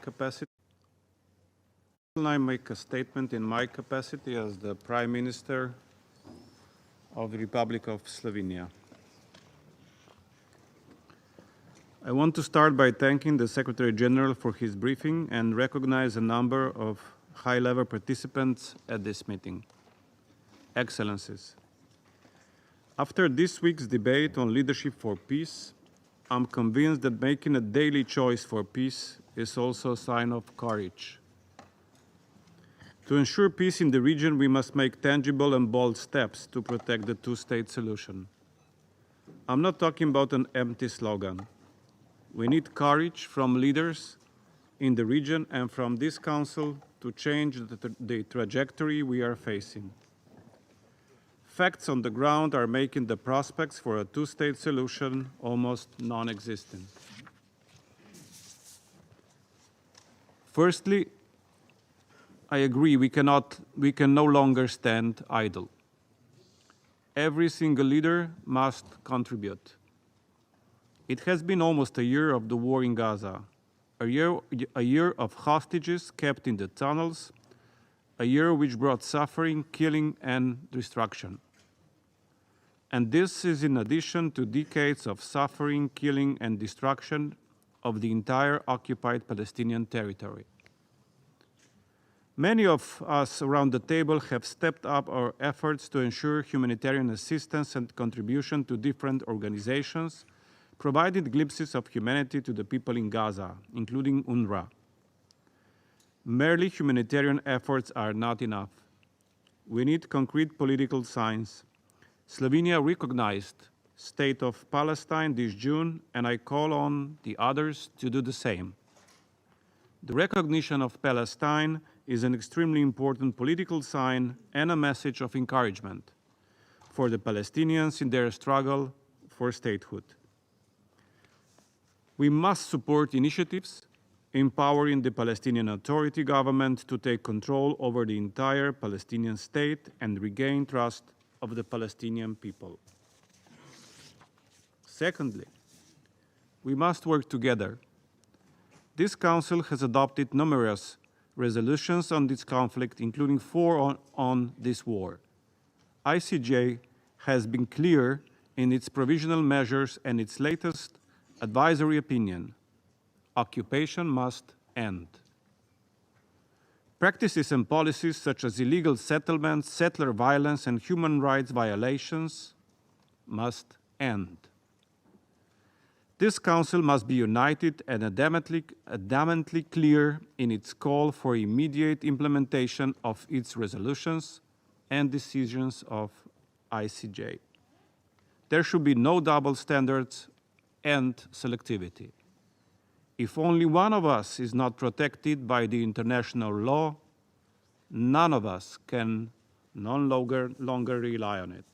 capacity. I make a statement in my capacity as the Prime Minister of the Republic of Slovenia. I want to start by thanking the Secretary General for his briefing and recognize a number of high-level participants at this meeting. Excellencies, after this week's debate on leadership for peace, I'm convinced that making a daily choice for peace is also a sign of courage. To ensure peace in the region, we must make tangible and bold steps to protect the two-state solution. I'm not talking about an empty slogan. We need courage from leaders in the region and from this Council to change the trajectory we are facing. Facts on the ground are making the prospects for a two-state solution almost non-existent. Firstly, I agree we can no longer stand idle. Every single leader must contribute. It has been almost a year of the war in Gaza, a year of hostages kept in the tunnels, a year which brought suffering, killing, and destruction. And this is in addition to decades of suffering, killing, and destruction of the entire occupied Palestinian territory. Many of us around the table have stepped up our efforts to ensure humanitarian assistance and contribution to different organizations, providing glimpses of humanity to the people in Gaza, including UNRWA. Merely humanitarian efforts are not enough. We need concrete political signs. Slovenia recognized State of Palestine this June, and I call on the others to do the same. The recognition of Palestine is an extremely important political sign and a message of encouragement for the Palestinians in their struggle for statehood. We must support initiatives empowering the Palestinian Authority government to take control over the entire Palestinian state and regain trust of the Palestinian people. Secondly, we must work together. This Council has adopted numerous resolutions on this conflict, including 4 on this war. ICJ has been clear in its provisional measures and its latest advisory opinion. Occupation must end. Practices and policies such as illegal settlements, settler violence, and human rights violations must end. This Council must be united and adamantly clear in its call for immediate implementation of its resolutions and decisions of ICJ. There should be no double standards and selectivity. If only one of us is not protected by the international law, none of us can no longer rely on it.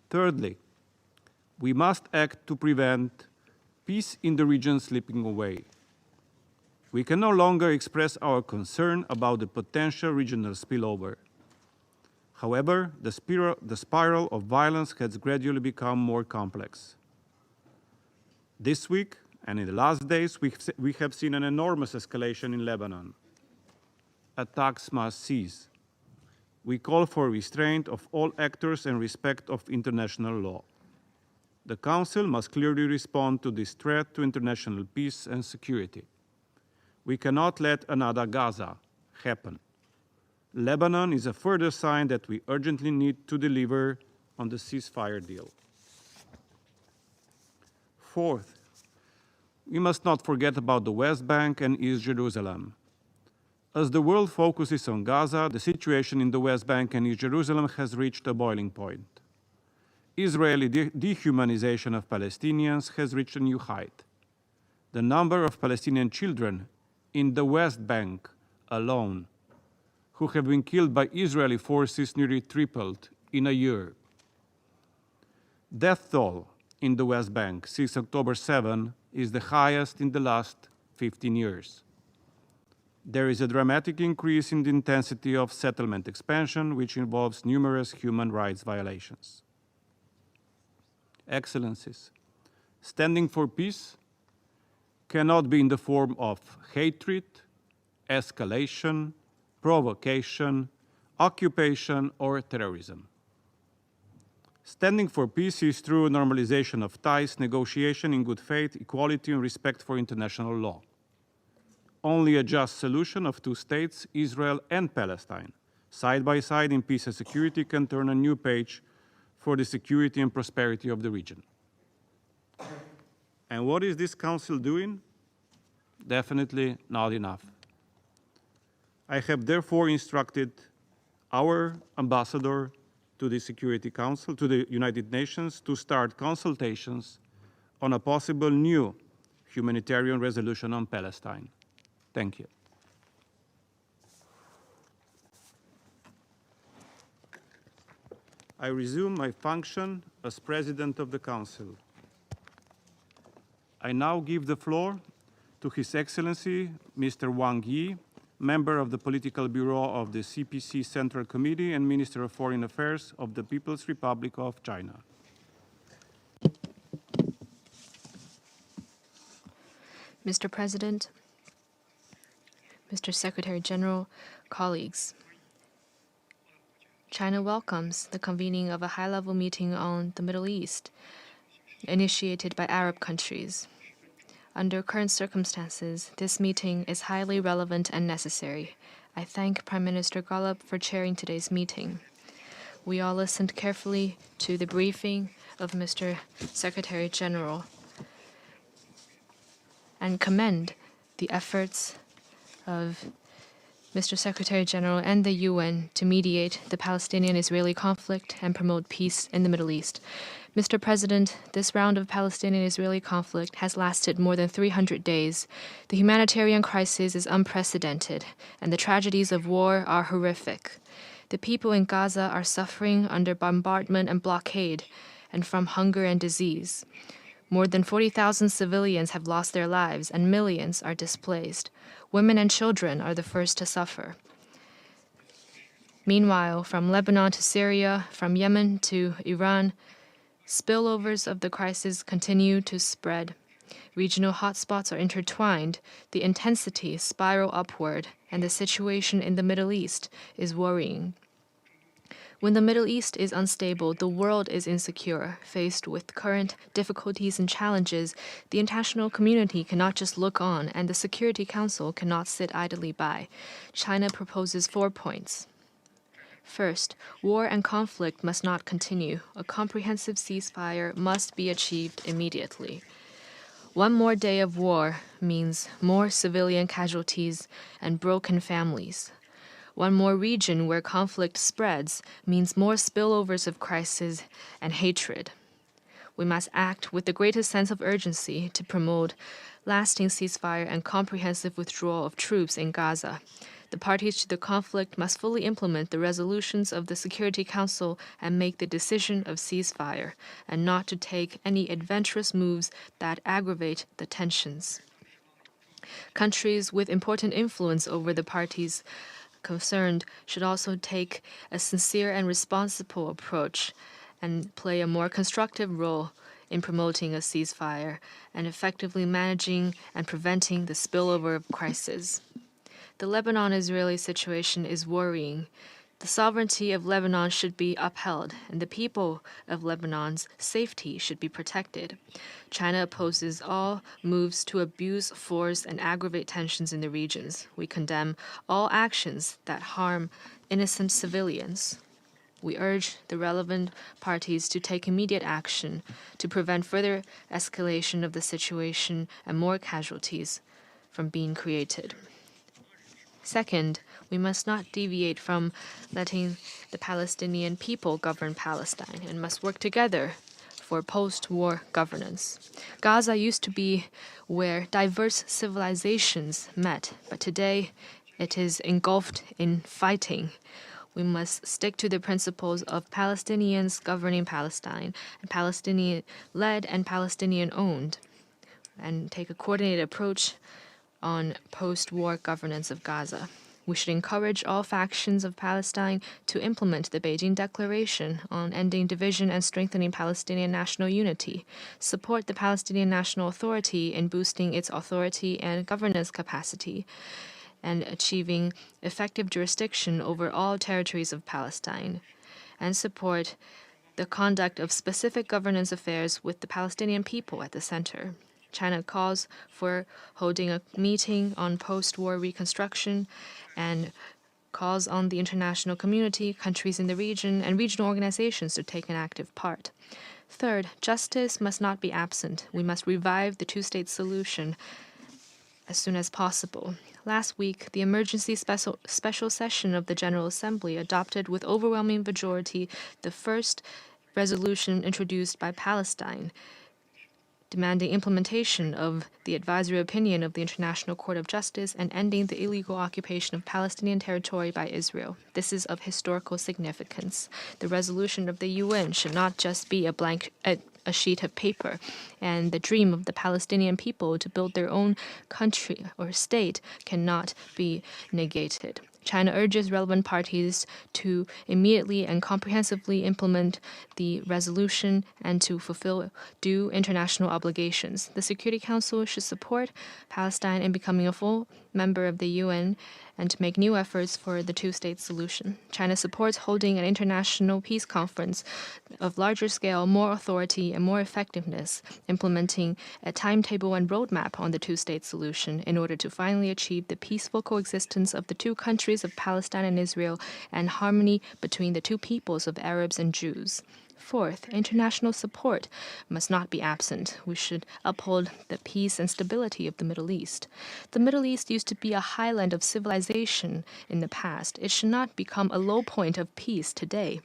Thirdly, we must act to prevent peace in the region slipping away. We can no longer express our concern about the potential regional spillover. However, the spiral of violence has gradually become more complex. This week, and in the last days, we have seen an enormous escalation in Lebanon. Attacks must cease. We call for restraint of all actors and respect of international law. The Council must clearly respond to this threat to international peace and security. We cannot let another Gaza happen. Lebanon is a further sign that we urgently need to deliver on the ceasefire deal. Fourth, we must not forget about the West Bank and East Jerusalem. As the world focuses on Gaza, the situation in the West Bank and East Jerusalem has reached a boiling point. Israeli dehumanization of Palestinians has reached a new height. The number of Palestinian children in the West Bank alone who have been killed by Israeli forces nearly tripled in a year. Death toll in the West Bank since October 7 is the highest in the last 15 years. There is a dramatic increase in the intensity of settlement expansion, which involves numerous human rights violations. Excellencies, standing for peace cannot be in the form of hatred, escalation, provocation, occupation, or terrorism. Standing for peace is through normalization of ties, negotiation in good faith, equality, and respect for international law. Only a just solution of two states, Israel and Palestine, side by side in peace and security, can turn a new page for the security and prosperity of the region. And what is this Council doing? Definitely not enough. I have therefore instructed our ambassador to the Security Council, to the United Nations, to start consultations on a possible new humanitarian resolution on Palestine. Thank you. I resume my function as President of the Council. I now give the floor to His Excellency, Mr. Wang Yi, member of the Political Bureau of the CPC Central Committee and Minister of Foreign Affairs of the People's Republic of China. Mr. President, Mr. Secretary General, colleagues, China welcomes the convening of a high-level meeting on the Middle East, initiated by Arab countries. Under current circumstances, this meeting is highly relevant and necessary. I thank Prime Minister Golub for chairing today's meeting. We all listened carefully to the briefing of Mr. Secretary General and commend the efforts of Mr. Secretary General and the UN to mediate the Palestinian-Israeli conflict and promote peace in the Middle East. Mr. President, this round of Palestinian-Israeli conflict has lasted more than 300 days. The humanitarian crisis is unprecedented, and the tragedies of war are horrific. The people in Gaza are suffering under bombardment and blockade, and from hunger and disease. More than 40,000 civilians have lost their lives, and millions are displaced. Women and children are the first to suffer. Meanwhile, from Lebanon to Syria, from Yemen to Iran, spillovers of the crisis continue to spread. Regional hotspots are intertwined, the intensity spiral upward, and the situation in the Middle East is worrying. When the Middle East is unstable, the world is insecure. Faced with current difficulties and challenges, the international community cannot just look on, and the Security Council cannot sit idly by. China proposes 4 points. First, war and conflict must not continue. A comprehensive ceasefire must be achieved immediately. One more day of war means more civilian casualties and broken families. One more region where conflict spreads means more spillovers of crisis and hatred. We must act with the greatest sense of urgency to promote lasting ceasefire and comprehensive withdrawal of troops in Gaza. The parties to the conflict must fully implement the resolutions of the Security Council and make the decision of ceasefire, and not to take any adventurous moves that aggravate the tensions. Countries with important influence over the parties concerned should also take a sincere and responsible approach and play a more constructive role in promoting a ceasefire and effectively managing and preventing the spillover of crisis. The Lebanon-Israeli situation is worrying. The sovereignty of Lebanon should be upheld, and the people of Lebanon's safety should be protected. China opposes all moves to abuse force and aggravate tensions in the regions. We condemn all actions that harm innocent civilians. We urge the relevant parties to take immediate action to prevent further escalation of the situation and more casualties from being created. Second, we must not deviate from letting the Palestinian people govern Palestine and must work together for post-war governance. Gaza used to be where diverse civilizations met, but today it is engulfed in fighting. We must stick to the principles of Palestinians governing Palestine, and Palestinian-led and Palestinian-owned, and take a coordinated approach on post-war governance of Gaza. We should encourage all factions of Palestine to implement the Beijing Declaration on ending division and strengthening Palestinian national unity, support the Palestinian National Authority in boosting its authority and governance capacity, and achieving effective jurisdiction over all territories of Palestine, and support the conduct of specific governance affairs with the Palestinian people at the center. China calls for holding a meeting on post-war reconstruction and calls on the international community, countries in the region, and regional organizations to take an active part. Third, justice must not be absent. We must revive the two-state solution as soon as possible. Last week, the emergency special session of the General Assembly adopted with overwhelming majority the first resolution introduced by Palestine, demanding implementation of the advisory opinion of the International Court of Justice and ending the illegal occupation of Palestinian territory by Israel. This is of historical significance. The resolution of the UN should not just be a sheet of paper, and the dream of the Palestinian people to build their own country or state cannot be negated. China urges relevant parties to immediately and comprehensively implement the resolution and to fulfill due international obligations. The Security Council should support Palestine in becoming a full member of the UN and to make new efforts for the two-state solution. China supports holding an international peace conference of larger scale, more authority, and more effectiveness, implementing a timetable and roadmap on the two-state solution in order to finally achieve the peaceful coexistence of the two countries of Palestine and Israel and harmony between the two peoples of Arabs and Jews. Fourth, international support must not be absent. We should uphold the peace and stability of the Middle East. The Middle East used to be a highland of civilization in the past. It should not become a low point of peace today.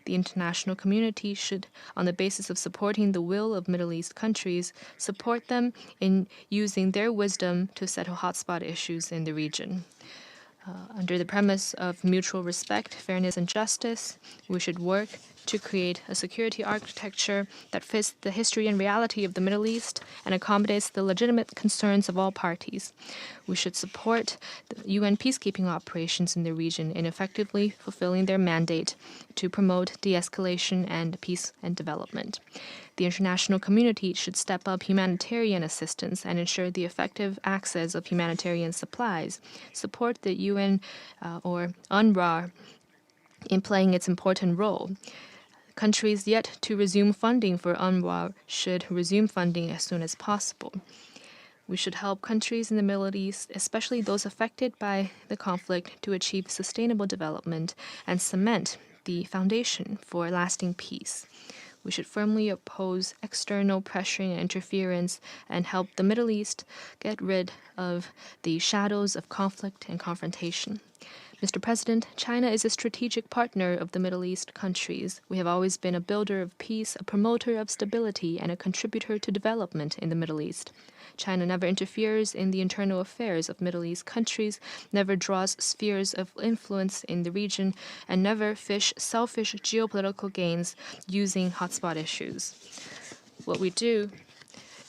The international community should, on the basis of supporting the will of Middle East countries, support them in using their wisdom to settle hotspot issues in the region. Under the premise of mutual respect, fairness, and justice, we should work to create a security architecture that fits the history and reality of the Middle East and accommodates the legitimate concerns of all parties. We should support the UN peacekeeping operations in the region in effectively fulfilling their mandate to promote de-escalation and peace and development. The international community should step up humanitarian assistance and ensure the effective access of humanitarian supplies, support the UN or UNRWA in playing its important role. Countries yet to resume funding for UNRWA should resume funding as soon as possible. We should help countries in the Middle East, especially those affected by the conflict, to achieve sustainable development and cement the foundation for lasting peace. We should firmly oppose external pressure and interference and help the Middle East get rid of the shadows of conflict and confrontation. Mr. President, China is a strategic partner of the Middle East countries. We have always been a builder of peace, a promoter of stability, and a contributor to development in the Middle East. China never interferes in the internal affairs of Middle East countries, never draws spheres of influence in the region, and never fish selfish geopolitical gains using hotspot issues. What we do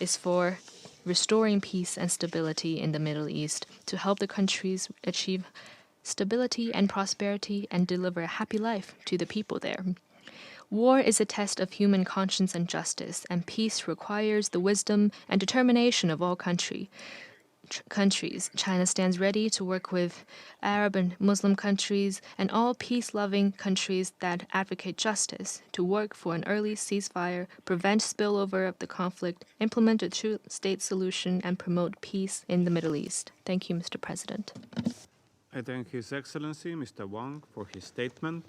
is for restoring peace and stability in the Middle East to help the countries achieve stability and prosperity and deliver a happy life to the people there. War is a test of human conscience and justice, and peace requires the wisdom and determination of all countries. China stands ready to work with Arab and Muslim countries and all peace-loving countries that advocate justice to work for an early ceasefire, prevent spillover of the conflict, implement a two-state solution, and promote peace in the Middle East. Thank you, Mr. President. I thank His Excellency, Mr. Wang, for his statement.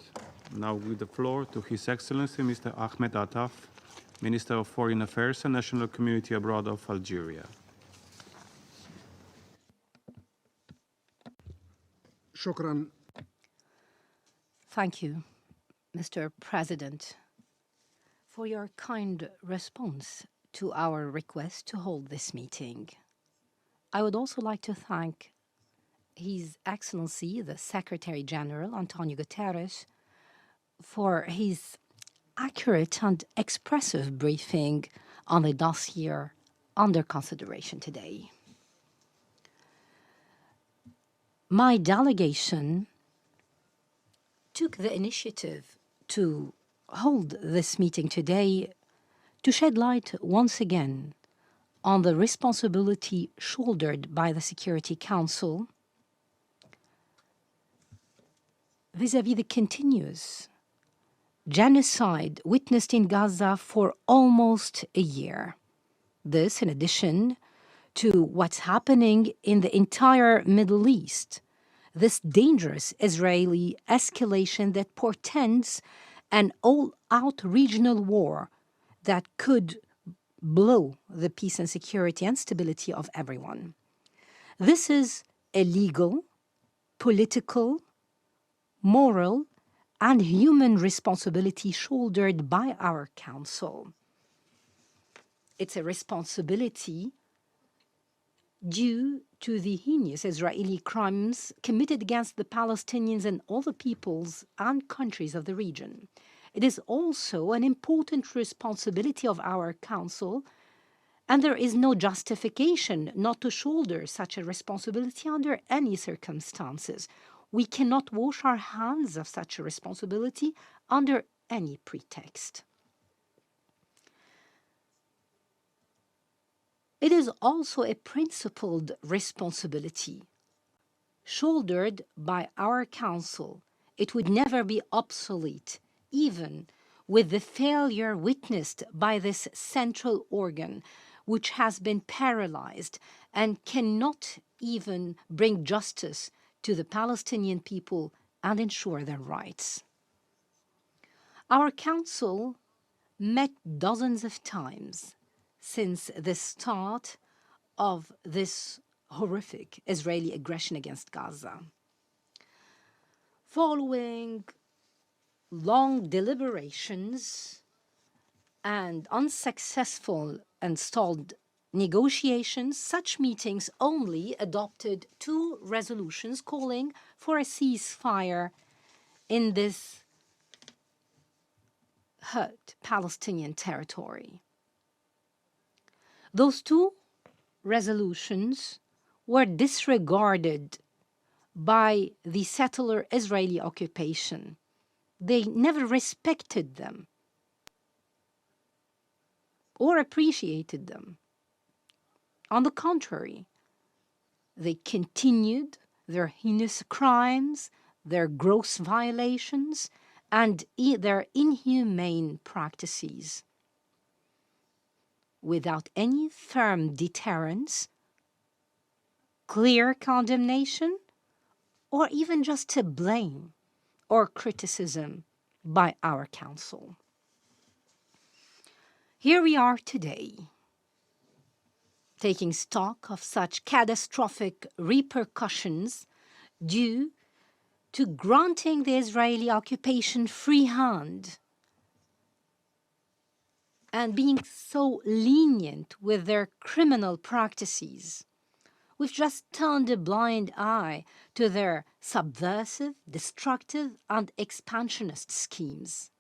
Now give the floor to His Excellency, Mr. Ahmed Attaf, Minister of Foreign Affairs and National Community Abroad of Algeria. Shukran. Thank you, Mr. President, for your kind response to our request to hold this meeting. I would also like to thank His Excellency, the Secretary General, Antonio Guterres, for his accurate and expressive briefing on the dossier under consideration today. my delegation took the initiative to hold this meeting today to shed light once again on the responsibility shouldered by the Security Council vis-à-vis the continuous genocide witnessed in Gaza for almost a year. This, in addition to what's happening in the entire Middle East, this dangerous Israeli escalation that portends an all-out regional war that could blow the peace and security and stability of everyone. This is a legal, political, moral, and human responsibility shouldered by our Council. It's a responsibility due to the heinous Israeli crimes committed against the Palestinians and all the peoples and countries of the region. It is also an important responsibility of our Council, and there is no justification not to shoulder such a responsibility under any circumstances. We cannot wash our hands of such a responsibility under any pretext. It is also a principled responsibility shouldered by our Council. It would never be obsolete, even with the failure witnessed by this central organ, which has been paralyzed and cannot even bring justice to the Palestinian people and ensure their rights. Our Council met dozens of times since the start of this horrific Israeli aggression against Gaza. Following long deliberations and unsuccessful and stalled negotiations, such meetings only adopted 2 resolutions calling for a ceasefire in this hurt Palestinian territory. Those 2 resolutions were disregarded by the settler Israeli occupation. They never respected them or appreciated them. On the contrary, they continued their heinous crimes, their gross violations, and their inhumane practices. Without any firm deterrence, clear condemnation, or even just a blame or criticism by our Council. Here we are today, taking stock of such catastrophic repercussions due to granting the Israeli occupation free hand and being so lenient with their criminal practices. We've just turned a blind eye to their subversive, destructive, and expansionist schemes.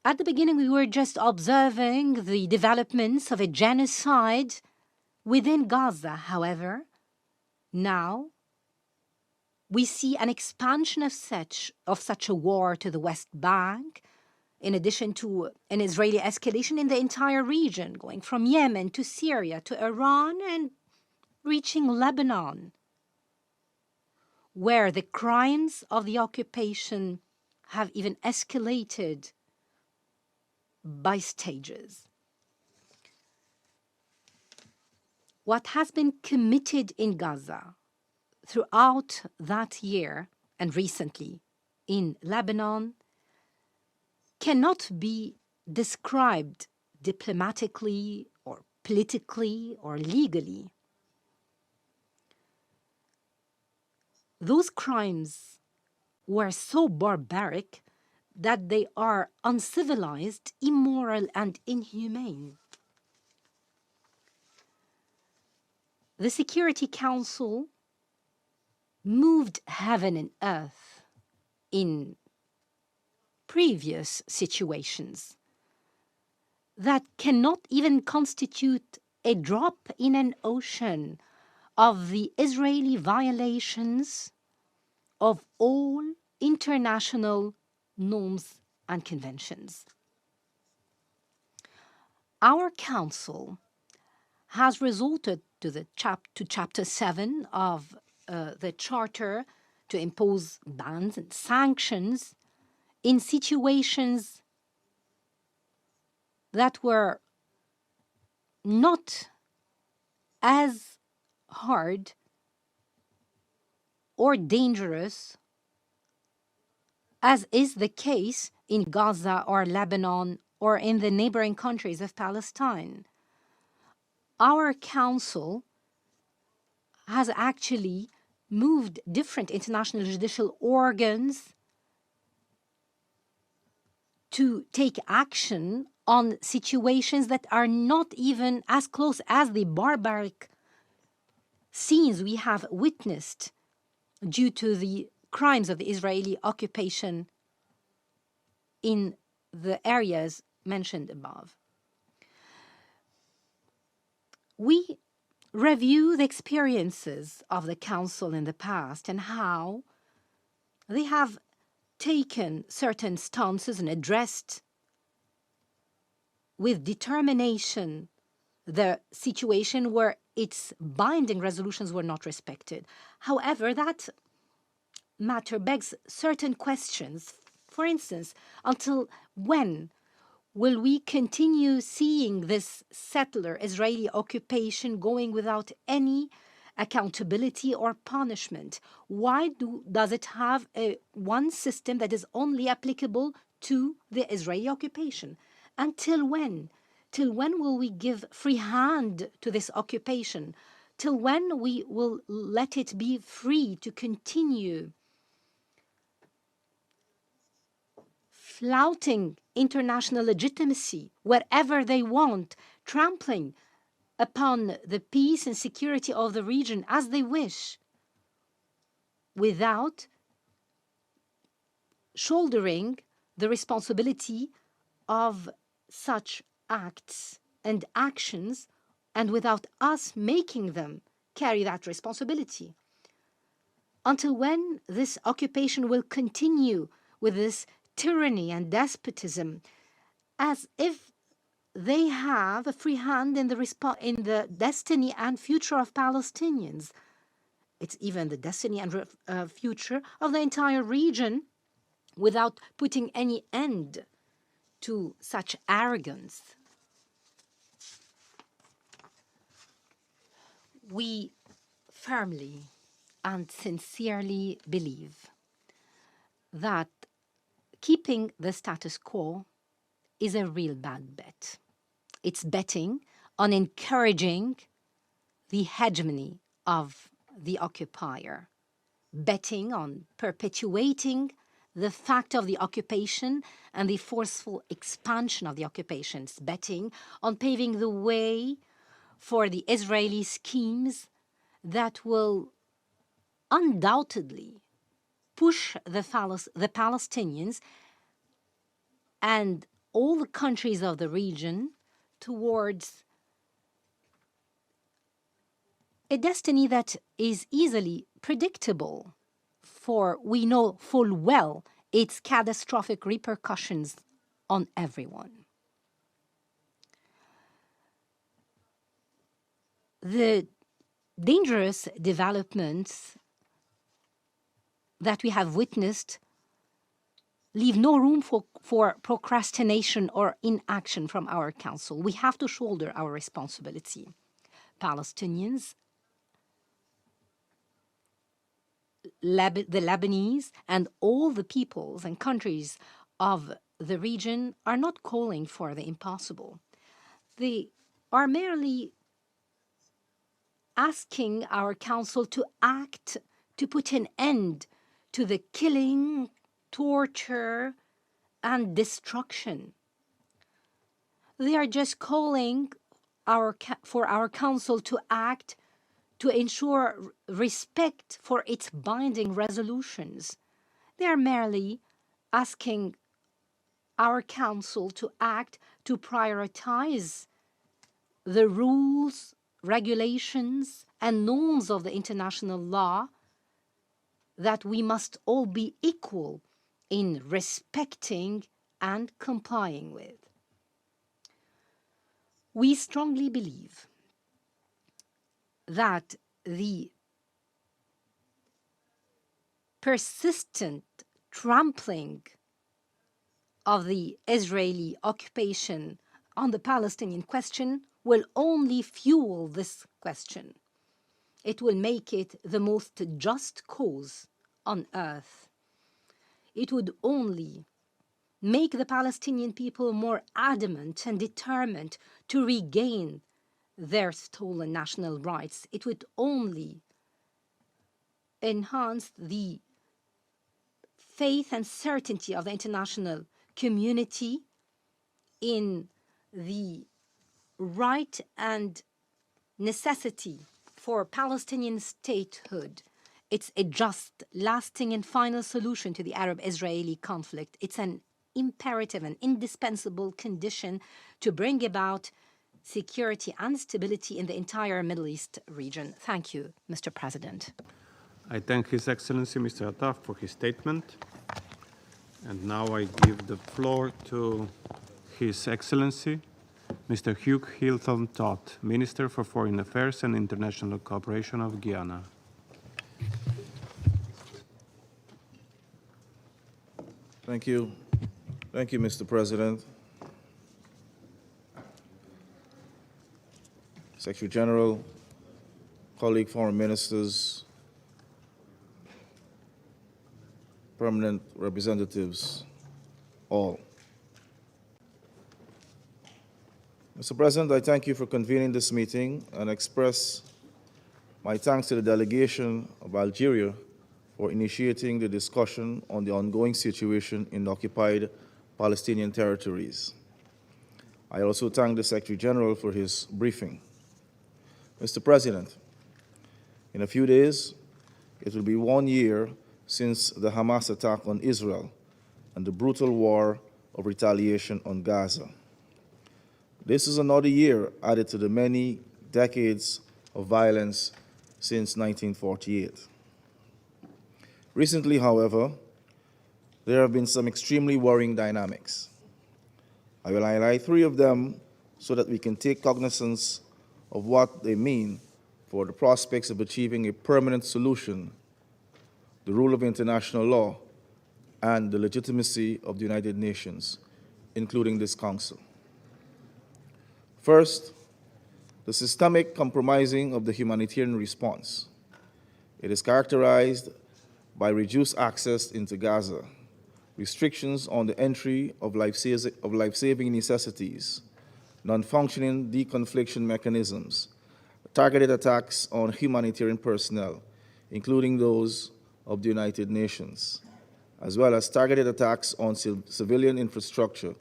At the beginning, we were just observing the developments of a genocide within Gaza. However, now we see an expansion of such a war to the West Bank, in addition to an Israeli escalation in the entire region, going from Yemen to Syria to Iran and reaching Lebanon, where the crimes of the occupation have even escalated by stages. What has been committed in Gaza throughout that year and recently in Lebanon cannot be described diplomatically or politically or legally. Those crimes were so barbaric that they are uncivilized, immoral, and inhumane. The Security Council moved heaven and earth in previous situations, that cannot even constitute a drop in an ocean of the Israeli violations of all international norms and conventions. Our Council has resorted to Chapter 7 of the Charter to impose bans and sanctions in situations that were not as hard or dangerous as is the case in Gaza or Lebanon or in the neighboring countries of Palestine. Our Council has actually moved different international judicial organs to take action on situations that are not even as close as the barbaric scenes we have witnessed due to the crimes of the Israeli occupation in the areas mentioned above. We review the experiences of the Council in the past and how they have taken certain stances and addressed with determination the situation where its binding resolutions were not respected. However, that matter begs certain questions. For instance, until when will we continue seeing this settler Israeli occupation going without any accountability or punishment? Why does it have one system that is only applicable to the Israeli occupation? Until when? Till when will we give free hand to this occupation? Till when we will let it be free to continue flouting international legitimacy wherever they want, trampling upon the peace and security of the region as they wish, without shouldering the responsibility of such acts and actions, and without us making them carry that responsibility? Until when this occupation will continue with this tyranny and despotism, as if they have a free hand in the destiny and future of Palestinians. It's even the destiny and future of the entire region, without putting any end to such arrogance. We firmly and sincerely believe that keeping the status quo is a real bad bet. It's betting on encouraging the hegemony of the occupier, betting on perpetuating the fact of the occupation and the forceful expansion of the occupations, betting on paving the way for the Israeli schemes that will undoubtedly push the Palestinians and all the countries of the region towards a destiny that is easily predictable, for we know full well its catastrophic repercussions on everyone. The dangerous developments that we have witnessed leave no room for procrastination or inaction from our Council. We have to shoulder our responsibility. Palestinians, the Lebanese, and all the peoples and countries of the region are not calling for the impossible. They are merely asking our Council to act to put an end to the killing, torture, and destruction. They are just calling for our Council to act to ensure respect for its binding resolutions. They are merely asking our Council to act to prioritize the rules, regulations, and norms of the international law that we must all be equal in respecting and complying with. We strongly believe that the persistent trampling of the Israeli occupation on the Palestinian question will only fuel this question. It will make it the most just cause on earth. It would only make the Palestinian people more adamant and determined to regain their stolen national rights. It would only enhance the faith and certainty of the international community in the right and necessity for Palestinian statehood. It's a just, lasting, and final solution to the Arab-Israeli conflict. It's an imperative and indispensable condition to bring about security and stability in the entire Middle East region. Thank you, Mr. President. I thank His Excellency Mr. Attaf for his statement. And now I give the floor to His Excellency Mr. Hugh Hilton Todd, Minister for Foreign Affairs and International Cooperation of Guyana. Thank you. Thank you, Mr. President. Secretary General, colleague foreign ministers, permanent representatives, all. Mr. President, I thank you for convening this meeting and express my thanks to the delegation of Algeria for initiating the discussion on the ongoing situation in the occupied Palestinian territories. I also thank the Secretary General for his briefing. Mr. President, in a few days, it will be 1 year since the Hamas attack on Israel and the brutal war of retaliation on Gaza. This is another year added to the many decades of violence since 1948. Recently, however, there have been some extremely worrying dynamics. I will highlight 3 of them so that we can take cognizance of what they mean for the prospects of achieving a permanent solution, the rule of international law, and the legitimacy of the United Nations, including this Council. First, the systemic compromising of the humanitarian response. It is characterized by reduced access into Gaza, restrictions on the entry of life-saving necessities, non-functioning deconfliction mechanisms, targeted attacks on humanitarian personnel, including those of the United Nations, as well as targeted attacks on civilian infrastructure,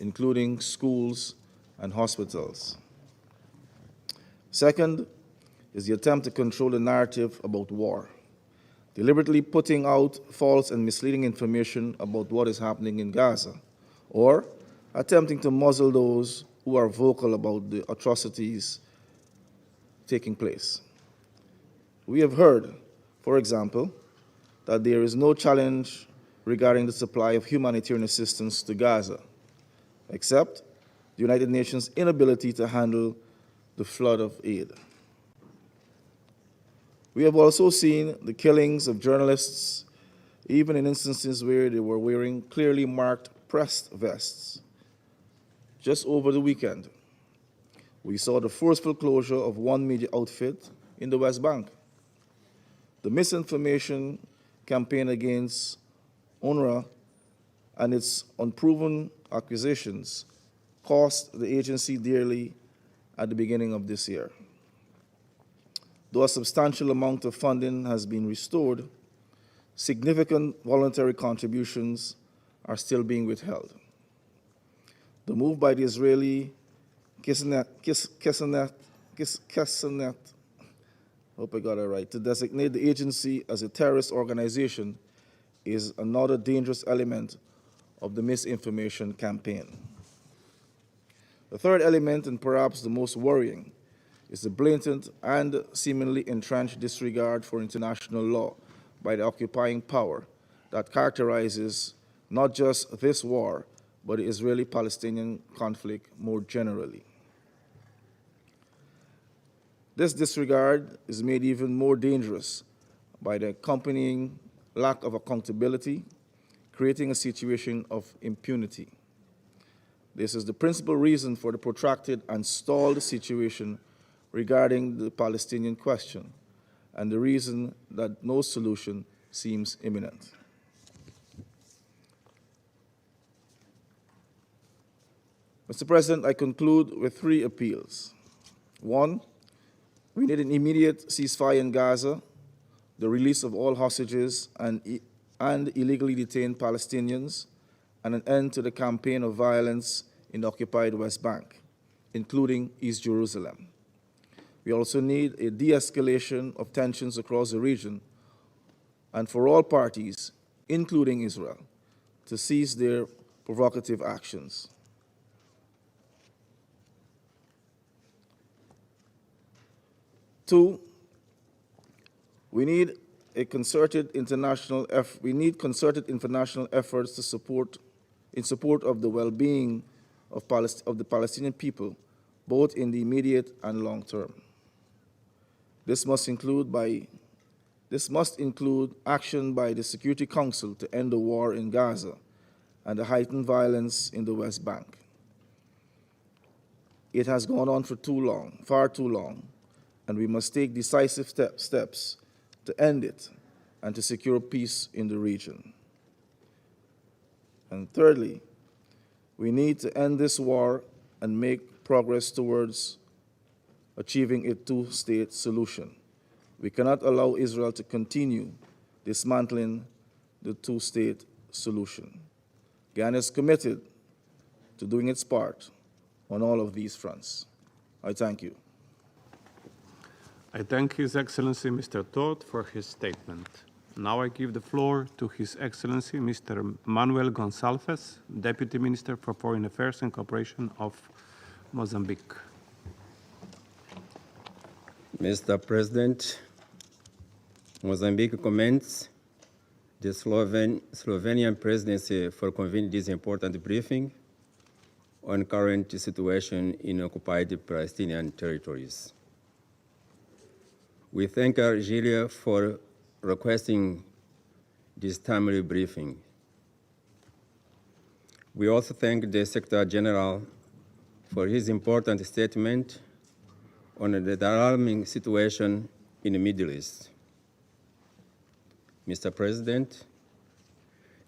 including schools and hospitals. Second is the attempt to control the narrative about war, deliberately putting out false and misleading information about what is happening in Gaza, or attempting to muzzle those who are vocal about the atrocities taking place. We have heard, for example, that there is no challenge regarding the supply of humanitarian assistance to Gaza, except the United Nations' inability to handle the flood of aid. We have also seen the killings of journalists, even in instances where they were wearing clearly marked press vests. Just over the weekend, we saw the forceful closure of one media outfit in the West Bank. The misinformation campaign against UNRWA and its unproven accusations cost the agency dearly at the beginning of this year. Though a substantial amount of funding has been restored, significant voluntary contributions are still being withheld. The move by the Israeli Kisnet, hope I got it right, to designate the agency as a terrorist organization is another dangerous element of the misinformation campaign. The third element, and perhaps the most worrying, is the blatant and seemingly entrenched disregard for international law by the occupying power that characterizes not just this war, but the Israeli-Palestinian conflict more generally. This disregard is made even more dangerous by the accompanying lack of accountability, creating a situation of impunity. This is the principal reason for the protracted and stalled situation regarding the Palestinian question, and the reason that no solution seems imminent. Mr. President, I conclude with three appeals. One, we need an immediate ceasefire in Gaza, the release of all hostages and illegally detained Palestinians, and an end to the campaign of violence in the occupied West Bank, including East Jerusalem. We also need a de-escalation of tensions across the region and for all parties, including Israel, to cease their provocative actions. Two, we need concerted international efforts to support of the well-being of the Palestinian people, both in the immediate and long term. This must include action by the Security Council to end the war in Gaza and the heightened violence in the West Bank. It has gone on for too long, far too long, and we must take decisive steps to end it and to secure peace in the region. And thirdly, we need to end this war and make progress towards achieving a two-state solution. We cannot allow Israel to continue dismantling the two-state solution. Ghana is committed to doing its part on all of these fronts. I thank you. I thank His Excellency Mr. Todt for his statement. Now I give the floor to His Excellency Mr. Manuel Gonçalves, Deputy Minister for Foreign Affairs and Cooperation of Mozambique. Mr. President, Mozambique commends the Slovenian presidency for convening this important briefing on current situation in occupied Palestinian territories. We thank Algeria for requesting this timely briefing. We also thank the Secretary General for his important statement on the alarming situation in the Middle East. Mr. President,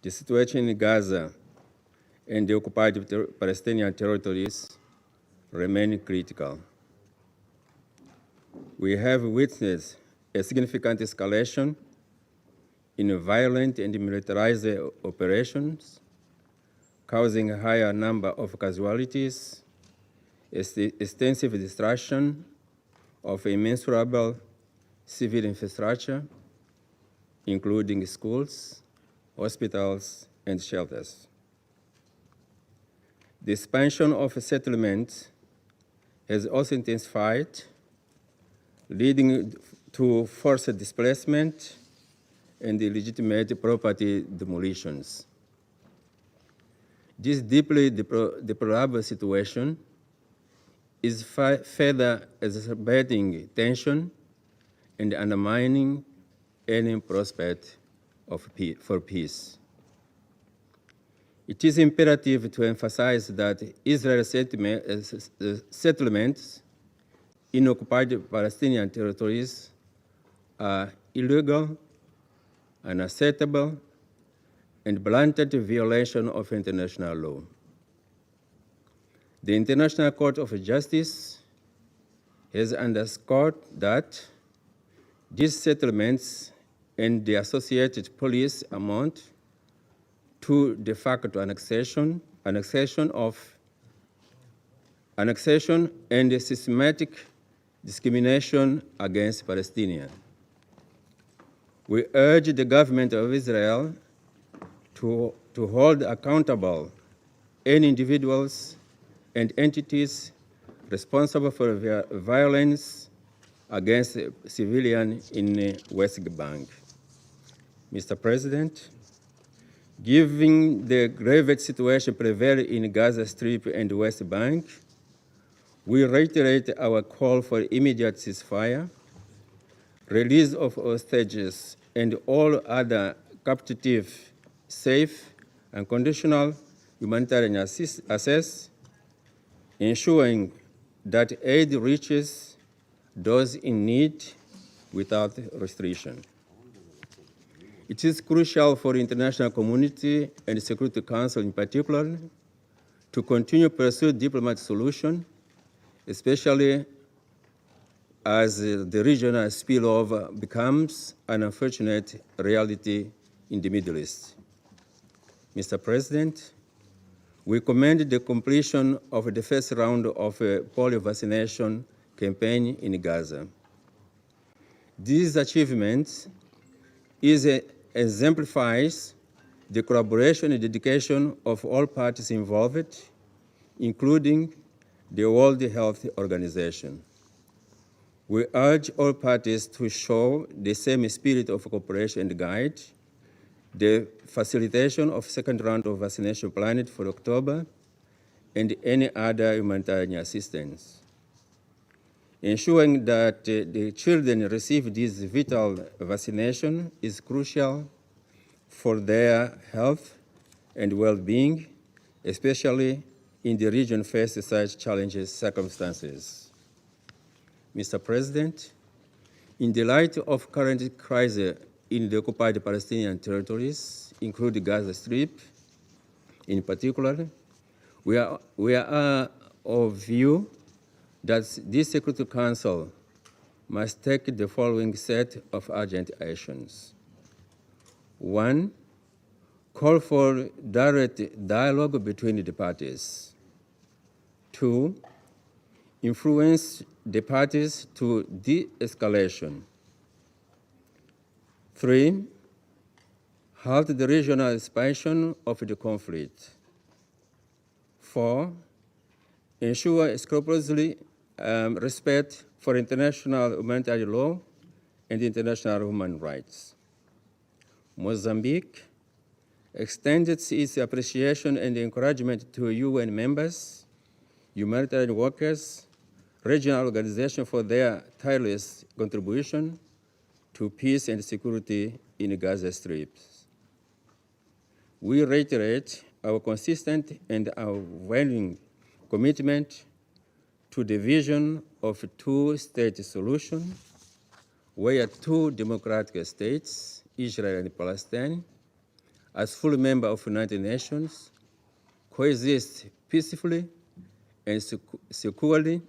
the situation in Gaza and the occupied Palestinian territories remain critical. We have witnessed a significant escalation in violent and militarized operations, causing a higher number of casualties, extensive destruction of immeasurable civil infrastructure, including schools, hospitals, and shelters. The expansion of settlements has also intensified, leading to forced displacement and illegitimate property demolitions. This deeply deplorable situation is further exacerbating tension and undermining any prospect for peace. It is imperative to emphasize that Israel's settlements in occupied Palestinian territories are illegal, unacceptable, and blatant violation of international law. The International Court of Justice has underscored that these settlements and the associated police amount to de facto annexation and systematic discrimination against Palestinians. We urge the government of Israel to hold accountable any individuals and entities responsible for violence against civilians in the West Bank. Mr. President, given the grave situation prevailing in Gaza Strip and West Bank, we reiterate our call for immediate ceasefire, release of hostages and all other captive, safe and conditional humanitarian access, ensuring that aid reaches those in need without restriction. It is crucial for the international community and the Security Council in particular to continue to pursue diplomatic solutions, especially as the regional spillover becomes an unfortunate reality in the Middle East. Mr. President, we commend the completion of the first round of a polio vaccination campaign in Gaza. These achievements exemplifies the collaboration and dedication of all parties involved, including the World Health Organization. We urge all parties to show the same spirit of cooperation and guide the facilitation of second round of vaccination planned for October and any other humanitarian assistance. Ensuring that the children receive this vital vaccination is crucial for their health and well-being, especially in the region facing such challenging circumstances. Mr. President, in the light of current crisis in the occupied Palestinian territories, including Gaza Strip in particular, we are of view that this Security Council must take the following set of urgent actions. 1, call for direct dialogue between the parties. 2, influence the parties to de-escalation. 3, halt the regional expansion of the conflict. 4, ensure scrupulously respect for international humanitarian law and international human rights. Mozambique extended its appreciation and encouragement to UN members, humanitarian workers, regional organizations for their tireless contribution to peace and security in the Gaza Strip. We reiterate our consistent and unwavering commitment to the vision of a two-state solution where two democratic states, Israel and Palestine, as full members of the United Nations, coexist peacefully and securely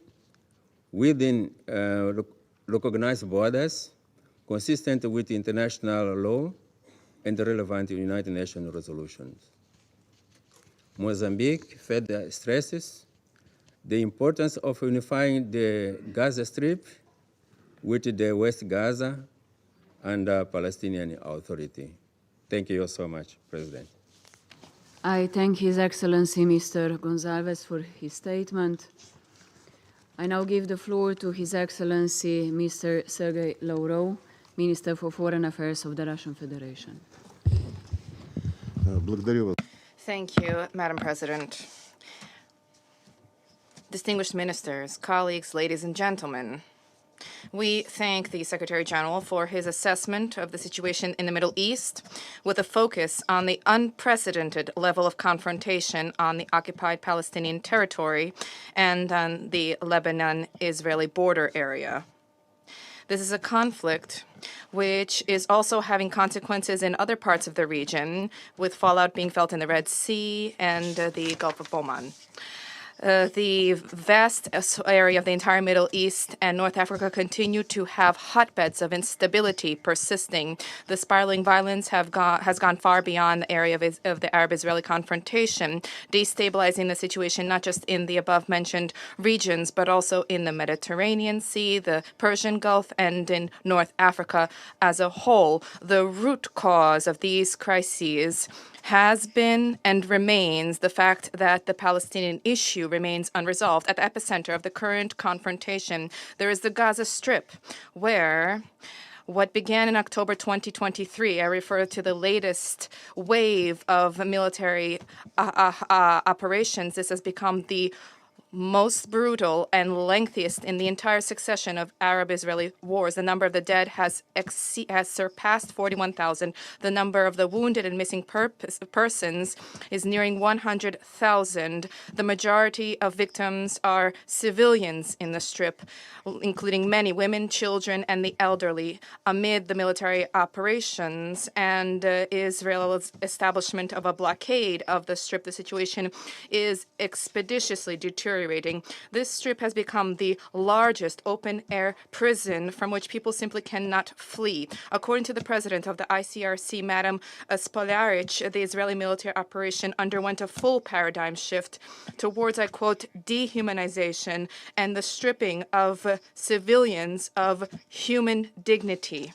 within recognized borders consistent with international law and the relevant United Nations resolutions. Mozambique further stresses the importance of unifying the Gaza Strip with the West Gaza and the Palestinian Authority. Thank you so much, President. I thank His Excellency Mr. Gonzalez for his statement. I now give the floor to His Excellency Mr. Sergei Lavrov, Minister for Foreign Affairs of the Russian Federation. Thank you, Madam President. Distinguished ministers, colleagues, ladies and gentlemen, we thank the Secretary General for his assessment of the situation in the Middle East with a focus on the unprecedented level of confrontation on the occupied Palestinian territory and on the Lebanon-Israeli border area. This is a conflict which is also having consequences in other parts of the region, with fallout being felt in the Red Sea and the Gulf of Oman. The vast area of the entire Middle East and North Africa continue to have hotbeds of instability persisting. The spiraling violence has gone far beyond the area of the Arab-Israeli confrontation, destabilizing the situation not just in the above-mentioned regions, but also in the Mediterranean Sea, the Persian Gulf, and in North Africa as a whole. The root cause of these crises has been and remains the fact that the Palestinian issue remains unresolved. At the epicenter of the current confrontation, there is the Gaza Strip, where what began in October 2023, I refer to the latest wave of military operations. This has become the most brutal and lengthiest in the entire succession of Arab-Israeli wars. The number of the dead has surpassed 41,000. The number of the wounded and missing persons is nearing 100,000. The majority of victims are civilians in the Strip, including many women, children, and the elderly. Amid the military operations and Israel's establishment of a blockade of the Strip, the situation is expeditiously deteriorating. This Strip has become the largest open-air prison from which people simply cannot flee. According to the president of the ICRC, Madam Spolarich, the Israeli military operation underwent a full paradigm shift towards, I quote, dehumanization and the stripping of civilians of human dignity.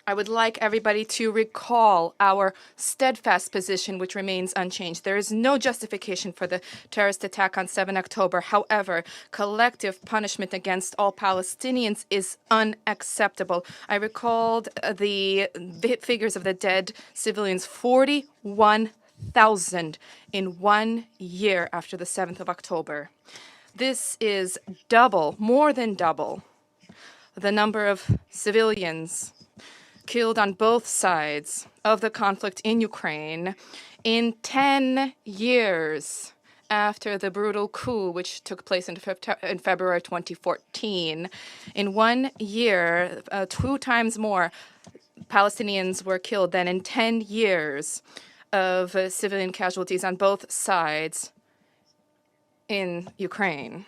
I would like everybody to recall our steadfast position, which remains unchanged. There is no justification for the terrorist attack on 7 October. However, collective punishment against all Palestinians is unacceptable. I recalled the figures of the dead civilians, 41,000 in 1 year after the 7th of October. This is double, more than double, the number of civilians killed on both sides of the conflict in Ukraine in 10 years after the brutal coup which took place in February 2014. In 1 year, 2 times more Palestinians were killed than in 10 years of civilian casualties on both sides in Ukraine.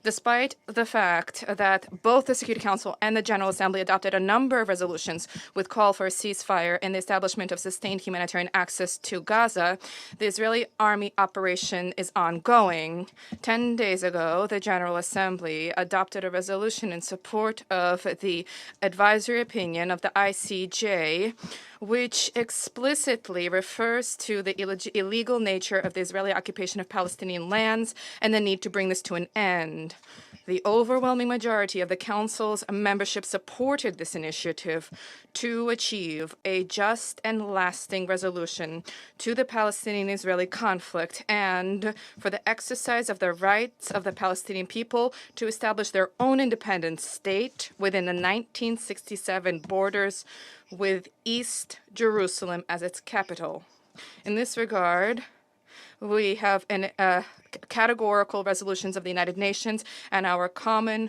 Despite the fact that both the Security Council and the General Assembly adopted a number of resolutions with call for a ceasefire and the establishment of sustained humanitarian access to Gaza, the Israeli army operation is ongoing. 10 days ago, the General Assembly adopted a resolution in support of the advisory opinion of the ICJ, which explicitly refers to the illegal nature of the Israeli occupation of Palestinian lands and the need to bring this to an end. The overwhelming majority of the Council's membership supported this initiative to achieve a just and lasting resolution to the Palestinian-Israeli conflict and for the exercise of the rights of the Palestinian people to establish their own independent state within the 1967 borders with East Jerusalem as its capital. In this regard, we have categorical resolutions of the United Nations and our common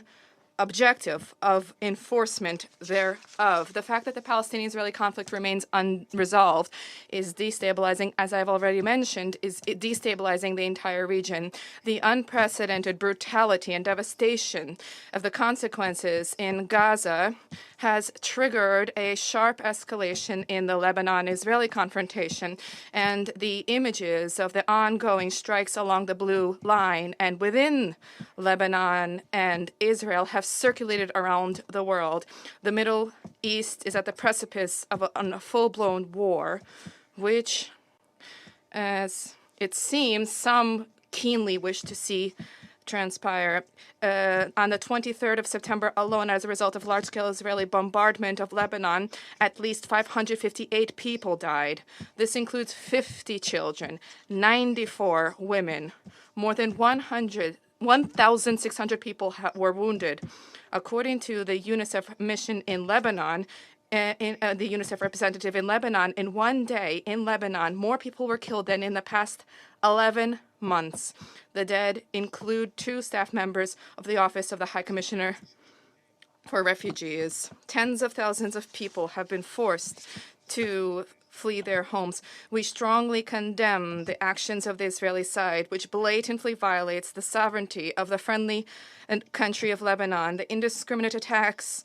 objective of enforcement thereof. The fact that the Palestinian-Israeli conflict remains unresolved is destabilizing, as I've already mentioned, is destabilizing the entire region. The unprecedented brutality and devastation of the consequences in Gaza has triggered a sharp escalation in the Lebanon-Israeli confrontation, and the images of the ongoing strikes along the blue line and within Lebanon and Israel have circulated around the world. The Middle East is at the precipice of a full-blown war, which, as it seems, some keenly wish to see transpire. On the 23rd of September alone, as a result of large-scale Israeli bombardment of Lebanon, at least 558 people died. This includes 50 children, 94 women, more than 1,600 people were wounded. According to the UNICEF mission in Lebanon, the UNICEF representative in Lebanon, in 1 day in Lebanon, more people were killed than in the past 11 months. The dead include 2 staff members of the Office of the High Commissioner for Refugees. Tens of thousands of people have been forced to flee their homes. We strongly condemn the actions of the Israeli side, which blatantly violates the sovereignty of the friendly country of Lebanon. The indiscriminate attacks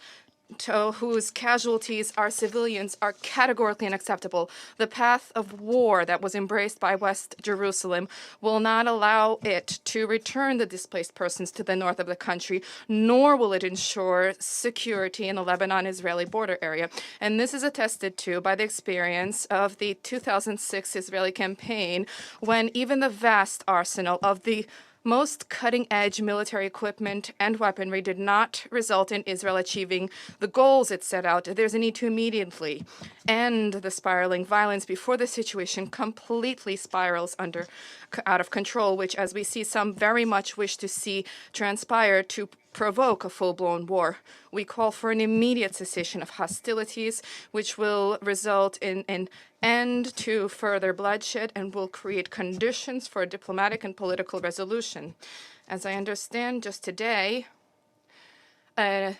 whose casualties are civilians are categorically unacceptable. The path of war that was embraced by West Jerusalem will not allow it to return the displaced persons to the north of the country, nor will it ensure security in the Lebanon-Israeli border area. And this is attested to by the experience of the 2006 Israeli campaign, when even the vast arsenal of the most cutting-edge military equipment and weaponry did not result in Israel achieving the goals it set out. There's a need to immediately end the spiraling violence before the situation completely spirals out of control, which, as we see, some very much wish to see transpire to provoke a full-blown war. We call for an immediate cessation of hostilities, which will result in an end to further bloodshed and will create conditions for a diplomatic and political resolution. As I understand, just today, an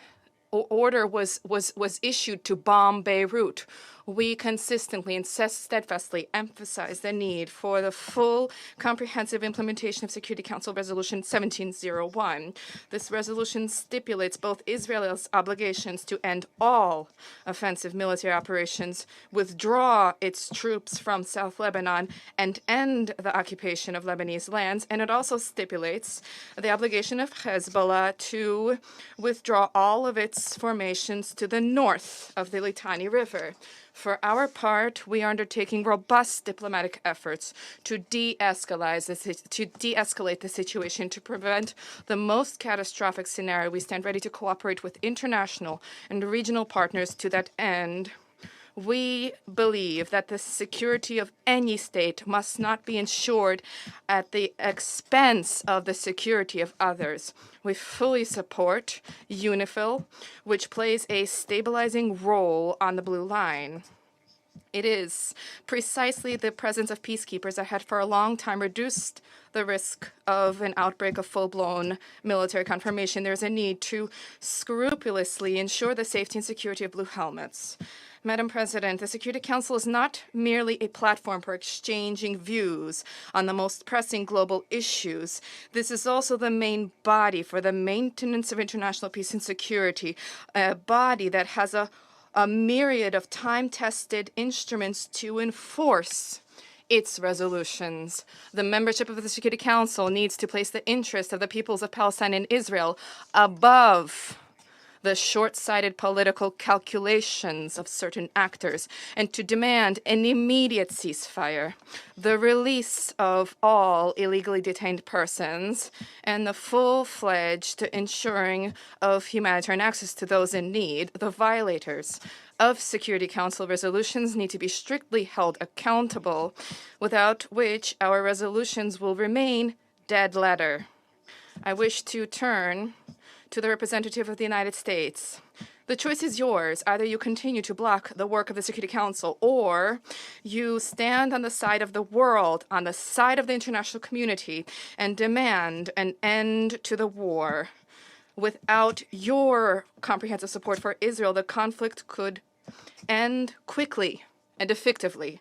order was issued to bomb Beirut. We consistently and steadfastly emphasize the need for the full comprehensive implementation of Security Council Resolution 1701. This resolution stipulates both Israel's obligations to end all offensive military operations, withdraw its troops from South Lebanon, and end the occupation of Lebanese lands, and it also stipulates the obligation of Hezbollah to withdraw all of its formations to the north of the Litani River. For our part, we are undertaking robust diplomatic efforts to de-escalate the situation, to prevent the most catastrophic scenario. We stand ready to cooperate with international and regional partners to that end. We believe that the security of any state must not be ensured at the expense of the security of others. We fully support UNIFIL, which plays a stabilizing role on the Blue Line. It is precisely the presence of peacekeepers that had for a long time reduced the risk of an outbreak of full-blown military confrontation. There's a need to scrupulously ensure the safety and security of blue helmets. Madam President, the Security Council is not merely a platform for exchanging views on the most pressing global issues. This is also the main body for the maintenance of international peace and security, a body that has a myriad of time-tested instruments to enforce its resolutions. The membership of the Security Council needs to place the interests of the peoples of Palestine and Israel above the short-sighted political calculations of certain actors, and to demand an immediate ceasefire, the release of all illegally detained persons, and the full-fledged ensuring of humanitarian access to those in need. The violators of Security Council resolutions need to be strictly held accountable, without which our resolutions will remain dead letter. I wish to turn to the representative of the United States. The choice is yours. Either you continue to block the work of the Security Council, or you stand on the side of the world, on the side of the international community, and demand an end to the war. Without your comprehensive support for Israel, the conflict could end quickly and effectively.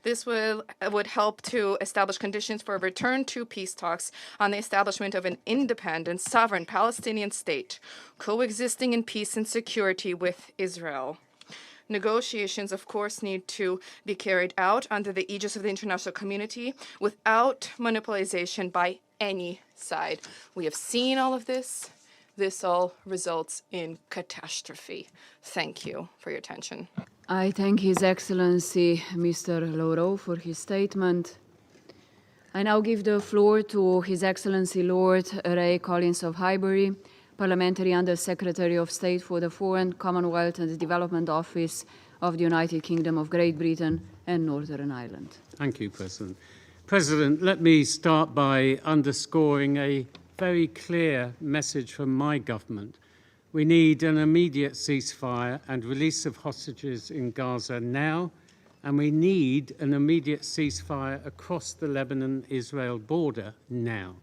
This would help to establish conditions for a return to peace talks on the establishment of an independent, sovereign Palestinian state, coexisting in peace and security with Israel. Negotiations, of course, need to be carried out under the aegis of the international community without monopolization by any side. We have seen all of this. This all results in catastrophe. Thank you for your attention. I thank His Excellency Mr. Lauro for his statement. I now give the floor to His Excellency Lord Ray Collins of Highbury, Parliamentary Under-Secretary of State for the Foreign, Commonwealth and Development Office of the United Kingdom of Great Britain and Northern Ireland. Thank you, President. President, let me start by underscoring a very clear message from my government. We need an immediate ceasefire and release of hostages in Gaza now, and we need an immediate ceasefire across the Lebanon-Israel border now.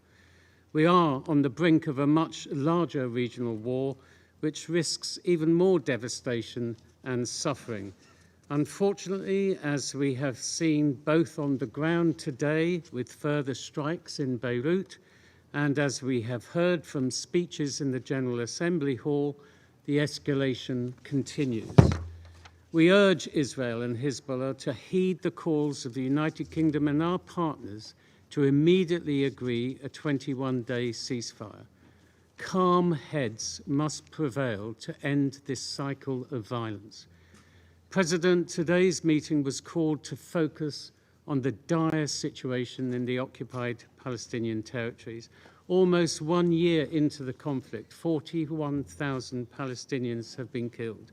We are on the brink of a much larger regional war, which risks even more devastation and suffering. Unfortunately, as we have seen both on the ground today with further strikes in Beirut, and as we have heard from speeches in the General Assembly Hall, the escalation continues. We urge Israel and Hezbollah to heed the calls of the United Kingdom and our partners to immediately agree a 21-day ceasefire. Calm heads must prevail to end this cycle of violence. President, today's meeting was called to focus on the dire situation in the occupied Palestinian territories. Almost 1 year into the conflict, 41,000 Palestinians have been killed,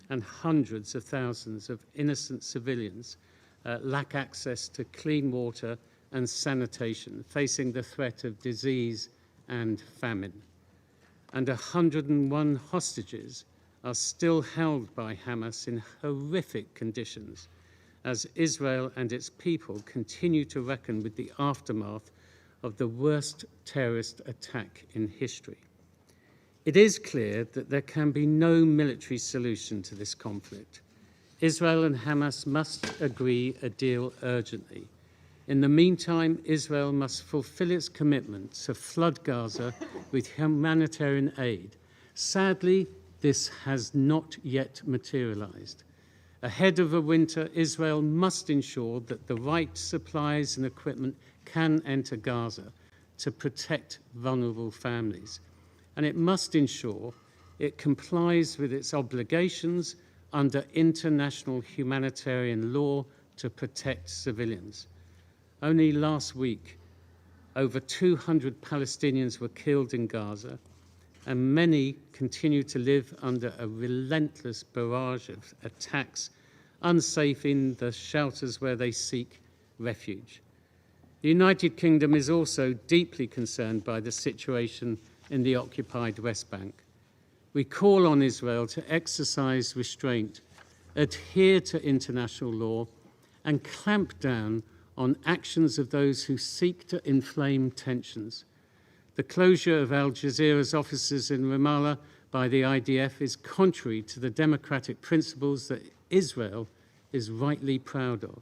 and hundreds of thousands of innocent civilians lack access to clean water and sanitation, facing the threat of disease and famine. And 101 hostages are still held by Hamas in horrific conditions as Israel and its people continue to reckon with the aftermath of the worst terrorist attack in history. It is clear that there can be no military solution to this conflict. Israel and Hamas must agree a deal urgently. In the meantime, Israel must fulfill its commitment to flood Gaza with humanitarian aid. Sadly, this has not yet materialized. Ahead of the winter, Israel must ensure that the right supplies and equipment can enter Gaza to protect vulnerable families. And it must ensure it complies with its obligations under international humanitarian law to protect civilians. Only last week, over 200 Palestinians were killed in Gaza, and many continue to live under a relentless barrage of attacks, unsafe in the shelters where they seek refuge. The United Kingdom is also deeply concerned by the situation in the occupied West Bank. We call on Israel to exercise restraint, adhere to international law, and clamp down on actions of those who seek to inflame tensions. The closure of Al Jazeera's offices in Ramallah by the IDF is contrary to the democratic principles that Israel is rightly proud of.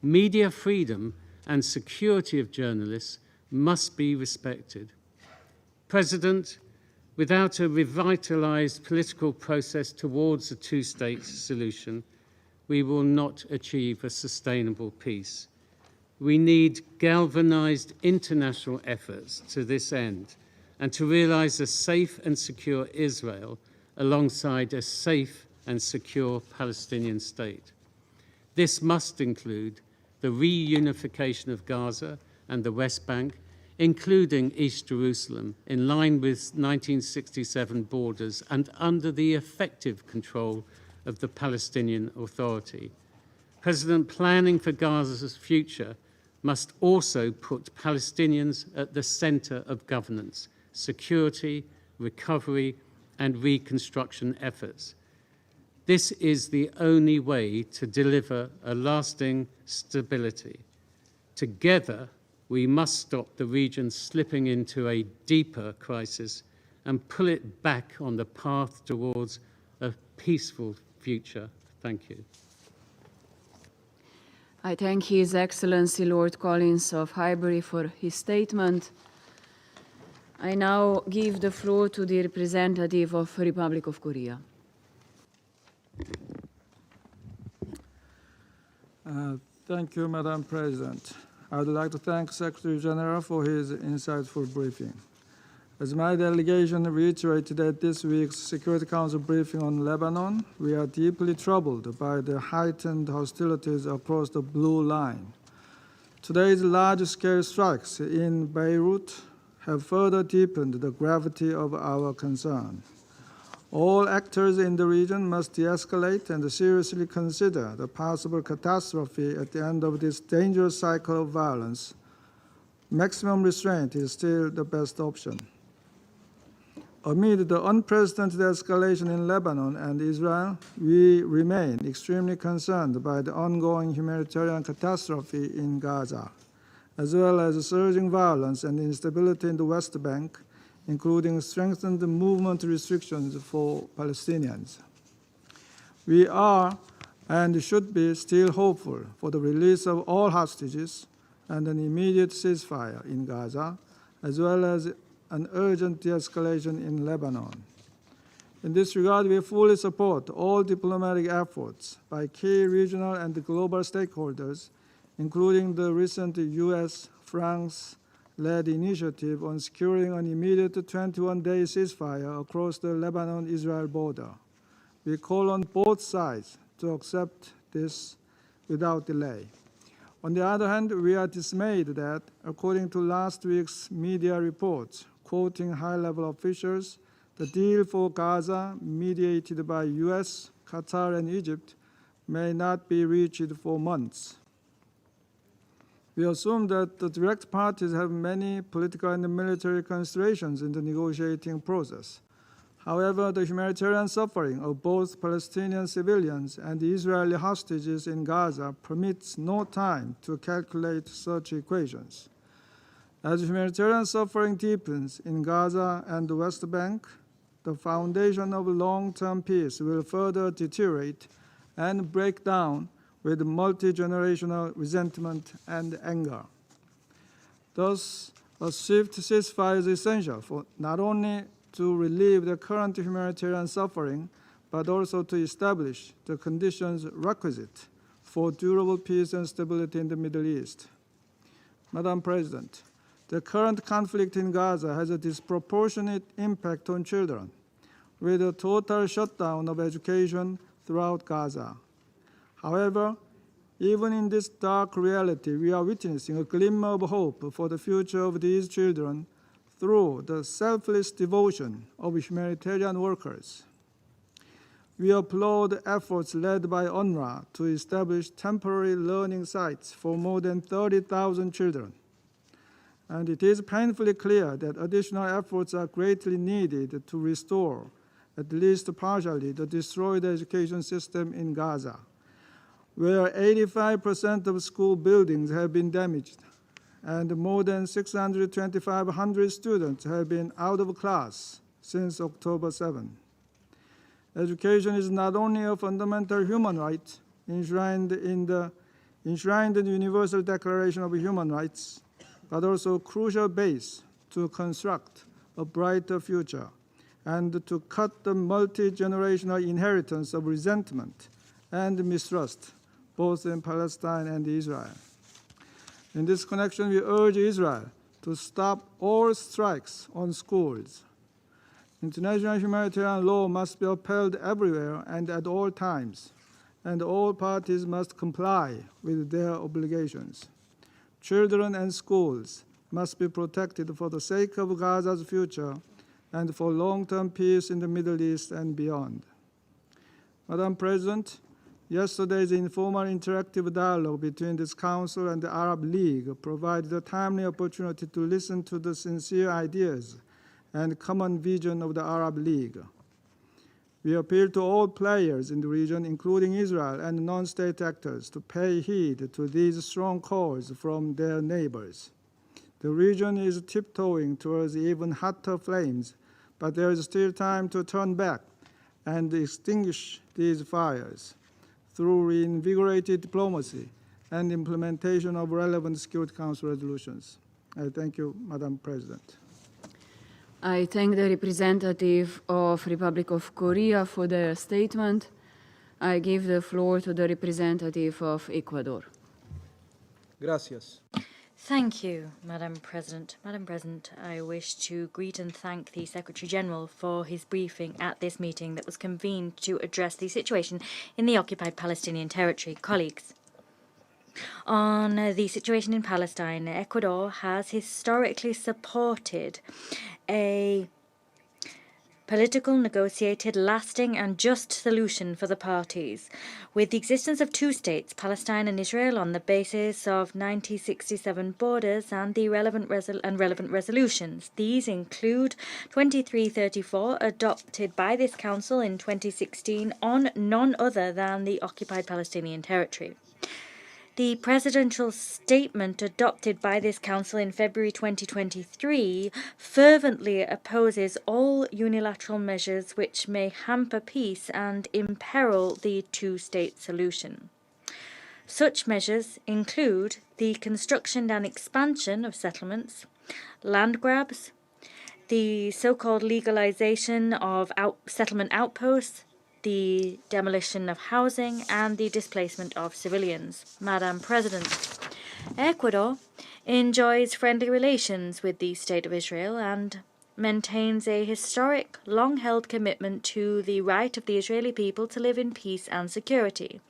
Media freedom and security of journalists must be respected. President, without a revitalized political process towards a two-state solution, we will not achieve a sustainable peace. We need galvanized international efforts to this end and to realize a safe and secure Israel alongside a safe and secure Palestinian state. This must include the reunification of Gaza and the West Bank, including East Jerusalem, in line with 1967 borders and under the effective control of the Palestinian Authority. President, planning for Gaza's future must also put Palestinians at the center of governance, security, recovery, and reconstruction efforts. This is the only way to deliver a lasting stability. Together, we must stop the region slipping into a deeper crisis and pull it back on the path towards a peaceful future. Thank you. I thank His Excellency Lord Collins of Highbury for his statement. I now give the floor to the representative of the Republic of Korea. Thank you, Madam President. I would like to thank Secretary General for his insightful briefing. As my delegation reiterated at this week's Security Council briefing on Lebanon, we are deeply troubled by the heightened hostilities across the Blue Line. Today's large-scale strikes in Beirut have further deepened the gravity of our concern. All actors in the region must de-escalate and seriously consider the possible catastrophe at the end of this dangerous cycle of violence. Maximum restraint is still the best option. Amid the unprecedented escalation in Lebanon and Israel, we remain extremely concerned by the ongoing humanitarian catastrophe in Gaza, as well as surging violence and instability in the West Bank, including strengthened movement restrictions for Palestinians. We are and should be still hopeful for the release of all hostages and an immediate ceasefire in Gaza, as well as an urgent de-escalation in Lebanon. In this regard, we fully support all diplomatic efforts by key regional and global stakeholders, including the recent US-France-led initiative on securing an immediate 21-day ceasefire across the Lebanon-Israel border. We call on both sides to accept this without delay. On the other hand, we are dismayed that, according to last week's media reports, quoting high-level officials, the deal for Gaza, mediated by US, Qatar, and Egypt, may not be reached for months. We assume that the direct parties have many political and military considerations in the negotiating process. However, the humanitarian suffering of both Palestinian civilians and Israeli hostages in Gaza permits no time to calculate such equations. As humanitarian suffering deepens in Gaza and the West Bank, the foundation of long-term peace will further deteriorate and break down with multi-generational resentment and anger. Thus, a swift ceasefire is essential for not only to relieve the current humanitarian suffering, but also to establish the conditions requisite for durable peace and stability in the Middle East. Madam President, the current conflict in Gaza has a disproportionate impact on children, with a total shutdown of education throughout Gaza. However, even in this dark reality, we are witnessing a glimmer of hope for the future of these children through the selfless devotion of humanitarian workers. We applaud efforts led by UNRWA to establish temporary learning sites for more than 30,000 children. And it is painfully clear that additional efforts are greatly needed to restore, at least partially, the destroyed education system in Gaza, where 85% of school buildings have been damaged and more than 6,250 students have been out of class since October 7. Education is not only a fundamental human right enshrined in the Universal Declaration of Human Rights, but also a crucial base to construct a brighter future and to cut the multi-generational inheritance of resentment and mistrust, both in Palestine and Israel. In this connection, we urge Israel to stop all strikes on schools. International humanitarian law must be upheld everywhere and at all times, and all parties must comply with their obligations. Children and schools must be protected for the sake of Gaza's future and for long-term peace in the Middle East and beyond. Madam President, yesterday's informal interactive dialogue between this Council and the Arab League provided a timely opportunity to listen to the sincere ideas and common vision of the Arab League. We appeal to all players in the region, including Israel and non-state actors, to pay heed to these strong calls from their neighbors. The region is tiptoeing towards even hotter flames, but there is still time to turn back and extinguish these fires through reinvigorated diplomacy and implementation of relevant Security Council resolutions. I thank you, Madam President. I thank the representative of Republic of Korea for their statement. I give the floor to the representative of Ecuador. Gracias. Thank you, Madam President. Madam President, I wish to greet and thank the Secretary-General for his briefing at this meeting that was convened to address the situation in the occupied Palestinian territory. Colleagues, on the situation in Palestine, Ecuador has historically supported a political, negotiated, lasting and just solution for the parties, with the existence of two states, Palestine and Israel, on the basis of 1967 borders and the relevant resolutions. These include 2334, adopted by this Council in 2016 on none other than the occupied Palestinian territory. The presidential statement adopted by this Council in February 2023 fervently opposes all unilateral measures which may hamper peace and imperil the two-state solution. Such measures include the construction and expansion of settlements, land grabs, the so-called legalization of settlement outposts, the demolition of housing, and the displacement of civilians. Madam President, Ecuador enjoys friendly relations with the State of Israel and maintains a historic, long-held commitment to the right of the Israeli people to live in peace and security.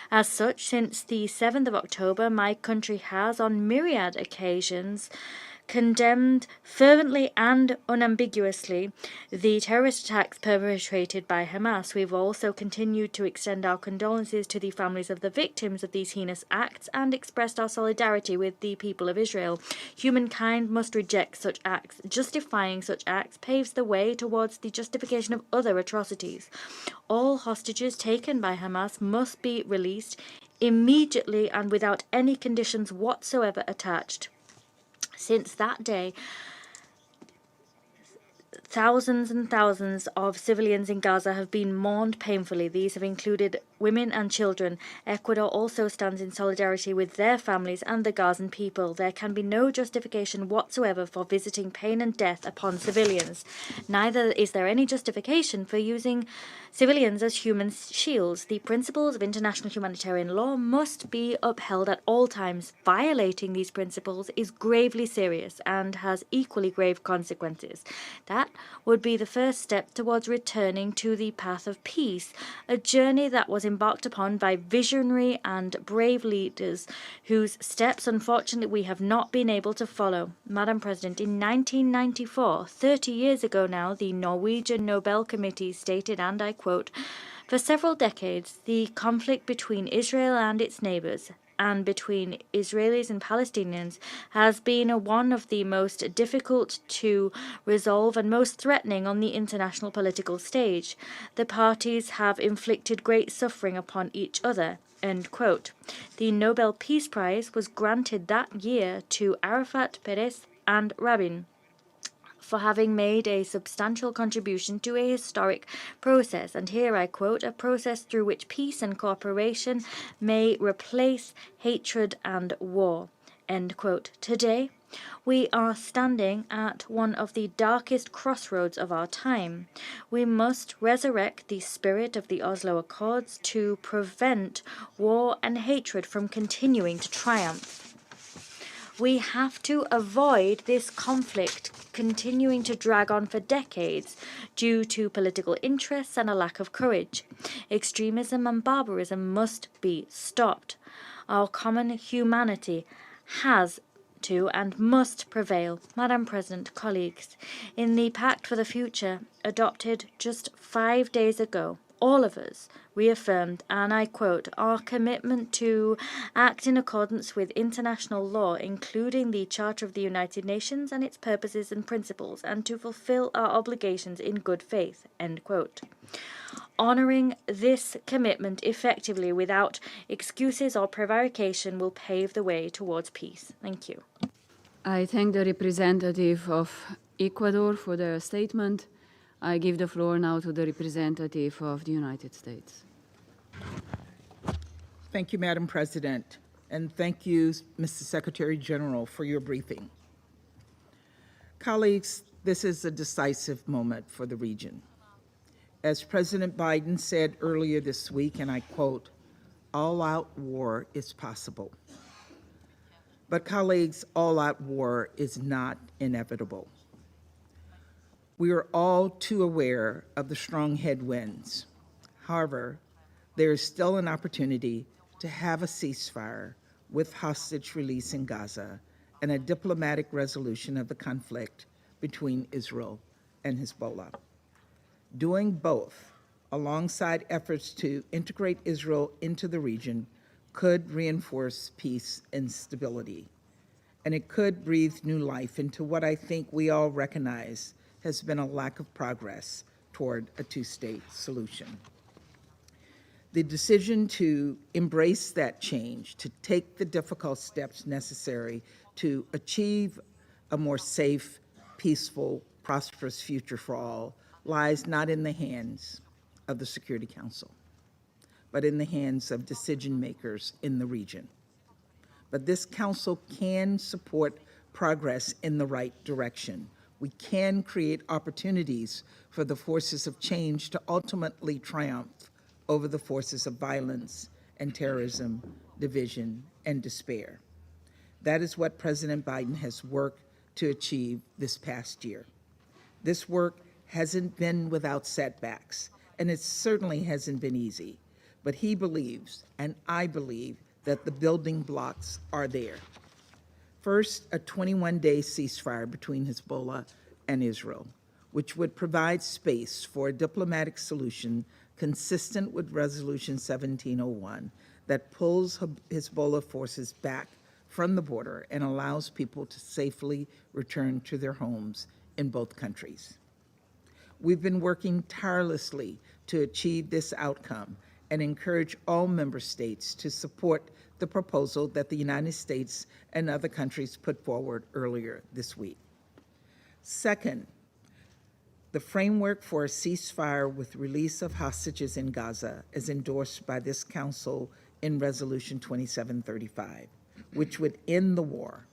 As such, since the 7th of October, my country has, on myriad occasions, condemned fervently and unambiguously the terrorist attacks perpetrated by Hamas. We've also continued to extend our condolences to the families of the victims of these heinous acts and expressed our solidarity with the people of Israel. Humankind must reject such acts. Justifying such acts paves the way towards the justification of other atrocities. All hostages taken by Hamas must be released immediately and without any conditions whatsoever attached. Since that day, thousands and thousands of civilians in Gaza have been mourned painfully. These have included women and children. Ecuador also stands in solidarity with their families and the Gazan people. There can be no justification whatsoever for visiting pain and death upon civilians. Neither is there any justification for using civilians as human shields. The principles of international humanitarian law must be upheld at all times. Violating these principles is gravely serious and has equally grave consequences. That would be the first step towards returning to the path of peace, a journey that was embarked upon by visionary and brave leaders whose steps, unfortunately, we have not been able to follow. Madam President, in 1994, 30 years ago now, the Norwegian Nobel Committee stated, and I quote, "For several decades, the conflict between Israel and its neighbors and between Israelis and Palestinians has been one of the most difficult to resolve and most threatening on the international political stage. The parties have inflicted great suffering upon each other." End quote. The Nobel Peace Prize was granted that year to Arafat, Peres, and Rabin for having made a substantial contribution to a historic process, and here I quote, "a process through which peace and cooperation may replace hatred and war." End quote. Today, we are standing at one of the darkest crossroads of our time. We must resurrect the spirit of the Oslo Accords to prevent war and hatred from continuing to triumph. We have to avoid this conflict continuing to drag on for decades due to political interests and a lack of courage. Extremism and barbarism must be stopped. Our common humanity has to and must prevail. Madam President, colleagues, in the Pact for the Future, adopted just 5 days ago, all of us reaffirmed, and I quote, "our commitment to act in accordance with international law, including the Charter of the United Nations and its purposes and principles, and to fulfill our obligations in good faith." End quote. Honoring this commitment effectively without excuses or prevarication will pave the way towards peace. Thank you. I thank the representative of Ecuador for their statement. I give the floor now to the representative of the United States. Thank you, Madam President, and thank you, Mr. Secretary General, for your briefing. Colleagues, this is a decisive moment for the region. As President Biden said earlier this week, and I quote, "all-out war is possible." But colleagues, all-out war is not inevitable. We are all too aware of the strong headwinds. However, there is still an opportunity to have a ceasefire with hostage release in Gaza and a diplomatic resolution of the conflict between Israel and Hezbollah. Doing both, alongside efforts to integrate Israel into the region, could reinforce peace and stability. And it could breathe new life into what I think we all recognize has been a lack of progress toward a two-state solution. The decision to embrace that change, to take the difficult steps necessary to achieve a more safe, peaceful, prosperous future for all, lies not in the hands of the Security Council, but in the hands of decision makers in the region. But this council can support progress in the right direction, We can create opportunities for the forces of change to ultimately triumph over the forces of violence and terrorism, division, and despair. That is what President Biden has worked to achieve this past year. This work hasn't been without setbacks, and it certainly hasn't been easy, but he believes, and I believe, that the building blocks are there. First, a 21-day ceasefire between Hezbollah and Israel, which would provide space for a diplomatic solution consistent with Resolution 1701 that pulls Hezbollah forces back from the border and allows people to safely return to their homes in both countries. We've been working tirelessly to achieve this outcome and encourage all member states to support the proposal that the United States and other countries put forward earlier this week. Second, the framework for a ceasefire with release of hostages in Gaza is endorsed by this Council in Resolution 2735, which would end the war,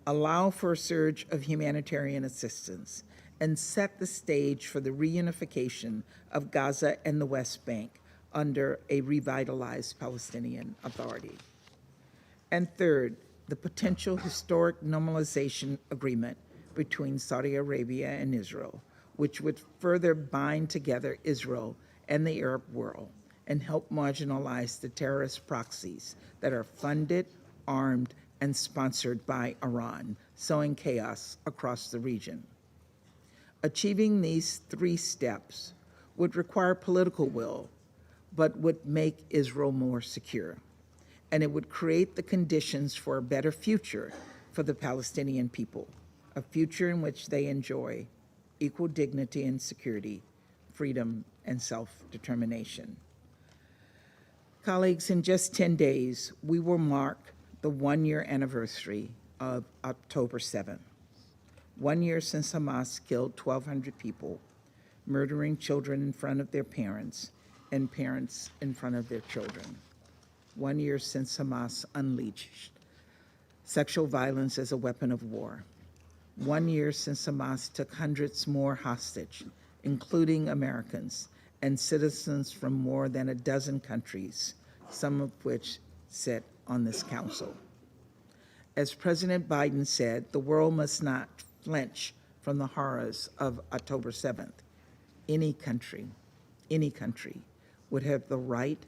allow for a surge of humanitarian assistance, and set the stage for the reunification of Gaza and the West Bank under a revitalized Palestinian Authority. And third, the potential historic normalization agreement between Saudi Arabia and Israel, which would further bind together Israel and the Arab world and help marginalize the terrorist proxies that are funded, armed, and sponsored by Iran, sowing chaos across the region. Achieving these three steps would require political will, but would make Israel more secure. And it would create the conditions for a better future for the Palestinian people, a future in which they enjoy equal dignity and security, freedom and self-determination. Colleagues, in just 10 days, we will mark the one-year anniversary of October 7th. 1 year since Hamas killed 1,200 people, murdering children in front of their parents and parents in front of their children. 1 year since Hamas unleashed sexual violence as a weapon of war. 1 year since Hamas took hundreds more hostage, including Americans and citizens from more than a dozen countries, some of which sit on this council. As President Biden said, the world must not flinch from the horrors of October 7th. Any country would have the right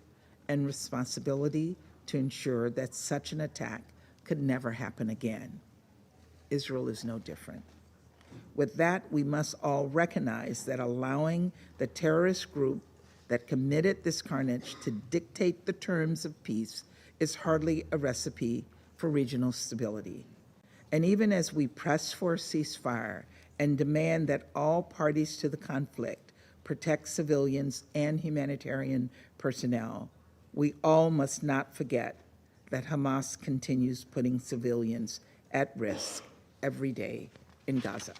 and responsibility to ensure that such an attack could never happen again. Israel is no different. With that, we must all recognize that allowing the terrorist group that committed this carnage to dictate the terms of peace is hardly a recipe for regional stability. And even as we press for a ceasefire and demand that all parties to the conflict protect civilians and humanitarian personnel, we all must not forget that Hamas continues putting civilians at risk every day in Gaza.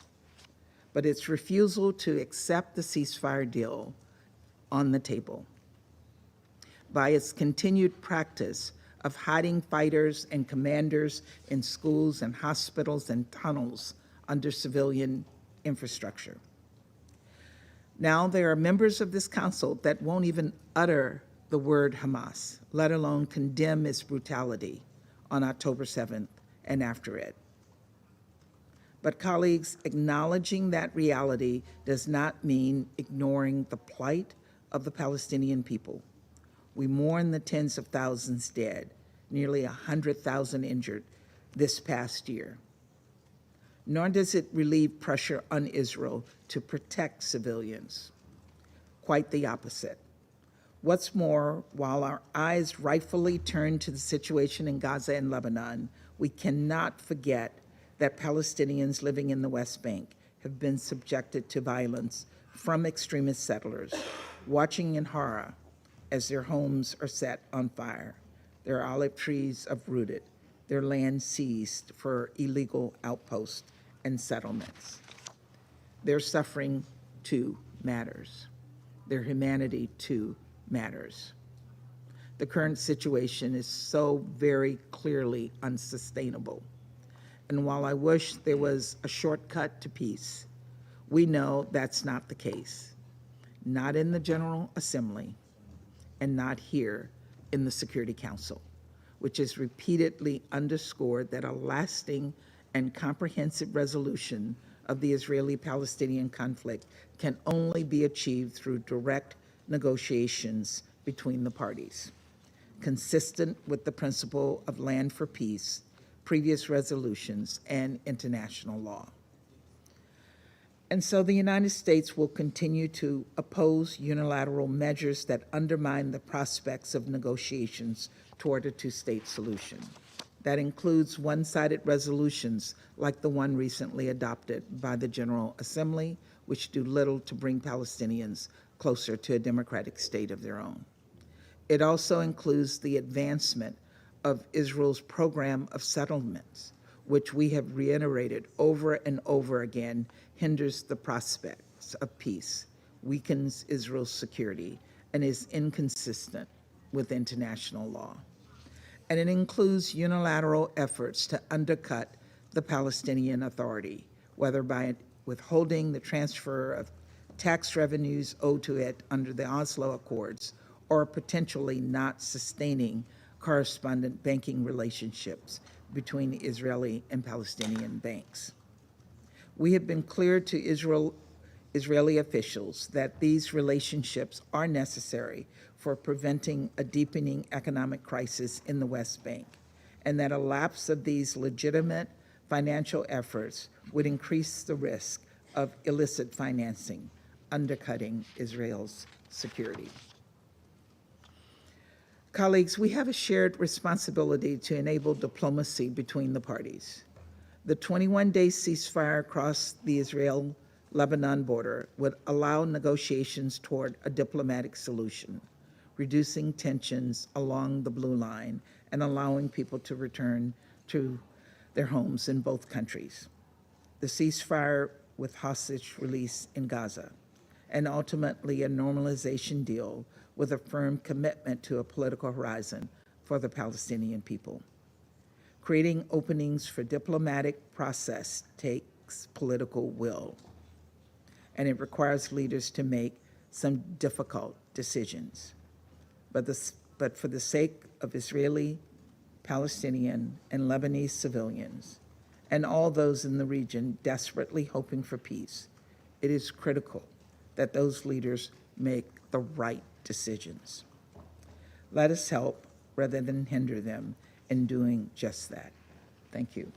But its refusal to accept the ceasefire deal on the table, by its continued practice of hiding fighters and commanders in schools and hospitals and tunnels under civilian infrastructure. Now there are members of this council that won't even utter the word Hamas, let alone condemn its brutality on October 7th and after it. But colleagues, acknowledging that reality does not mean ignoring the plight of the Palestinian people. We mourn the tens of thousands dead, nearly 100,000 injured this past year. Nor does it relieve pressure on Israel to protect civilians. Quite the opposite. What's more, while our eyes rightfully turn to the situation in Gaza and Lebanon, we cannot forget that Palestinians living in the West Bank have been subjected to violence from extremist settlers, watching in horror as their homes are set on fire, their olive trees uprooted, their land seized for illegal outposts and settlements. Their suffering, too, matters. Their humanity, too, matters. The current situation is so very clearly unsustainable. And while I wish there was a shortcut to peace, we know that's not the case. Not in the General Assembly, and not here in the Security Council, which has repeatedly underscored that a lasting and comprehensive resolution of the Israeli-Palestinian conflict can only be achieved through direct negotiations between the parties, consistent with the principle of land for peace, previous resolutions, and international law. And so the United States will continue to oppose unilateral measures that undermine the prospects of negotiations toward a two-state solution. That includes one-sided resolutions like the one recently adopted by the General Assembly, which do little to bring Palestinians closer to a democratic state of their own. It also includes the advancement of Israel's program of settlements, which we have reiterated over and over again hinders the prospects of peace, weakens Israel's security, and is inconsistent with international law. And it includes unilateral efforts to undercut the Palestinian Authority, whether by withholding the transfer of tax revenues owed to it under the Oslo Accords, or potentially not sustaining correspondent banking relationships between Israeli and Palestinian banks. We have been clear to Israeli officials that these relationships are necessary for preventing a deepening economic crisis in the West Bank, and that a lapse of these legitimate financial efforts would increase the risk of illicit financing, undercutting Israel's security. Colleagues, we have a shared responsibility to enable diplomacy between the parties. The 21-day ceasefire across the Israel-Lebanon border would allow negotiations toward a diplomatic solution, reducing tensions along the blue line and allowing people to return to their homes in both countries. The ceasefire with hostage release in Gaza, and ultimately a normalization deal with a firm commitment to a political horizon for the Palestinian people. Creating openings for diplomatic process takes political will, and it requires leaders to make some difficult decisions. But for the sake of Israeli, Palestinian, and Lebanese civilians, and all those in the region desperately hoping for peace, it is critical that those leaders make the right decisions. Let us help rather than hinder them in doing just that. Thank you.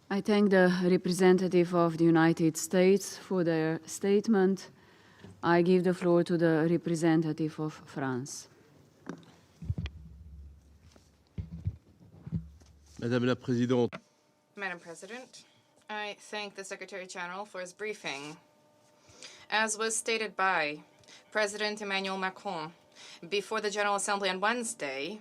I thank the representative of the United States for their statement. I give the floor to the representative of France. Madame la Présidente. Madam President, I thank the Secretary General for his briefing. As was stated by President Emmanuel Macron before the General Assembly on Wednesday,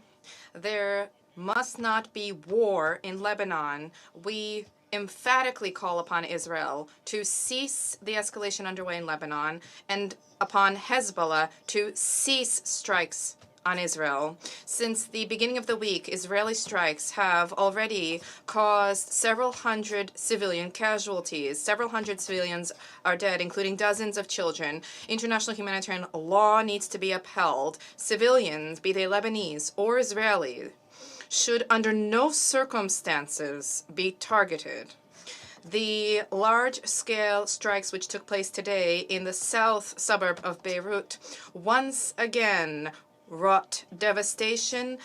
there must not be war in Lebanon. We emphatically call upon Israel to cease the escalation underway in Lebanon and upon Hezbollah to cease strikes on Israel. Since the beginning of the week, Israeli strikes have already caused several hundred civilian casualties. Several hundred civilians are dead, including dozens of children. International humanitarian law needs to be upheld. Civilians, be they Lebanese or Israeli, should under no circumstances be targeted. The large-scale strikes which took place today in the south suburb of Beirut once again wrought devastation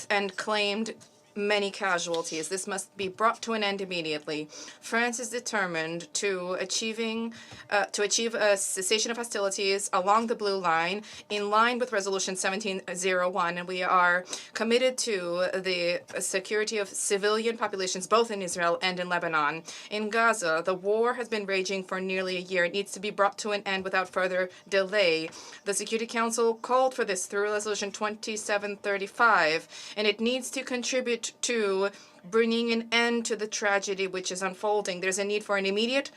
and claimed many casualties. This must be brought to an end immediately. France is determined to achieve a cessation of hostilities along the blue line in line with Resolution 1701, and we are committed to the security of civilian populations both in Israel and in Lebanon. In Gaza, the war has been raging for nearly a year. It needs to be brought to an end without further delay. The Security Council called for this through Resolution 2735, and it needs to contribute to bringing an end to the tragedy which is unfolding. There's a need for an immediate,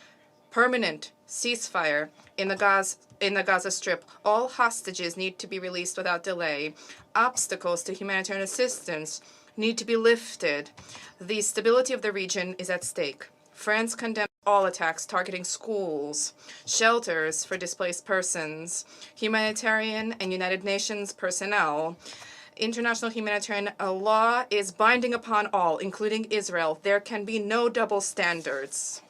permanent ceasefire in the Gaza Strip. All hostages need to be released without delay. Obstacles to humanitarian assistance need to be lifted. The stability of the region is at stake. France condemns all attacks targeting schools, shelters for displaced persons, humanitarian and United Nations personnel. International humanitarian law is binding upon all, including Israel. There can be no double standards.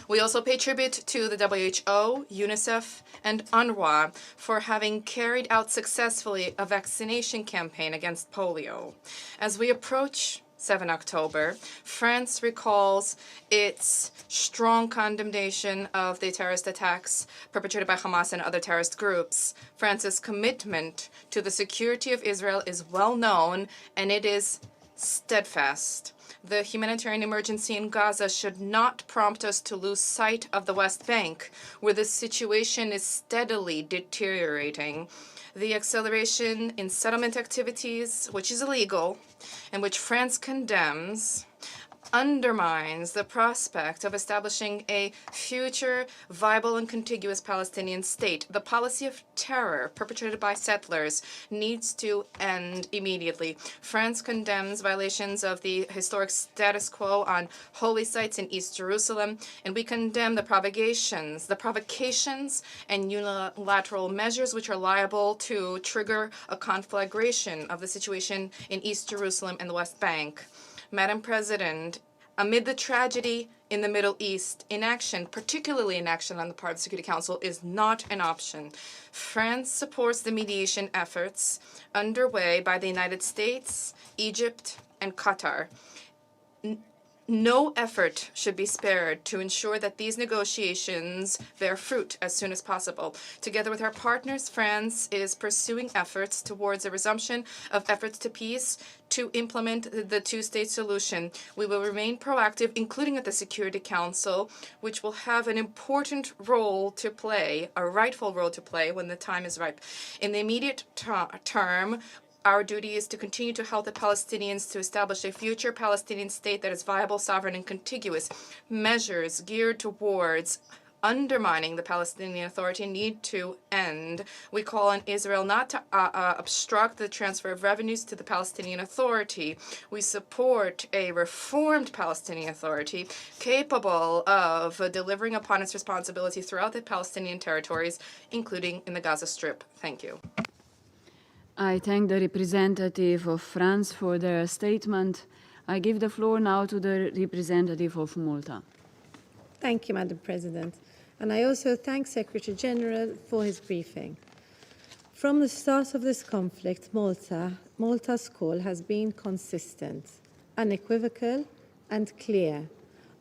We also pay tribute to the WHO, UNICEF, and UNRWA for having carried out successfully a vaccination campaign against polio. As we approach 7 October, France recalls its strong condemnation of the terrorist attacks perpetrated by Hamas and other terrorist groups. France's commitment to the security of Israel is well known, and it is steadfast. The humanitarian emergency in Gaza should not prompt us to lose sight of the West Bank, where the situation is steadily deteriorating. The acceleration in settlement activities, which is illegal, and which France condemns, undermines the prospect of establishing a future viable and contiguous Palestinian state. The policy of terror perpetrated by settlers needs to end immediately. France condemns violations of the historic status quo on holy sites in East Jerusalem, and we condemn the provocations and unilateral measures which are liable to trigger a conflagration of the situation in East Jerusalem and the West Bank. Madam President, amid the tragedy in the Middle East, inaction, particularly inaction on the part of the Security Council, is not an option. France supports the mediation efforts underway by the United States, Egypt, and Qatar. No effort should be spared to ensure that these negotiations bear fruit as soon as possible. Together with our partners, France is pursuing efforts towards a resumption of efforts to peace to implement the two-state solution. We will remain proactive, including at the Security Council, which will have an important role to play, a rightful role to play when the time is ripe. In the immediate term, our duty is to continue to help the Palestinians to establish a future Palestinian state that is viable, sovereign, and contiguous. Measures geared towards undermining the Palestinian Authority need to end. We call on Israel not to obstruct the transfer of revenues to the Palestinian Authority. We support a reformed Palestinian Authority capable of delivering upon its responsibilities throughout the Palestinian territories, including in the Gaza Strip. Thank you. I thank the representative of France for their statement. I give the floor now to the representative of Malta. Thank you, Madam President. And I also thank Secretary General for his briefing. From the start of this conflict, Malta's call has been consistent, unequivocal, and clear.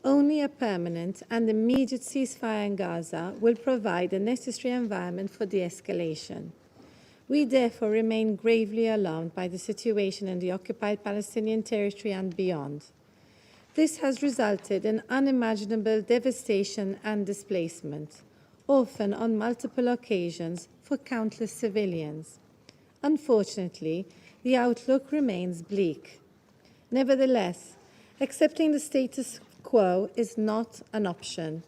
Only a permanent and immediate ceasefire in Gaza will provide the necessary environment for de-escalation. We therefore remain gravely alarmed by the situation in the occupied Palestinian territory and beyond. This has resulted in unimaginable devastation and displacement, often on multiple occasions for countless civilians. Unfortunately, the outlook remains bleak. Nevertheless, accepting the status quo is not an option.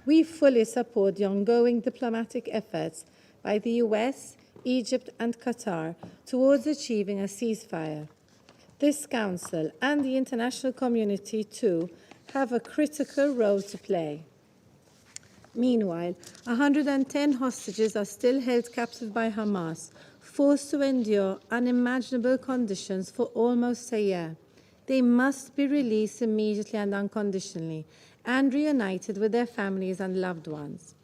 We fully support the ongoing diplomatic efforts by the US, Egypt, and Qatar towards achieving a ceasefire. This Council and the international community, too, have a critical role to play. Meanwhile, 110 hostages are still held captive by Hamas, forced to endure unimaginable conditions for almost a year. They must be released immediately and unconditionally, and reunited with their families and loved ones.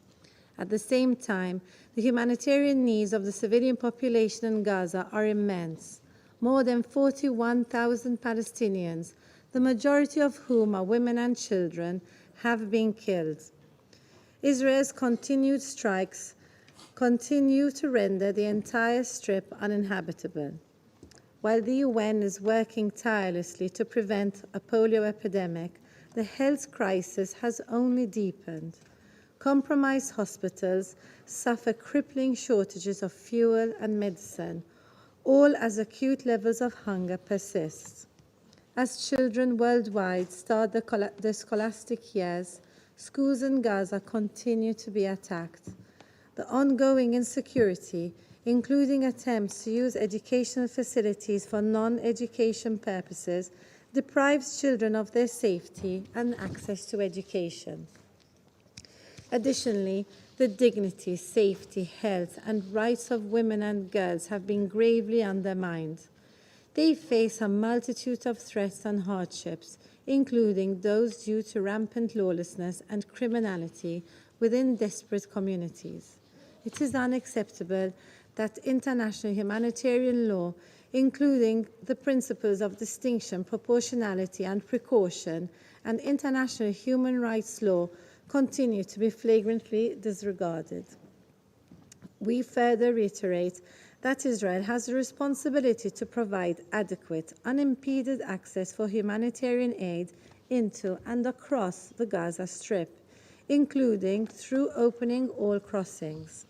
At the same time, the humanitarian needs of the civilian population in Gaza are immense. More than 41,000 Palestinians, the majority of whom are women and children, have been killed. Israel's continued strikes continue to render the entire strip uninhabitable. While the UN is working tirelessly to prevent a polio epidemic, the health crisis has only deepened. Compromised hospitals suffer crippling shortages of fuel and medicine, all as acute levels of hunger persist. As children worldwide start the scholastic years, schools in Gaza continue to be attacked. The ongoing insecurity including attempts to use educational facilities for non-education purposes, deprives children of their safety and access to education. Additionally, the dignity, safety, health, and rights of women and girls have been gravely undermined. They face a multitude of threats and hardships, including those due to rampant lawlessness and criminality within desperate communities. It is unacceptable that international humanitarian law, including the principles of distinction, proportionality, and precaution, and international human rights law, continue to be flagrantly disregarded. We further reiterate that Israel has the responsibility to provide adequate, unimpeded access for humanitarian aid into and across the Gaza Strip, including through opening all crossings.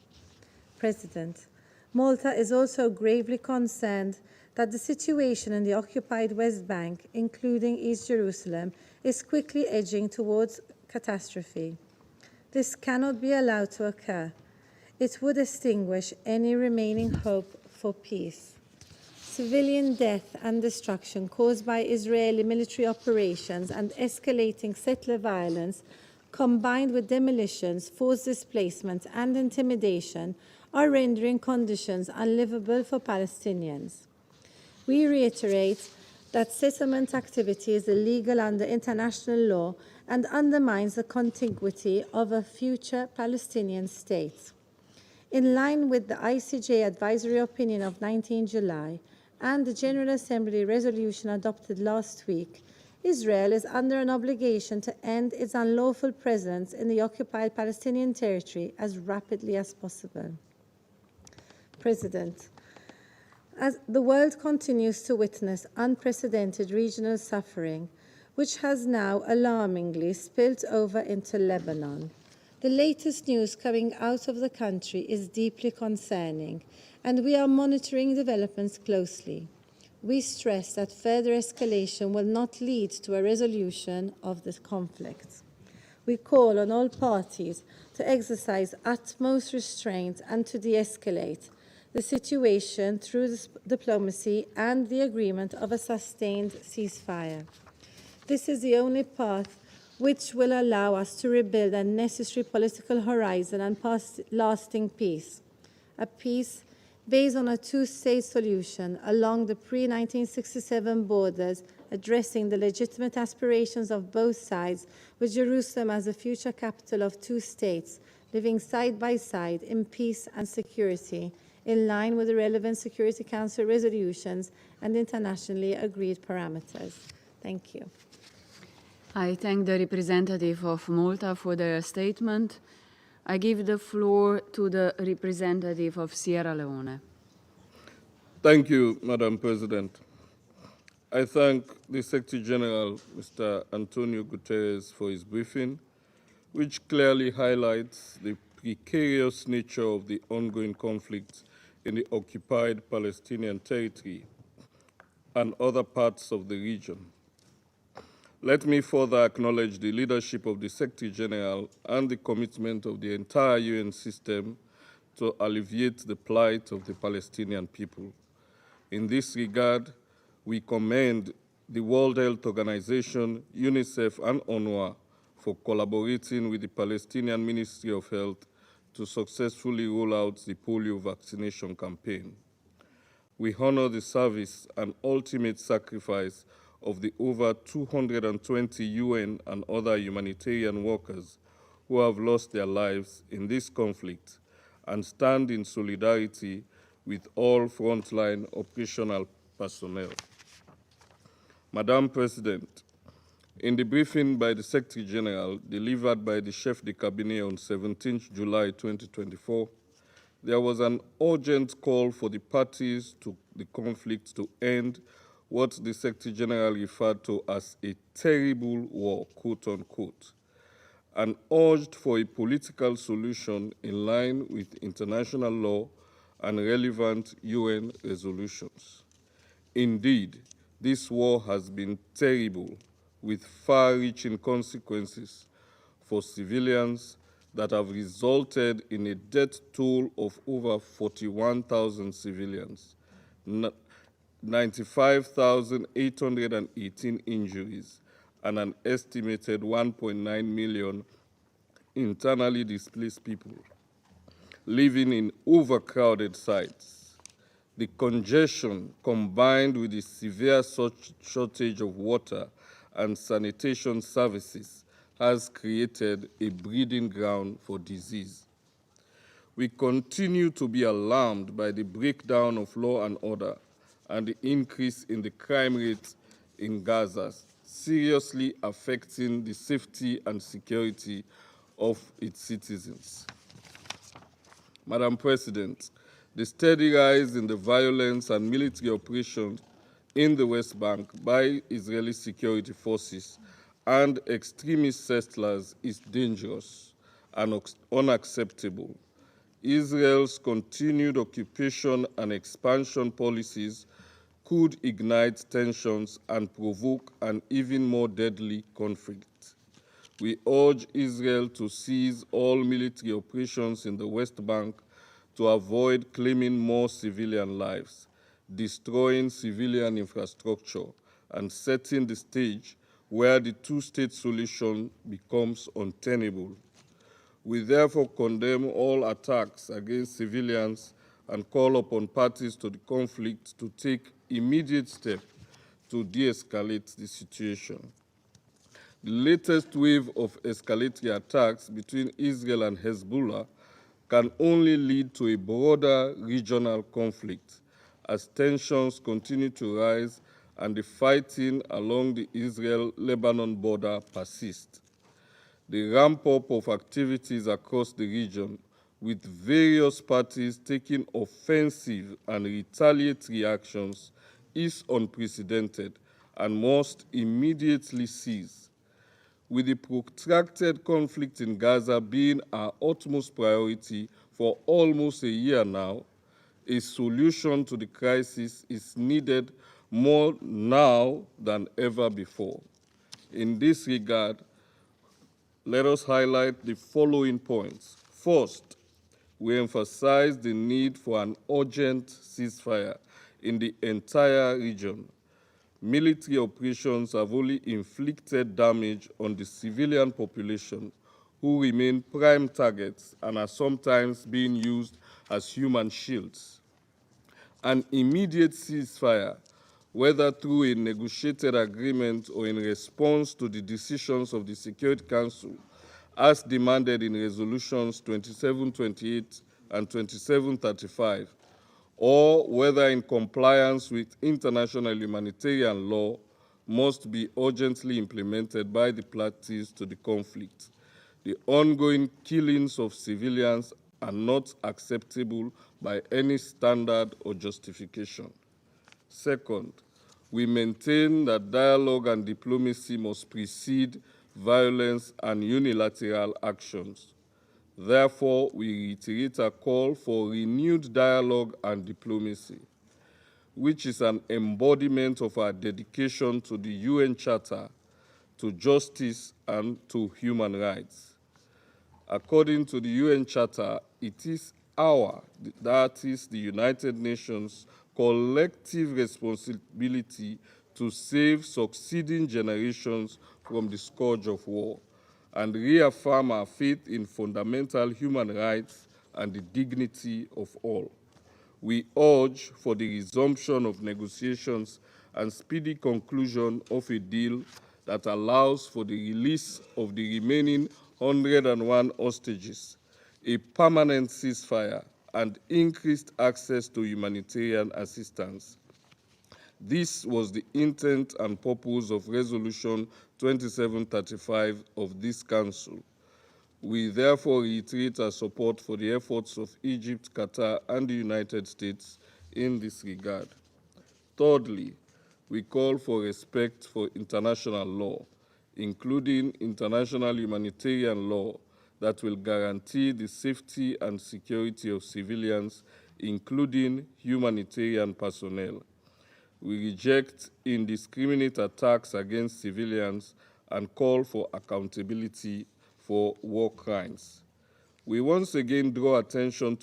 President, Malta is also gravely concerned that the situation in the occupied West Bank, including East Jerusalem, is quickly edging towards catastrophe. This cannot be allowed to occur. It would extinguish any remaining hope for peace. Civilian death and destruction caused by Israeli military operations and escalating settler violence, combined with demolitions, forced displacement, and intimidation, are rendering conditions unlivable for Palestinians. We reiterate that settlement activity is illegal under international law and undermines the contiguity of a future Palestinian state. In line with the ICJ advisory opinion of 19 July and the General Assembly resolution adopted last week, Israel is under an obligation to end its unlawful presence in the occupied Palestinian territory as rapidly as possible. President, as the world continues to witness unprecedented regional suffering, which has now alarmingly spilled over into Lebanon, the latest news coming out of the country is deeply concerning, and we are monitoring developments closely. We stress that further escalation will not lead to a resolution of this conflict. We call on all parties to exercise utmost restraint and to de-escalate the situation through diplomacy and the agreement of a sustained ceasefire. This is the only path which will allow us to rebuild a necessary political horizon and lasting peace, a peace based on a two-state solution along the pre-1967 borders, addressing the legitimate aspirations of both sides, with Jerusalem as the future capital of two states, living side by side in peace and security, in line with the relevant Security Council resolutions and internationally agreed parameters. Thank you. I thank the representative of Malta for their statement. I give the floor to the representative of Sierra Leone. Thank you, Madam President. I thank the Secretary General, Mr. Antonio Guterres, for his briefing, which clearly highlights the precarious nature of the ongoing conflict in the occupied Palestinian territory and other parts of the region. Let me further acknowledge the leadership of the Secretary General and the commitment of the entire UN system to alleviate the plight of the Palestinian people. In this regard, we commend the World Health Organization, UNICEF, and UNRWA for collaborating with the Palestinian Ministry of Health to successfully roll out the polio vaccination campaign. We honor the service and ultimate sacrifice of the over 220 UN and other humanitarian workers who have lost their lives in this conflict and stand in solidarity with all frontline operational personnel. Madam President, in the briefing by the Secretary General delivered by the Chef de Cabinet on 17 July 2024, there was an urgent call for the parties to the conflict to end what the Secretary General referred to as a terrible war, quote unquote, and urged for a political solution in line with international law and relevant UN resolutions. Indeed, this war has been terrible, with far-reaching consequences for civilians, that have resulted in a death toll of over 41,000 civilians, 95,818 injuries, and an estimated 1.9 million internally displaced people living in overcrowded sites. The congestion, combined with the severe shortage of water and sanitation services, has created a breeding ground for disease. We continue to be alarmed by the breakdown of law and order and the increase in the crime rate in Gaza, seriously affecting the safety and security of its citizens. Madam President, the steady rise in the violence and military operations in the West Bank by Israeli security forces and extremist settlers is dangerous and unacceptable. Israel's continued occupation and expansion policies could ignite tensions and provoke an even more deadly conflict. We urge Israel to cease all military operations in the West Bank to avoid claiming more civilian lives, destroying civilian infrastructure, and setting the stage where the two-state solution becomes untenable. We therefore condemn all attacks against civilians and call upon parties to the conflict to take immediate steps to de-escalate the situation. The latest wave of escalatory attacks between Israel and Hezbollah can only lead to a broader regional conflict as tensions continue to rise and the fighting along the Israel-Lebanon border persists. The ramp-up of activities across the region, with various parties taking offensive and retaliatory actions, is unprecedented and must immediately cease. With the protracted conflict in Gaza being our utmost priority for almost a year now, a solution to the crisis is needed more now than ever before. In this regard, let us highlight the following points. First, we emphasize the need for an urgent ceasefire in the entire region. Military operations have only inflicted damage on the civilian population, who remain prime targets and are sometimes being used as human shields. An immediate ceasefire, whether through a negotiated agreement or in response to the decisions of the Security Council, as demanded in Resolutions 2728 and 2735, or whether in compliance with international humanitarian law, must be urgently implemented by the parties to the conflict. The ongoing killings of civilians are not acceptable by any standard or justification. Second, we maintain that dialogue and diplomacy must precede violence and unilateral actions. Therefore, we reiterate a call for renewed dialogue and diplomacy, which is an embodiment of our dedication to the UN Charter, to justice, and to human rights. According to the UN Charter, it is that is the United Nations, collective responsibility to save succeeding generations from the scourge of war and reaffirm our faith in fundamental human rights and the dignity of all. We urge for the resumption of negotiations and speedy conclusion of a deal that allows for the release of the remaining 101 hostages, a permanent ceasefire, and increased access to humanitarian assistance. This was the intent and purpose of Resolution 2735 of this Council. We therefore reiterate our support for the efforts of Egypt, Qatar, and the United States in this regard. Thirdly, we call for respect for international law, including international humanitarian law that will guarantee the safety and security of civilians, including humanitarian personnel. We reject indiscriminate attacks against civilians and call for accountability for war crimes. we once again draw attention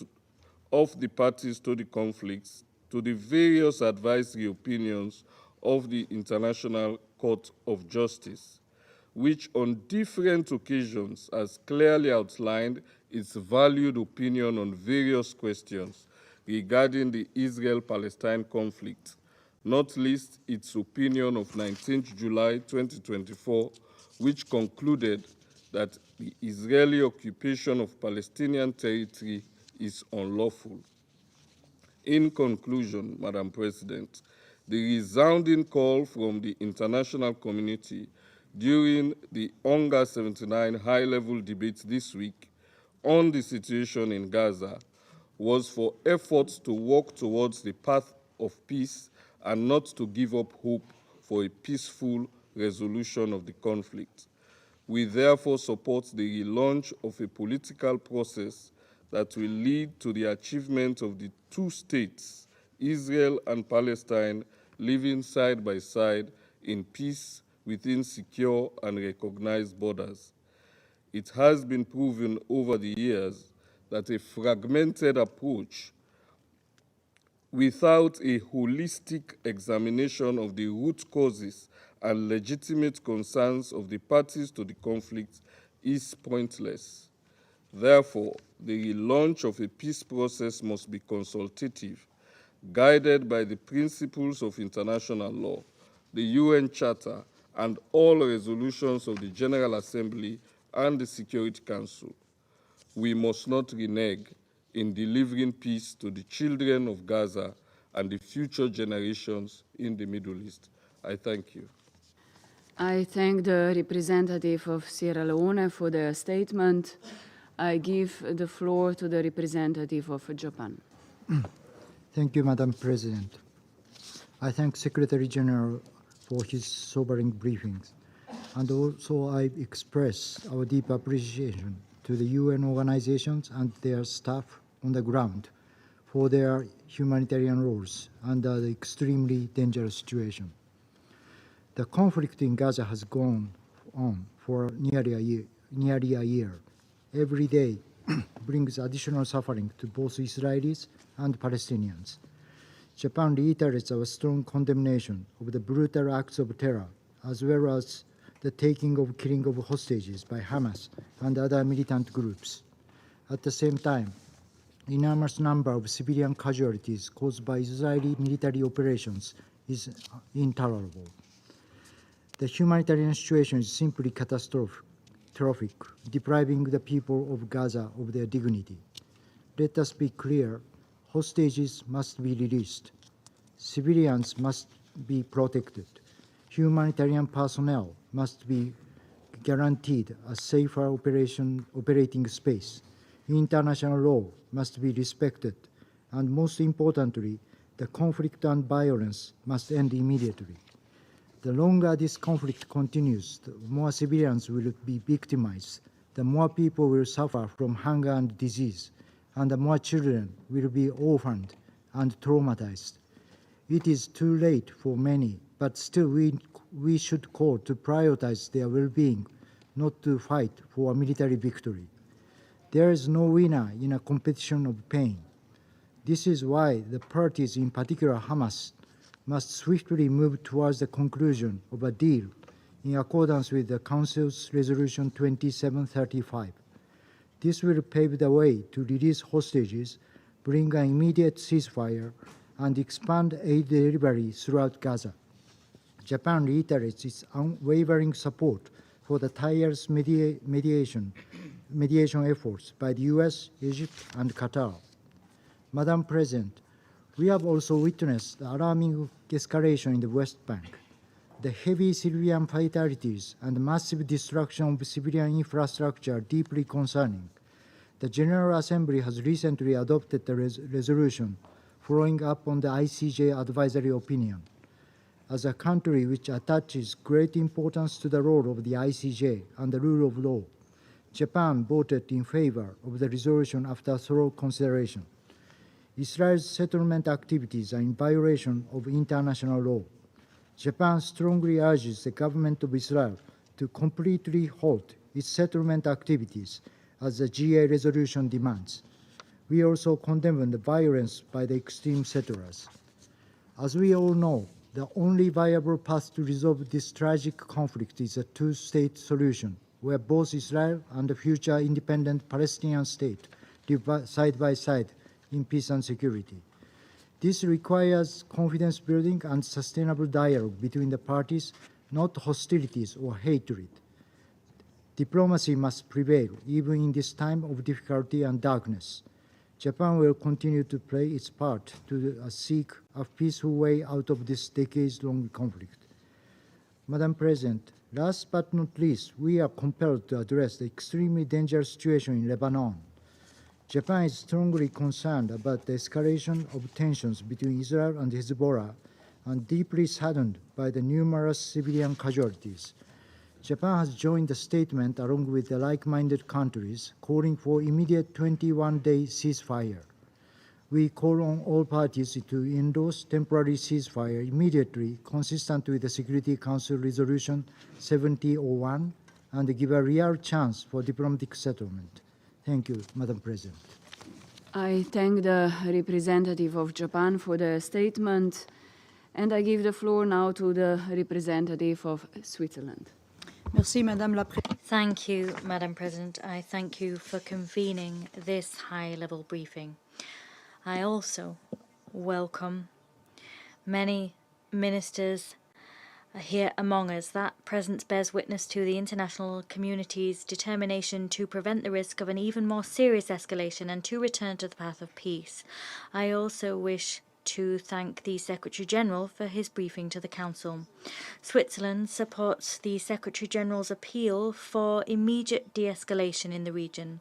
of the parties to the conflicts to the various advisory opinions of the International Court of Justice, which on different occasions has clearly outlined its valued opinion on various questions regarding the Israel-Palestine conflict, not least its opinion of 19th July 2024, which concluded that the Israeli occupation of Palestinian territory is unlawful. In conclusion, Madam President, the resounding call from the international community during the UNGA 79 high-level debate this week on the situation in Gaza was for efforts to work towards the path of peace and not to give up hope for a peaceful resolution of the conflict. We therefore support the relaunch of a political process that will lead to the achievement of the two states, Israel and Palestine, living side by side in peace within secure and recognized borders. It has been proven over the years that a fragmented approach without a holistic examination of the root causes and legitimate concerns of the parties to the conflict is pointless. Therefore, the relaunch of a peace process must be consultative, guided by the principles of international law, the UN Charter, and all resolutions of the General Assembly and the Security Council. We must not renege in delivering peace to the children of Gaza and the future generations in the Middle East. I thank you. I thank the representative of Sierra Leone for their statement. I give the floor to the representative of Japan. Thank you, Madam President. I thank Secretary General for his sobering briefings, and also I express our deep appreciation to the UN organizations and their staff on the ground for their humanitarian roles under the extremely dangerous situation. The conflict in Gaza has gone on for nearly a year. Every day brings additional suffering to both Israelis and Palestinians. Japan reiterates our strong condemnation of the brutal acts of terror, as well as the killing of hostages by Hamas and other militant groups. At the same time, enormous number of civilian casualties caused by Israeli military operations is intolerable. The humanitarian situation is simply catastrophic, depriving the people of Gaza of their dignity. Let us be clear, hostages must be released. Civilians must be protected. Humanitarian personnel must be guaranteed a safer operating space. International law must be respected. And most importantly, the conflict and violence must end immediately. The longer this conflict continues, the more civilians will be victimized, the more people will suffer from hunger and disease, and the more children will be orphaned and traumatized. It is too late for many, but still we should call to prioritize their well-being, not to fight for a military victory. There is no winner in a competition of pain. This is why the parties, in particular Hamas, must swiftly move towards the conclusion of a deal in accordance with the Council's Resolution 2735. This will pave the way to release hostages, bring an immediate ceasefire, and expand aid delivery throughout Gaza. Japan reiterates its unwavering support for the tireless mediation efforts by the US, Egypt, and Qatar. Madam President, we have also witnessed the alarming escalation in the West Bank. The heavy civilian fatalities and massive destruction of civilian infrastructure are deeply concerning. The General Assembly has recently adopted a resolution following up on the ICJ advisory opinion. As a country which attaches great importance to the role of the ICJ and the rule of law, Japan voted in favor of the resolution after thorough consideration. Israel's settlement activities are in violation of international law. Japan strongly urges the government of Israel to completely halt its settlement activities as the GA resolution demands. We also condemn the violence by the extreme settlers. As we all know, the only viable path to resolve this tragic conflict is a two-state solution, where both Israel and the future independent Palestinian state live side by side in peace and security. This requires confidence building and sustainable dialogue between the parties, not hostilities or hatred. Diplomacy must prevail, even in this time of difficulty and darkness. Japan will continue to play its part to seek a peaceful way out of this decades-long conflict. Madam President, last but not least, we are compelled to address the extremely dangerous situation in Lebanon. Japan is strongly concerned about the escalation of tensions between Israel and Hezbollah and deeply saddened by the numerous civilian casualties. Japan has joined the statement along with the like-minded countries calling for immediate 21-day ceasefire. We call on all parties to endorse temporary ceasefire immediately, consistent with the Security Council Resolution 7001, and give a real chance for diplomatic settlement. Thank you, Madam President. I thank the representative of Japan for the statement, and I give the floor now to the representative of Switzerland. Thank you, Madam President. I thank you for convening this high-level briefing. I also welcome many ministers here among us. That presence bears witness to the international community's determination to prevent the risk of an even more serious escalation and to return to the path of peace. I also wish to thank the Secretary-General for his briefing to the Council. Switzerland supports the Secretary-General's appeal for immediate de-escalation in the region.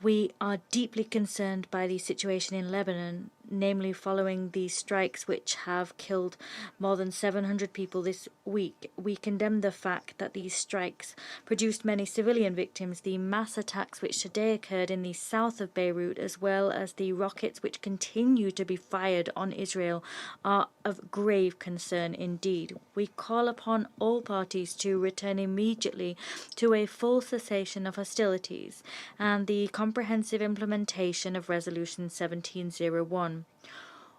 We are deeply concerned by the situation in Lebanon, namely following the strikes which have killed more than 700 people this week. We condemn the fact that these strikes produced many civilian victims. The mass attacks which today occurred in the south of Beirut, as well as the rockets which continue to be fired on Israel, are of grave concern indeed. We call upon all parties to return immediately to a full cessation of hostilities and the comprehensive implementation of Resolution 1701.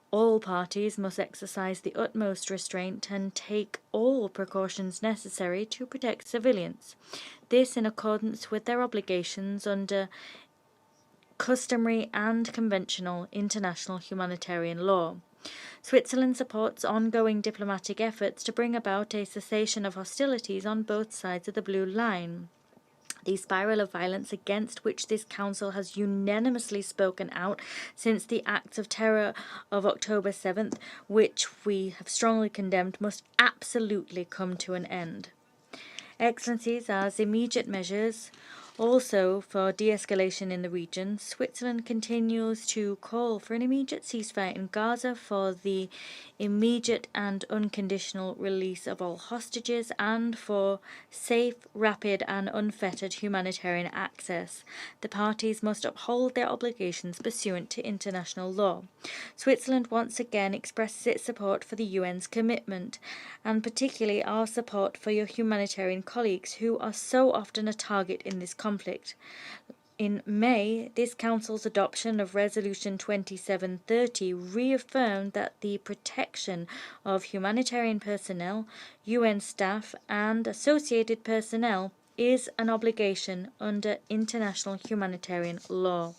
All parties must exercise the utmost restraint and take all precautions necessary to protect civilians. This in accordance with their obligations under customary and conventional international humanitarian law. Switzerland supports ongoing diplomatic efforts to bring about a cessation of hostilities on both sides of the Blue Line. The spiral of violence against which this Council has unanimously spoken out since the acts of terror of October 7th, which we have strongly condemned, must absolutely come to an end. Excellencies, as immediate measures also for de-escalation in the region, Switzerland continues to call for an immediate ceasefire in Gaza, for the immediate and unconditional release of all hostages, and for safe, rapid and unfettered humanitarian access. The parties must uphold their obligations pursuant to international law. Switzerland once again expresses its support for the UN's commitment, and particularly our support for your humanitarian colleagues who are so often a target in this conflict. In May, this Council's adoption of Resolution 2730 reaffirmed that the protection of humanitarian personnel, UN staff, and associated personnel is an obligation under international humanitarian law.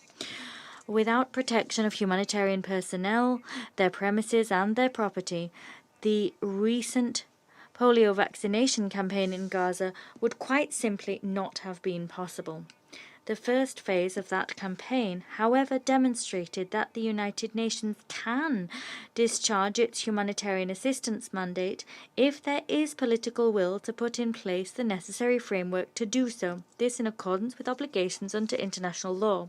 Without protection of humanitarian personnel, their premises, and their property, the recent polio vaccination campaign in Gaza would quite simply not have been possible. The first phase of that campaign, however, demonstrated that the United Nations can discharge its humanitarian assistance mandate if there is political will to put in place the necessary framework to do so, this in accordance with obligations under international law.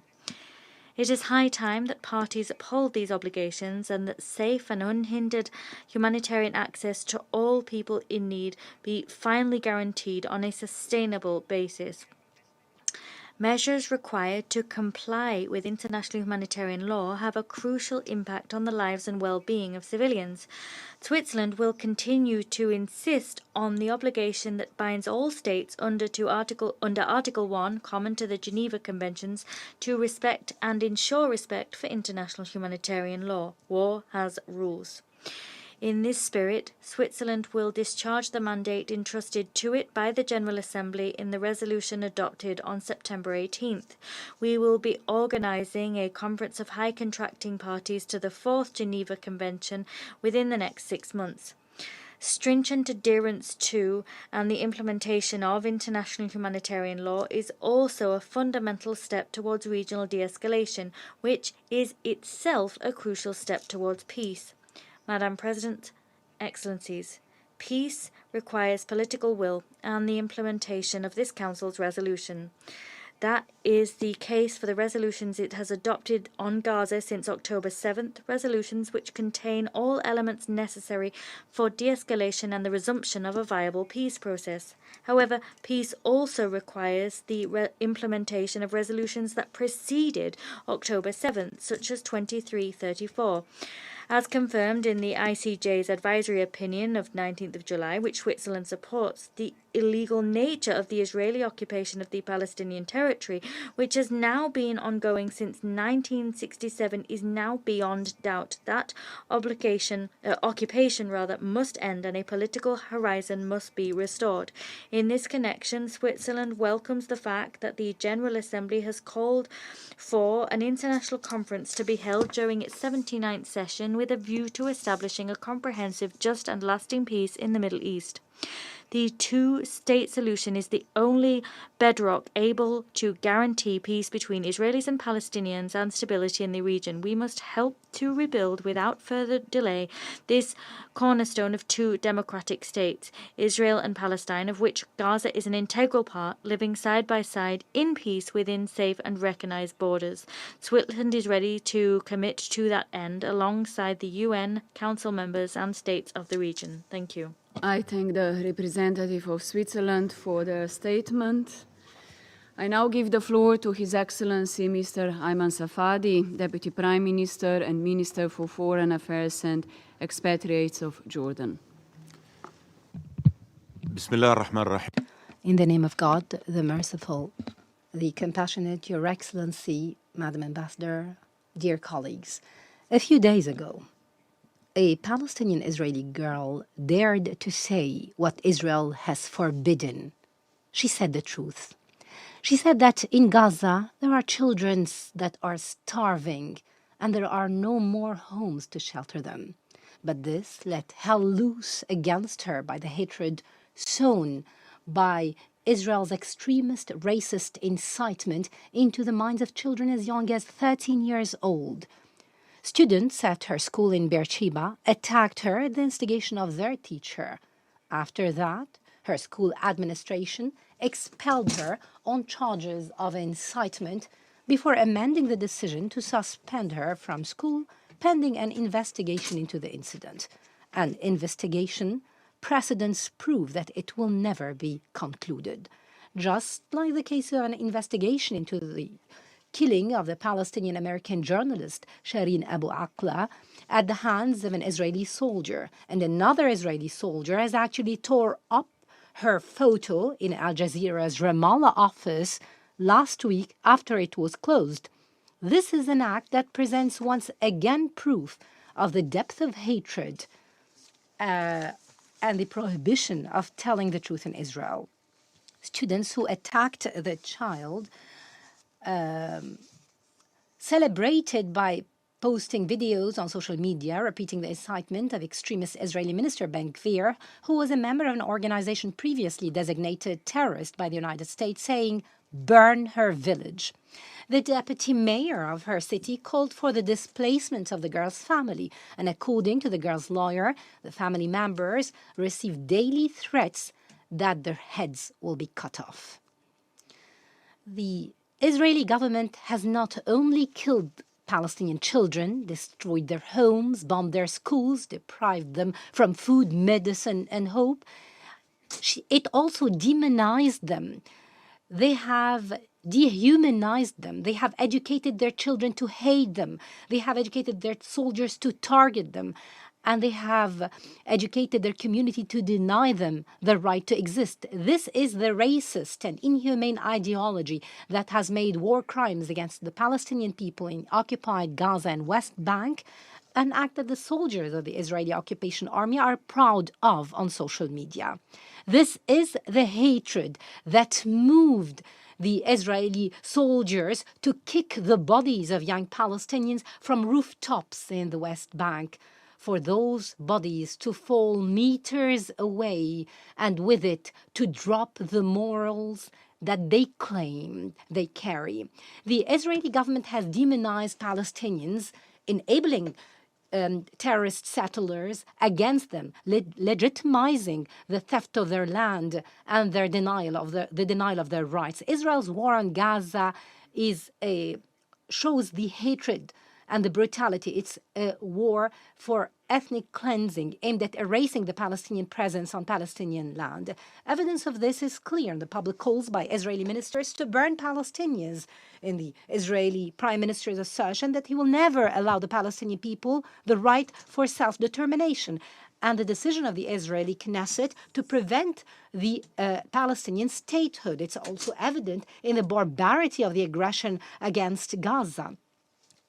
It is high time that parties uphold these obligations and that safe and unhindered humanitarian access to all people in need be finally guaranteed on a sustainable basis. Measures required to comply with international humanitarian law have a crucial impact on the lives and well-being of civilians. Switzerland will continue to insist on the obligation that binds all states under Article 1, common to the Geneva Conventions, to respect and ensure respect for international humanitarian law. War has rules. In this spirit, Switzerland will discharge the mandate entrusted to it by the General Assembly in the resolution adopted on September 18th. We will be organising a conference of high contracting parties to the 4th Geneva Convention within the next 6 months. Stringent adherence to and the implementation of international humanitarian law is also a fundamental step towards regional de-escalation, which is itself a crucial step towards peace. Madam President, Excellencies, peace requires political will and the implementation of this Council's resolution. That is the case for the resolutions it has adopted on Gaza since October 7th, resolutions which contain all elements necessary for de-escalation and the resumption of a viable peace process. However, peace also requires the implementation of resolutions that preceded October 7th, such as 2334. As confirmed in the ICJ's advisory opinion of 19th of July, which Switzerland supports, the illegal nature of the Israeli occupation of the Palestinian territory, which has now been ongoing since 1967, is now beyond doubt. That occupation must end and a political horizon must be restored. In this connection, Switzerland welcomes the fact that the General Assembly has called for an international conference to be held during its 79th session with a view to establishing a comprehensive, just and lasting peace in the Middle East. The two-state solution is the only bedrock able to guarantee peace between Israelis and Palestinians and stability in the region. We must help to rebuild without further delay this cornerstone of two democratic states, Israel and Palestine, of which Gaza is an integral part, living side by side in peace within safe and recognized borders. Switzerland is ready to commit to that end alongside the UN, Council members and states of the region. Thank you. I thank the representative of Switzerland for the statement. I now give the floor to His Excellency Mr. Ayman Safadi, Deputy Prime Minister and Minister for Foreign Affairs and Expatriates of Jordan. In the name of God, the merciful, the compassionate, Your Excellency, Madam Ambassador, dear colleagues, a few days ago, a Palestinian Israeli girl dared to say what Israel has forbidden. She said the truth. She said that in Gaza there are children that are starving and there are no more homes to shelter them. But this let hell loose against her by the hatred sown by Israel's extremist racist incitement into the minds of children as young as 13 years old. Students at her school in Beersheba attacked her at the instigation of their teacher. After that, her school administration expelled her on charges of incitement before amending the decision to suspend her from school pending an investigation into the incident. An investigation, precedents prove that it will never be concluded. Just like the case of an investigation into the killing of the Palestinian-American journalist Shireen Abu Akleh at the hands of an Israeli soldier. And another Israeli soldier has actually tore up her photo in Al Jazeera's Ramallah office last week after it was closed. This is an act that presents once again proof of the depth of hatred and the prohibition of telling the truth in Israel. Students who attacked the child celebrated by posting videos on social media repeating the incitement of extremist Israeli Minister Ben Gvir, who was a member of an organization previously designated terrorist by the United States, saying, "Burn her village." The deputy mayor of her city called for the displacement of the girl's family, and according to the girl's lawyer, the family members receive daily threats that their heads will be cut off. The Israeli government has not only killed Palestinian children, destroyed their homes, bombed their schools, deprived them from food, medicine, and hope, it also demonized them. They have dehumanized them. They have educated their children to hate them. They have educated their soldiers to target them. And they have educated their community to deny them the right to exist. This is the racist and inhumane ideology that has made war crimes against the Palestinian people in occupied Gaza and West Bank an act that the soldiers of the Israeli occupation army are proud of on social media. This is the hatred that moved the Israeli soldiers to kick the bodies of young Palestinians from rooftops in the West Bank, for those bodies to fall meters away and with it to drop the morals that they claim they carry. The Israeli government has demonized Palestinians, enabling terrorist settlers against them, legitimizing the theft of their land and their denial of the denial of their rights. Israel's war on Gaza shows the hatred and the brutality. It's a war for ethnic cleansing aimed at erasing the Palestinian presence on Palestinian land. Evidence of this is clear in the public calls by Israeli ministers to burn Palestinians, in the Israeli prime minister's assertion that he will never allow the Palestinian people the right for self-determination, and the decision of the Israeli Knesset to prevent the Palestinian statehood. It's also evident in the barbarity of the aggression against Gaza,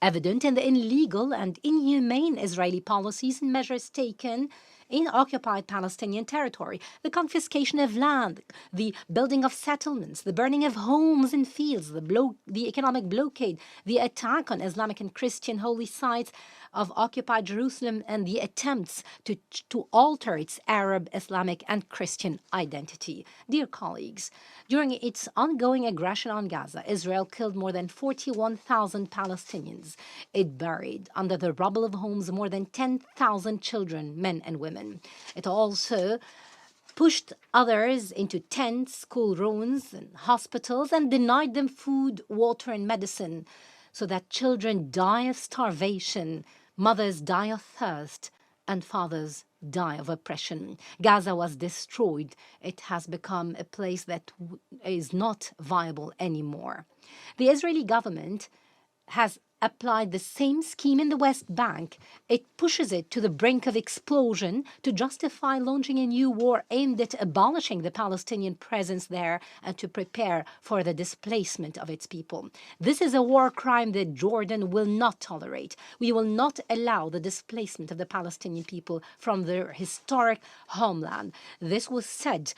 evident in the illegal and inhumane Israeli policies and measures taken in occupied Palestinian territory, the confiscation of land, the building of settlements, the burning of homes and fields, the economic blockade, the attack on Islamic and Christian holy sites of occupied Jerusalem, and the attempts to alter its Arab, Islamic, and Christian identity. Dear colleagues, during its ongoing aggression on Gaza, Israel killed more than 41,000 Palestinians. It buried under the rubble of homes more than 10,000 children, men and women. It also pushed others into tents, school ruins, and hospitals, and denied them food, water, and medicine, so that children die of starvation, mothers die of thirst, and fathers die of oppression. Gaza was destroyed. It has become a place that is not viable anymore. The Israeli government has applied the same scheme in the West Bank. It pushes it to the brink of explosion to justify launching a new war aimed at abolishing the Palestinian presence there and to prepare for the displacement of its people. This is a war crime that Jordan will not tolerate. We will not allow the displacement of the Palestinian people from their historic homeland. This was said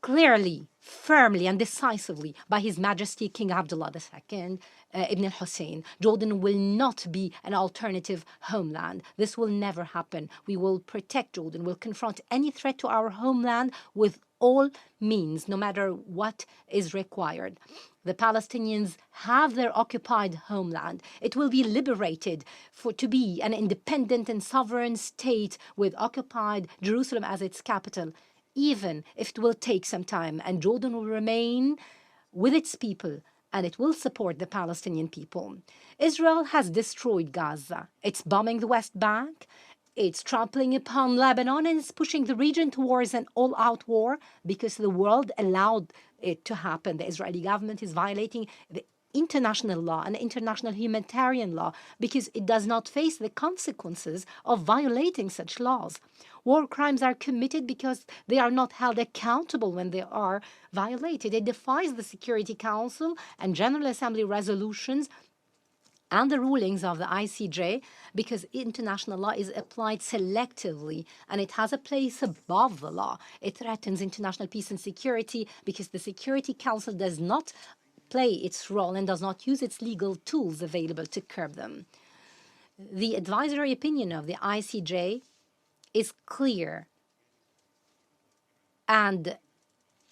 clearly, firmly, and decisively by His Majesty King Abdullah II, Ibn al-Hussein. Jordan will not be an alternative homeland. This will never happen. We will protect Jordan. We'll confront any threat to our homeland with all means, no matter what is required. The Palestinians have their occupied homeland. It will be liberated to be an independent and sovereign state with occupied Jerusalem as its capital, even if it will take some time, and Jordan will remain with its people, and it will support the Palestinian people. Israel has destroyed Gaza. It's bombing the West Bank. It's trampling upon Lebanon, and it's pushing the region towards an all-out war because the world allowed it to happen. The Israeli government is violating the international law and international humanitarian law because it does not face the consequences of violating such laws. War crimes are committed because they are not held accountable when they are violated. It defies the Security Council and General Assembly resolutions and the rulings of the ICJ because international law is applied selectively and it has a place above the law. It threatens international peace and security because the Security Council does not play its role and does not use its legal tools available to curb them. The advisory opinion of the ICJ is clear, and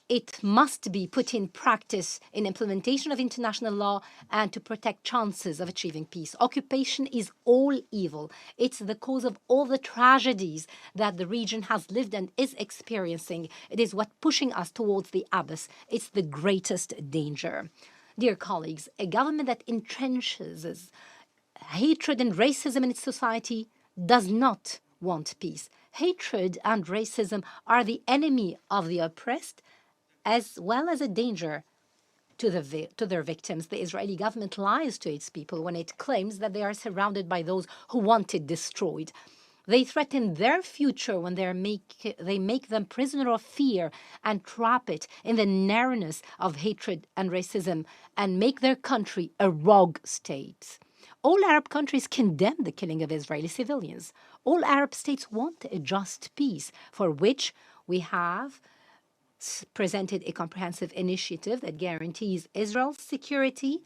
it must be put in practice in implementation of international law and to protect chances of achieving peace. Occupation is all evil. It's the cause of all the tragedies that the region has lived and is experiencing. It is what pushing us towards the abyss. It's the greatest danger. Dear colleagues, a government that entrenches hatred and racism in its society does not want peace. Hatred and racism are the enemy of the oppressed, as well as a danger to their victims. The Israeli government lies to its people when it claims that they are surrounded by those who want it destroyed. They threaten their future when they make them prisoner of fear and trap it in the narrowness of hatred and racism and make their country a rogue state. All Arab countries condemn the killing of Israeli civilians. All Arab states want a just peace, for which we have presented a comprehensive initiative that guarantees Israel's security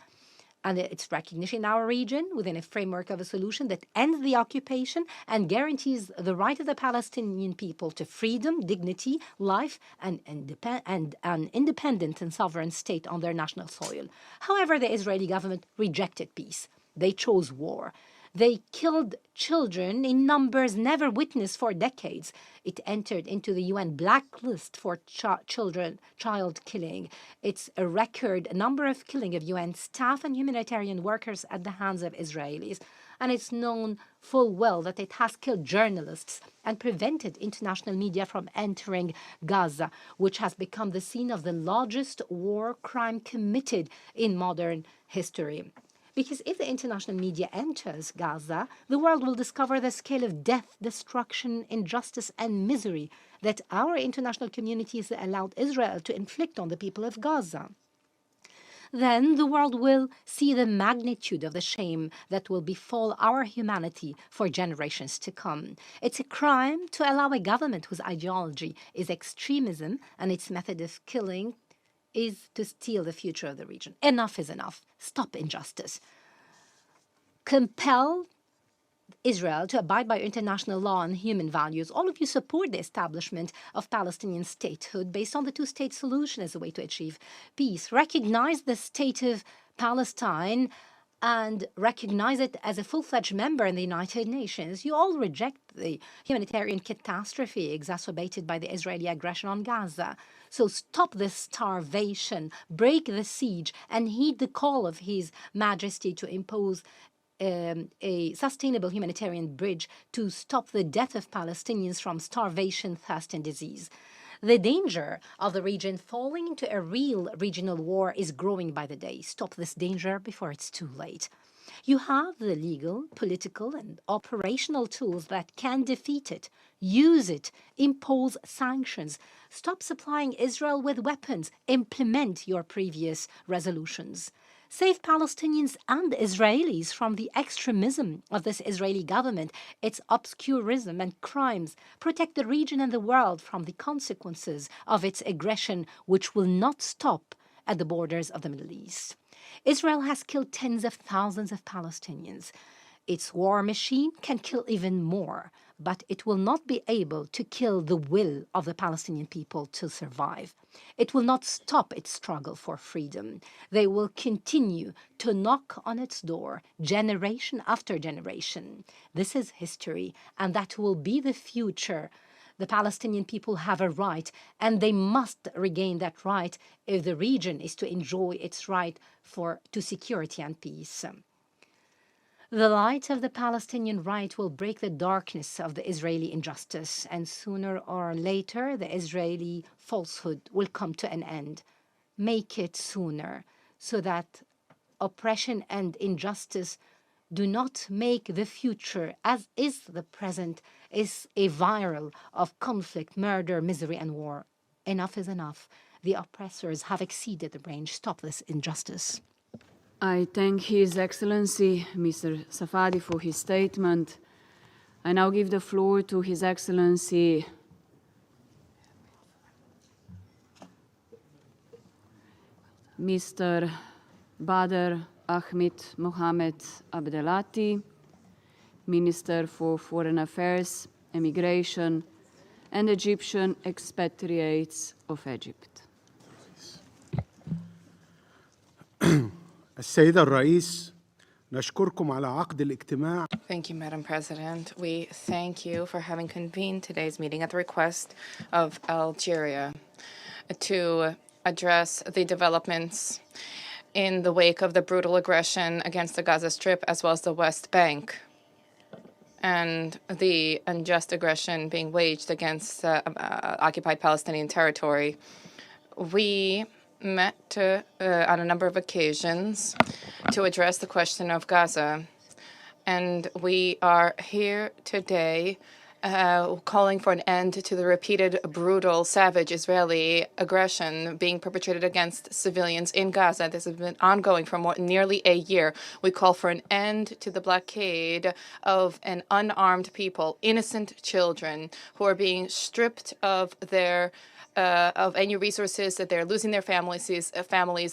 and its recognition in our region within a framework of a solution that ends the occupation and guarantees the right of the Palestinian people to freedom, dignity, life, and an independent and sovereign state on their national soil. However, the Israeli government rejected peace. They chose war. They killed children in numbers never witnessed for decades. It entered into the UN blacklist for child killing. It's a record number of killing of UN staff and humanitarian workers at the hands of Israelis. And it's known full well that it has killed journalists and prevented international media from entering Gaza, which has become the scene of the largest war crime committed in modern history. Because if the international media enters Gaza, the world will discover the scale of death, destruction, injustice, and misery that our international community has allowed Israel to inflict on the people of Gaza. Then the world will see the magnitude of the shame that will befall our humanity for generations to come. It's a crime to allow a government whose ideology is extremism and its method of killing is to steal the future of the region. Enough is enough. Stop injustice. Compel Israel to abide by international law and human values. All of you support the establishment of Palestinian statehood based on the two-state solution as a way to achieve peace. Recognize the state of Palestine and recognize it as a full-fledged member in the United Nations. You all reject the humanitarian catastrophe exacerbated by the Israeli aggression on Gaza. So stop this starvation, break the siege, and heed the call of His Majesty to impose a sustainable humanitarian bridge to stop the death of Palestinians from starvation, thirst, and disease. The danger of the region falling into a real regional war is growing by the day. Stop this danger before it's too late. You have the legal, political, and operational tools that can defeat it. Use it. Impose sanctions. Stop supplying Israel with weapons. Implement your previous resolutions. Save Palestinians and Israelis from the extremism of this Israeli government, its obscurism and crimes. Protect the region and the world from the consequences of its aggression, which will not stop at the borders of the Middle East. Israel has killed tens of thousands of Palestinians. Its war machine can kill even more, but it will not be able to kill the will of the Palestinian people to survive. It will not stop its struggle for freedom. They will continue to knock on its door generation after generation. This is history, and that will be the future. The Palestinian people have a right, and they must regain that right if the region is to enjoy its right to security and peace. The light of the Palestinian right will break the darkness of the Israeli injustice, and sooner or later the Israeli falsehood will come to an end. Make it sooner, so that oppression and injustice do not make the future, as is the present, is a viral of conflict, murder, misery, and war. Enough is enough. The oppressors have exceeded the range. Stop this injustice. I thank His Excellency, Mr. Safadi, for his statement. I now give the floor to His Excellency Mr. Badr Ahmed Mohamed Abdelati, Minister for Foreign Affairs, Immigration, and Egyptian expatriates of Egypt. السيدة الرئيس نشكركم على عقد الاجتماع. Thank you, Madam President. We thank you for having convened today's meeting at the request of Algeria to address the developments in the wake of the brutal aggression against the Gaza Strip as well as the West Bank and the unjust aggression being waged against occupied Palestinian territory. We met on a number of occasions to address the question of Gaza. And we are here today calling for an end to the repeated, brutal, savage Israeli aggression being perpetrated against civilians in Gaza. This has been ongoing for nearly a year. We call for an end to the blockade of an unarmed people, innocent children who are being stripped of their of any resources, that they're losing their families,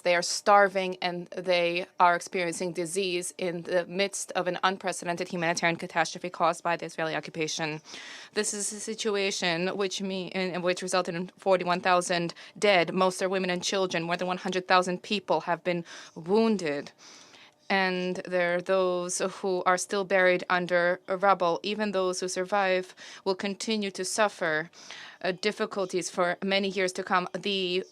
they are starving, and they are experiencing disease in the midst of an unprecedented humanitarian catastrophe caused by the Israeli occupation. This is a situation which resulted in 41,000 dead. Most are women and children. More than 100,000 people have been wounded. And there are those who are still buried under rubble. Even those who survive will continue to suffer difficulties for many years to come. The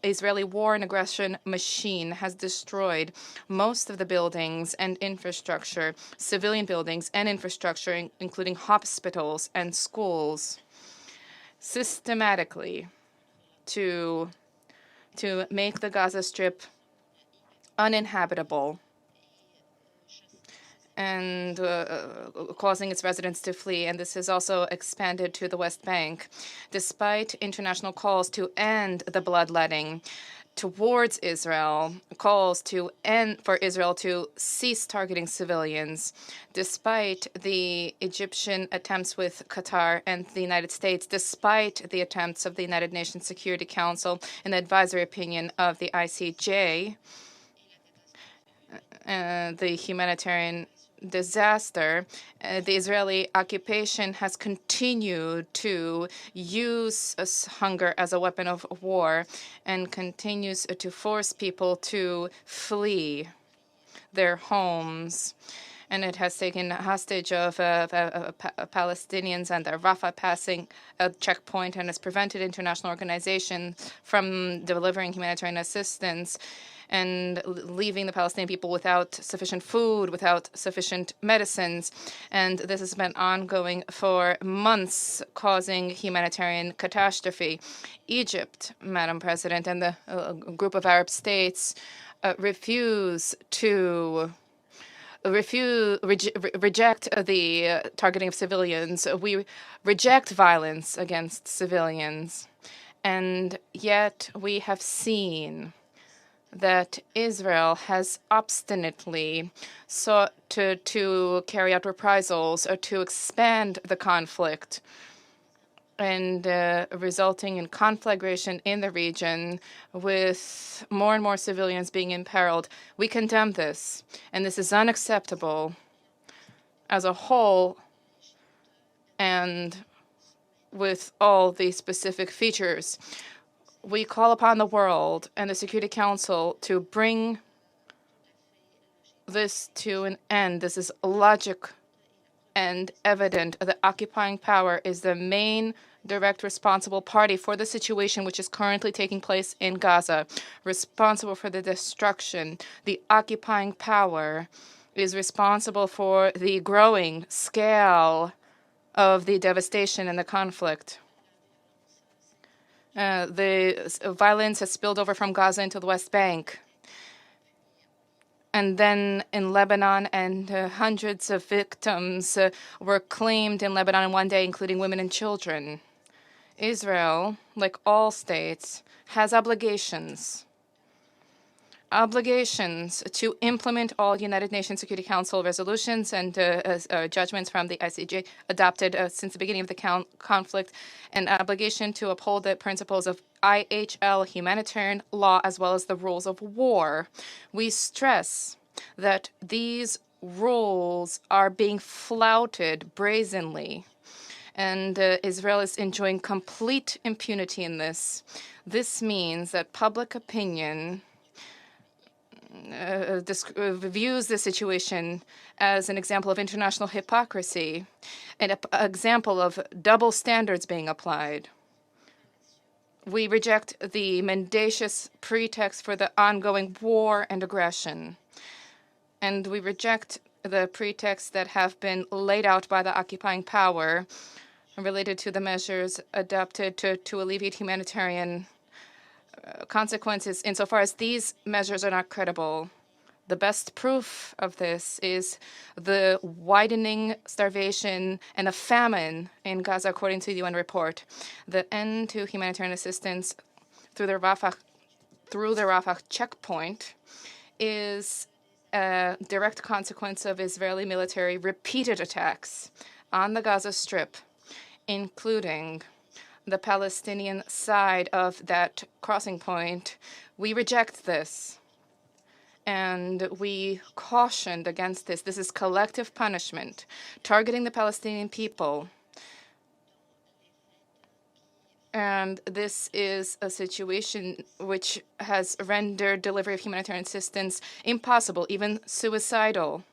Israeli war and aggression machine has destroyed most of the buildings and infrastructure, civilian buildings and infrastructure, including hospitals and schools, systematically to make the Gaza Strip uninhabitable and causing its residents to flee. And this has also expanded to the West Bank. Despite international calls to end the bloodletting towards Israel, calls for Israel to cease targeting civilians, despite the Egyptian attempts with Qatar and the United States, despite the attempts of the United Nations Security Council and the advisory opinion of the ICJ, the humanitarian disaster, the Israeli occupation has continued to use hunger as a weapon of war and continues to force people to flee their homes. And it has taken hostage of Palestinians and the Rafah passing a checkpoint and has prevented international organizations from delivering humanitarian assistance and leaving the Palestinian people without sufficient food, without sufficient medicines. And this has been ongoing for months, causing humanitarian catastrophe. Egypt, Madam President, and the group of Arab states reject the targeting of civilians. We reject violence against civilians. And yet we have seen that Israel has obstinately sought to carry out reprisals or to expand the conflict, and resulting in conflagration in the region with more and more civilians being imperiled. We condemn this, and this is unacceptable as a whole and with all the specific features. We call upon the world and the Security Council to bring this to an end. This is logic and evident. The occupying power is the main direct responsible party for the situation which is currently taking place in Gaza, responsible for the destruction. The occupying power is responsible for the growing scale of the devastation and the conflict. The violence has spilled over from Gaza into the West Bank. And then in Lebanon, and hundreds of victims were claimed in Lebanon in one day, including women and children. Israel, like all states, has obligations to implement all United Nations Security Council resolutions and judgments from the ICJ adopted since the beginning of the conflict, an obligation to uphold the principles of IHL humanitarian law as well as the rules of war. We stress that these rules are being flouted brazenly, and Israel is enjoying complete impunity in this. This means that public opinion views the situation as an example of international hypocrisy and an example of double standards being applied. We reject the mendacious pretext for the ongoing war and aggression, and we reject the pretexts that have been laid out by the occupying power related to the measures adopted to alleviate humanitarian consequences insofar as these measures are not credible. The best proof of this is the widening starvation and a famine in Gaza, according to the UN report. The end to humanitarian assistance through the Rafah checkpoint is a direct consequence of Israeli military repeated attacks on the Gaza Strip, including the Palestinian side of that crossing point. We reject this, and we cautioned against this. This is collective punishment targeting the Palestinian people. And this is a situation which has rendered delivery of humanitarian assistance impossible, even suicidal.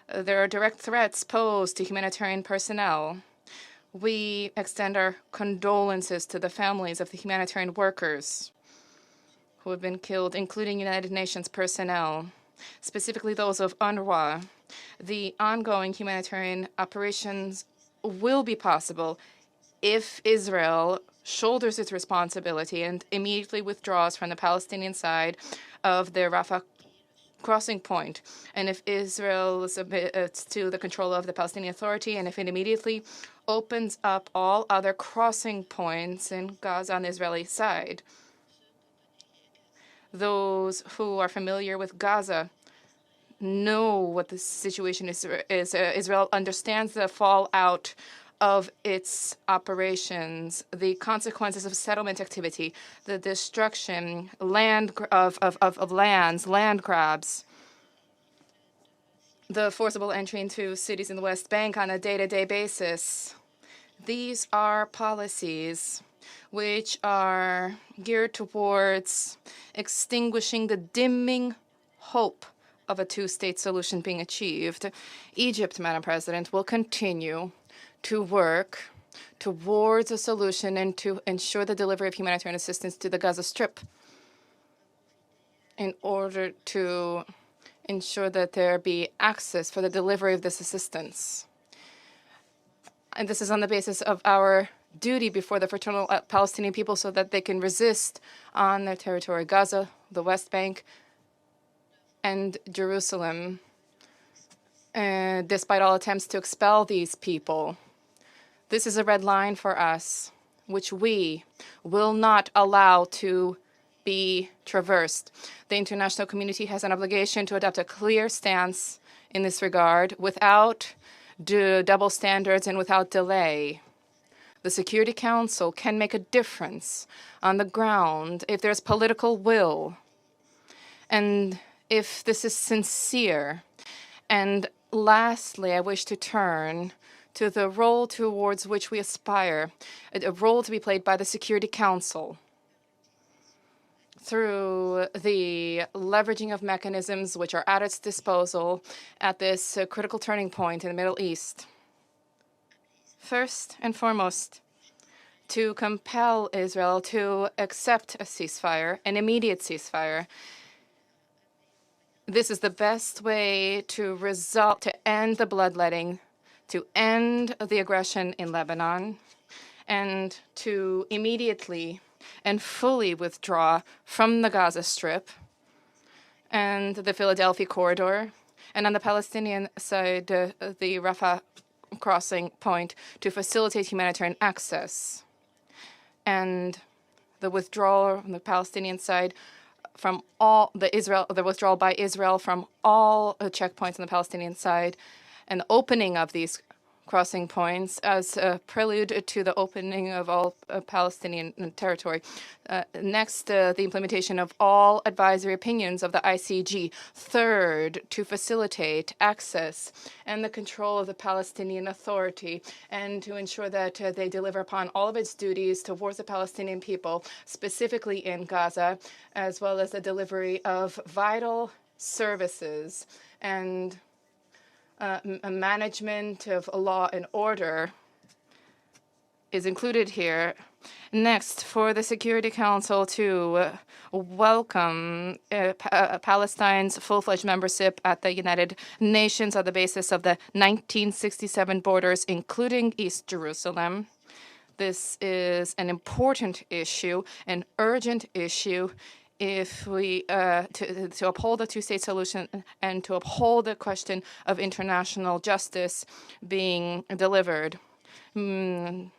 There are direct threats posed to humanitarian personnel. We extend our condolences to the families of the humanitarian workers who have been killed, including United Nations personnel, specifically those of UNRWA. The ongoing humanitarian operations will be possible if Israel shoulders its responsibility and immediately withdraws from the Palestinian side of the Rafah crossing point, and if Israel submits to the control of the Palestinian Authority, and if it immediately opens up all other crossing points in Gaza on the Israeli side. Those who are familiar with Gaza know what the situation is. Israel understands the fallout of its operations, the consequences of settlement activity, the destruction of lands, land grabs, the forcible entry into cities in the West Bank on a day-to-day basis. These are policies which are geared towards extinguishing the dimming hope of a two-state solution being achieved. Egypt, Madam President, will continue to work towards a solution and to ensure the delivery of humanitarian assistance to the Gaza Strip in order to ensure that there be access for the delivery of this assistance. And this is on the basis of our duty before the fraternal Palestinian people so that they can resist on their territory, Gaza, the West Bank, and Jerusalem, despite all attempts to expel these people. This is a red line for us, which we will not allow to be traversed. The international community has an obligation to adopt a clear stance in this regard without double standards and without delay. The Security Council can make a difference on the ground if there's political will and if this is sincere. And lastly, I wish to turn to the role towards which we aspire, a role to be played by the Security Council through the leveraging of mechanisms which are at its disposal at this critical turning point in the Middle East. First and foremost, to compel Israel to accept a ceasefire, an immediate ceasefire. This is the best way to end the bloodletting, to end the aggression in Lebanon, and to immediately and fully withdraw from the Gaza Strip and the Philadelphia corridor, and on the Palestinian side, the Rafah crossing point, to facilitate humanitarian access, and the withdrawal on the Palestinian side from all the withdrawal by Israel from all checkpoints on the Palestinian side, and the opening of these crossing points as a prelude to the opening of all Palestinian territory. Next, the implementation of all advisory opinions of the ICG. Third, to facilitate access and the control of the Palestinian Authority and to ensure that they deliver upon all of its duties towards the Palestinian people, specifically in Gaza, as well as the delivery of vital services and a management of law and order is included here. Next, for the Security Council to welcome Palestine's full-fledged membership at the United Nations on the basis of the 1967 borders, including East Jerusalem. This is an important issue, an urgent issue, if we to uphold the two-state solution and to uphold the question of international justice being delivered. To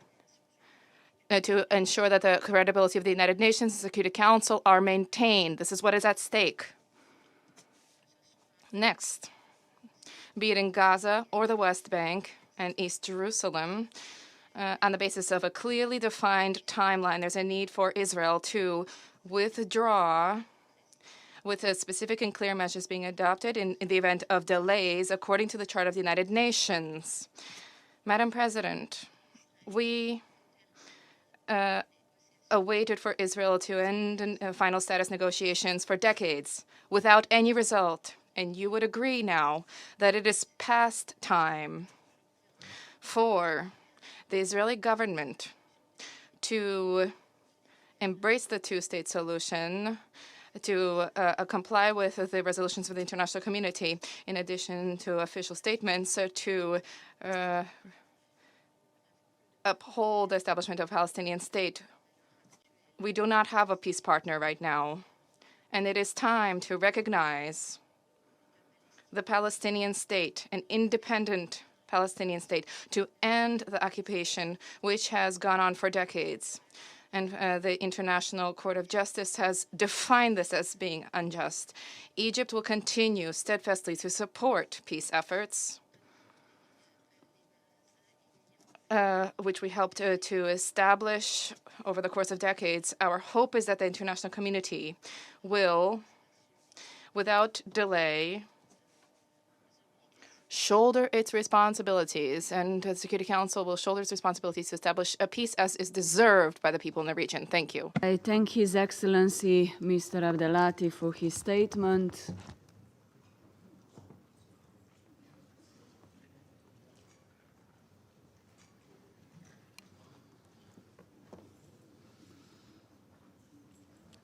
ensure that the credibility of the United Nations and Security Council are maintained. This is what is at stake. Next, be it in Gaza or the West Bank and East Jerusalem, on the basis of a clearly defined timeline, there's a need for Israel to withdraw with a specific and clear measures being adopted in the event of delays according to the Charter of the United Nations. Madam President, we awaited for Israel to end final status negotiations for decades without any result. And you would agree now that it is past time for the Israeli government to embrace the two-state solution, to comply with the resolutions of the international community, in addition to official statements, to uphold the establishment of a Palestinian state. We do not have a peace partner right now, and it is time to recognize the Palestinian state, an independent Palestinian state, to end the occupation, which has gone on for decades. And the International Court of Justice has defined this as being unjust. Egypt will continue steadfastly to support peace efforts, which we helped to establish over the course of decades. Our hope is that the international community will, without delay, shoulder its responsibilities, and the Security Council will shoulder its responsibilities to establish a peace as is deserved by the people in the region. Thank you. I thank His Excellency Mr. Abdelati for his statement.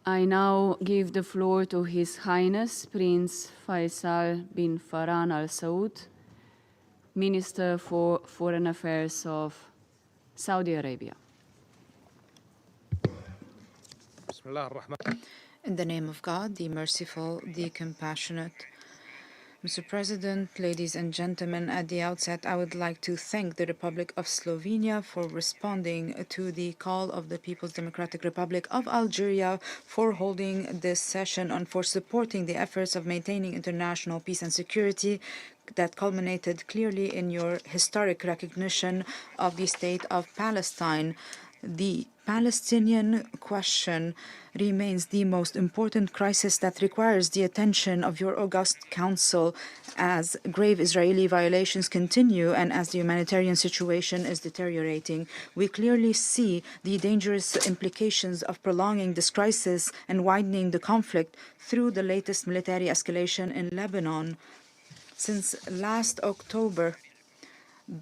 I now give the floor to His Highness Prince Faisal bin Farhan Al Saud, Minister for Foreign Affairs of Saudi Arabia. In the name of God, the merciful, the compassionate. Mr. President, ladies and gentlemen, at the outset, I would like to thank the Republic of Slovenia for responding to the call of the People's Democratic Republic of Algeria for holding this session and for supporting the efforts of maintaining international peace and security that culminated clearly in your historic recognition of the State of Palestine. The Palestinian question remains the most important crisis that requires the attention of your august council as grave Israeli violations continue and as the humanitarian situation is deteriorating. We clearly see the dangerous implications of prolonging this crisis and widening the conflict through the latest military escalation in Lebanon. Since last October,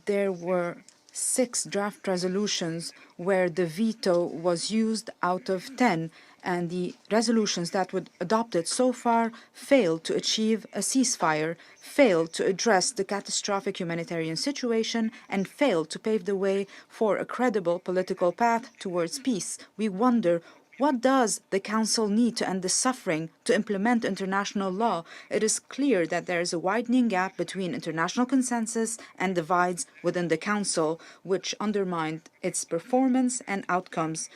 there were 6 draft resolutions where the veto was used out of 10, and the resolutions that were adopted so far failed to achieve a ceasefire, failed to address the catastrophic humanitarian situation, and failed to pave the way for a credible political path towards peace. We wonder, what does the Council need to end the suffering, to implement international law? It is clear that there is a widening gap between international consensus and divides within the Council, which undermine its performance and outcomes.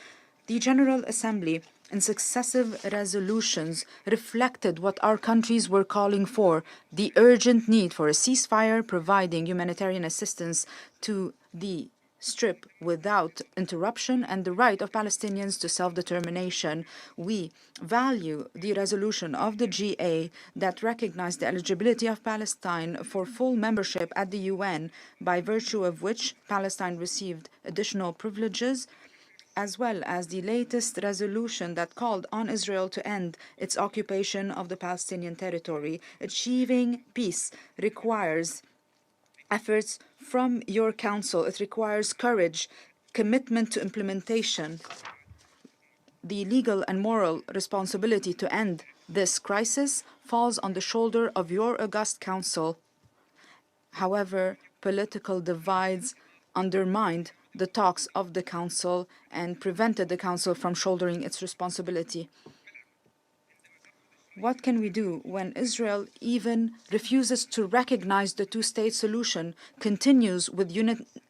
The General Assembly, in successive resolutions, reflected what our countries were calling for: the urgent need for a ceasefire, providing humanitarian assistance to the Strip without interruption, and the right of Palestinians to self-determination. We value the resolution of the GA that recognized the eligibility of Palestine for full membership at the UN, by virtue of which Palestine received additional privileges, as well as the latest resolution that called on Israel to end its occupation of the Palestinian territory. Achieving peace requires efforts from your Council. It requires courage, commitment to implementation. The legal and moral responsibility to end this crisis falls on the shoulder of your august Council. However, political divides undermined the talks of the Council and prevented the Council from shouldering its responsibility. What can we do when Israel even refuses to recognize the two-state solution, continues with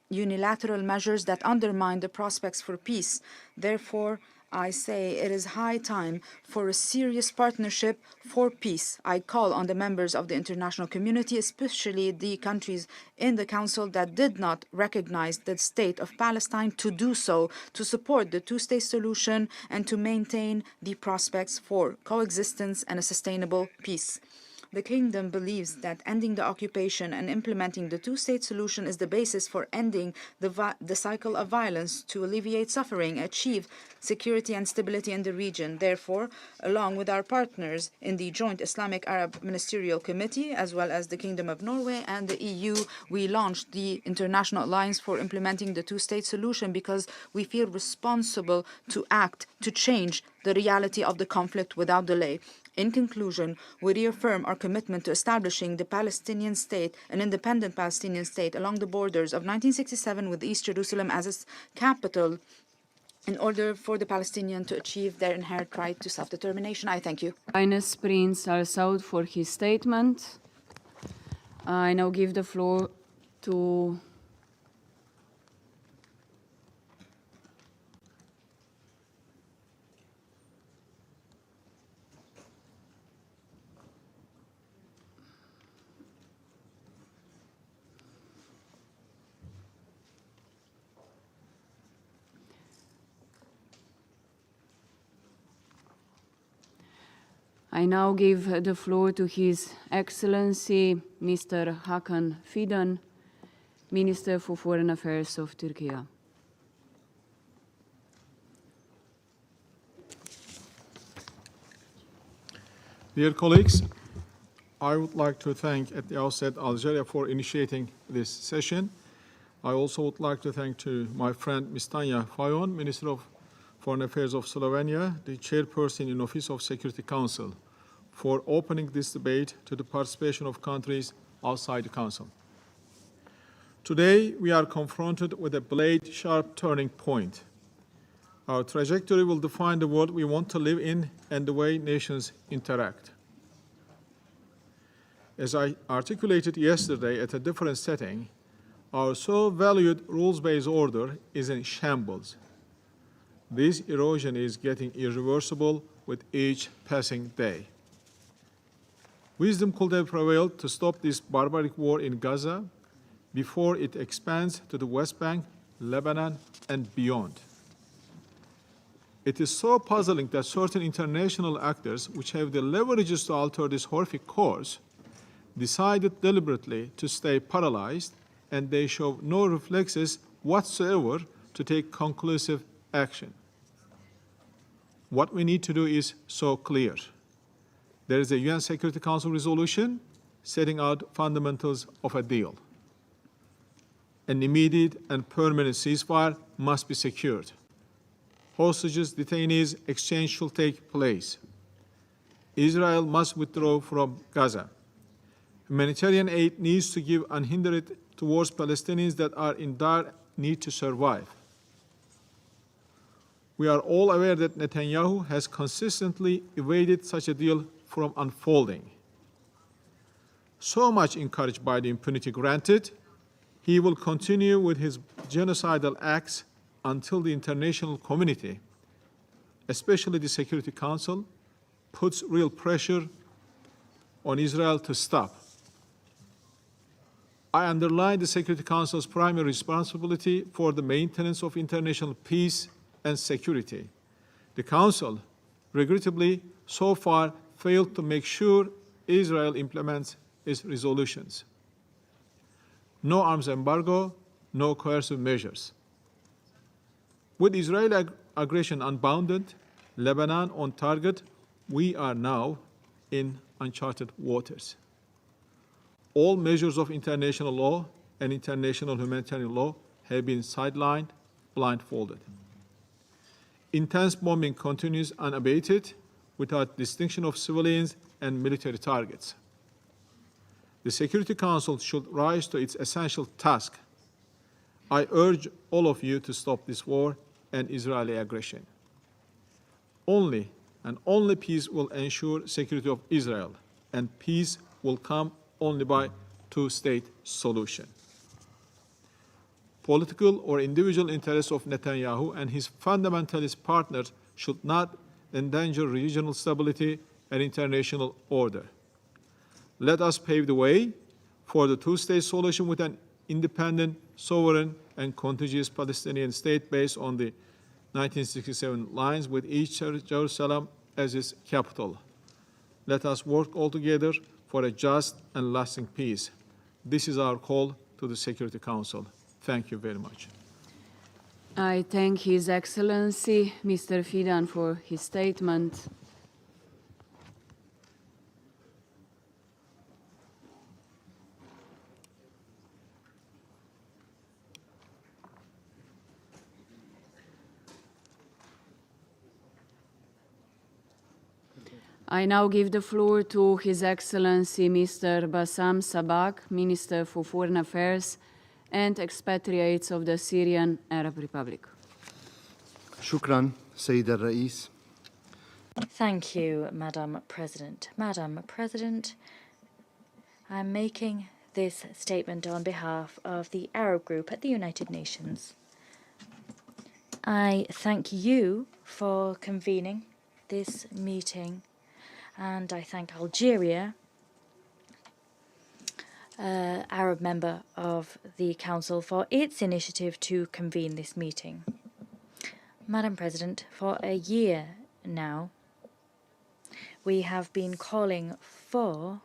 unilateral measures that undermine the prospects for peace? Therefore, I say it is high time for a serious partnership for peace. I call on the members of the international community, especially the countries in the Council that did not recognize the state of Palestine, to do so, to support the two-state solution and to maintain the prospects for coexistence and a sustainable peace. The Kingdom believes that ending the occupation and implementing the two-state solution is the basis for ending the cycle of violence, to alleviate suffering, achieve security and stability in the region. Therefore, along with our partners in the Joint Islamic Arab Ministerial Committee, as well as the Kingdom of Norway and the EU, we launched the International Alliance for Implementing the Two-State Solution because we feel responsible to act, to change the reality of the conflict without delay. In conclusion, we reaffirm our commitment to establishing the Palestinian state, an independent Palestinian state, along the borders of 1967 with East Jerusalem as its capital, in order for the Palestinians to achieve their inherent right to self-determination. I thank you. Highness Prince Al Saud for his statement. I now give the floor to the floor to His Excellency Mr. Hakan Fidan, Minister for Foreign Affairs of Turkey. Dear colleagues, I would like to thank at the outset Algeria for initiating this session. I also would like to thank to my friend Ms. Tanja Fajon, Minister of Foreign Affairs of Slovenia, the chairperson in Office of Security Council, for opening this debate to the participation of countries outside the Council. Today, we are confronted with a blade-sharp turning point. Our trajectory will define the world we want to live in and the way nations interact. As I articulated yesterday at a different setting, our so valued rules-based order is in shambles. This erosion is getting irreversible with each passing day. Wisdom could have prevailed to stop this barbaric war in Gaza before it expands to the West Bank, Lebanon, and beyond. It is so puzzling that certain international actors, which have the leverages to alter this horrific course, decided deliberately to stay paralyzed, and they show no reflexes whatsoever to take conclusive action. What we need to do is so clear. There is a UN Security Council resolution setting out fundamentals of a deal. An immediate and permanent ceasefire must be secured. Hostages, detainees, exchange should take place. Israel must withdraw from Gaza. Humanitarian aid needs to give unhindered towards Palestinians that are in dire need to survive. We are all aware that Netanyahu has consistently evaded such a deal from unfolding. So much encouraged by the impunity granted, he will continue with his genocidal acts until the international community, especially the Security Council, puts real pressure on Israel to stop. I underline the Security Council's primary responsibility for the maintenance of international peace and security. The Council, regrettably, so far failed to make sure Israel implements its resolutions. No arms embargo, no coercive measures. With Israeli aggression unbounded, Lebanon on target, we are now in uncharted waters. All measures of international law and international humanitarian law have been sidelined, blindfolded. Intense bombing continues unabated, without distinction of civilians and military targets. The Security Council should rise to its essential task. I urge all of you to stop this war and Israeli aggression. Only and only peace will ensure security of Israel, and peace will come only by two-state solution. Political or individual interests of Netanyahu and his fundamentalist partners should not endanger regional stability and international order. Let us pave the way for the two-state solution with an independent, sovereign, and contiguous Palestinian state based on the 1967 lines with each Jerusalem as its capital. Let us work all together for a just and lasting peace. This is our call to the Security Council. Thank you very much. I thank His Excellency, Mr. Fidan, for his statement. I now give the floor to His Excellency Mr. Bassam Sabag, Minister for Foreign Affairs and Expatriates of the Syrian Arab Republic. شكرا سيد الرئيس. Thank you, Madam President. Madam President, I'm making this statement on behalf of the Arab Group at the United Nations. I thank you for convening this meeting, and I thank Algeria, Arab member of the Council, for its initiative to convene this meeting. Madam President, for a year now, we have been calling for,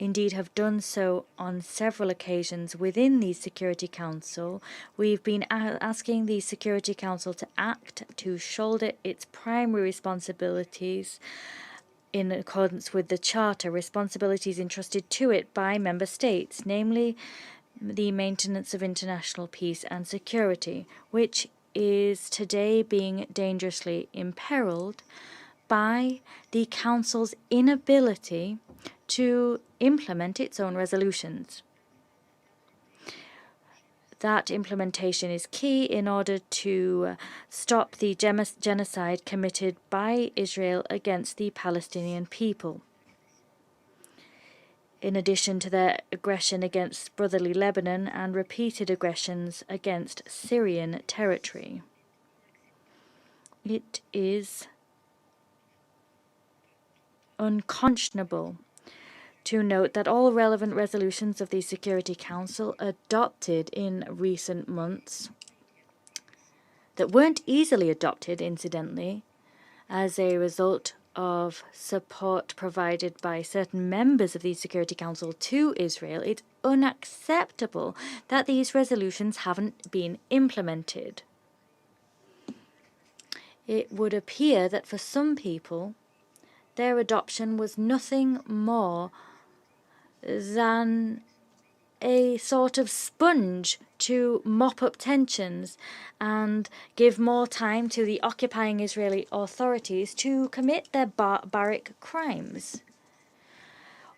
indeed have done so on several occasions within the Security Council. We've been asking the Security Council to act, to shoulder its primary responsibilities in accordance with the Charter, responsibilities entrusted to it by member states, namely the maintenance of international peace and security, which is today being dangerously imperiled by the Council's inability to implement its own resolutions. That implementation is key in order to stop the genocide committed by Israel against the Palestinian people, in addition to their aggression against brotherly Lebanon and repeated aggressions against Syrian territory. It is unconscionable to note that all relevant resolutions of the Security Council adopted in recent months, that weren't easily adopted, incidentally, as a result of support provided by certain members of the Security Council to Israel, it's unacceptable that these resolutions haven't been implemented. It would appear that for some people, their adoption was nothing more than a sort of sponge to mop up tensions and give more time to the occupying Israeli authorities to commit their barbaric crimes.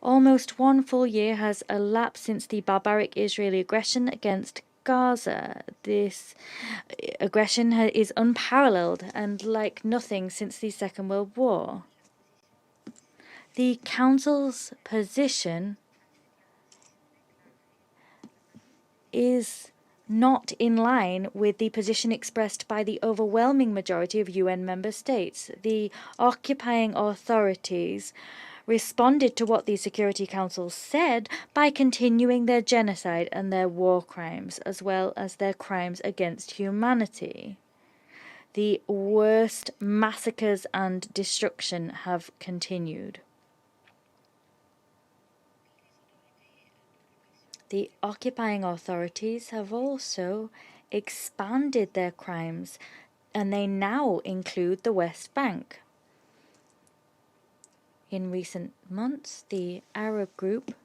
Almost 1 full year has elapsed since the barbaric Israeli aggression against Gaza. This aggression is unparalleled and like nothing since the Second World War. The Council's position is not in line with the position expressed by the overwhelming majority of UN member states. The occupying authorities responded to what the Security Council said by continuing their genocide and their war crimes, as well as their crimes against humanity. The worst massacres and destruction have continued. The occupying authorities have also expanded their crimes, and they now include the West Bank. In recent months, the Arab Group,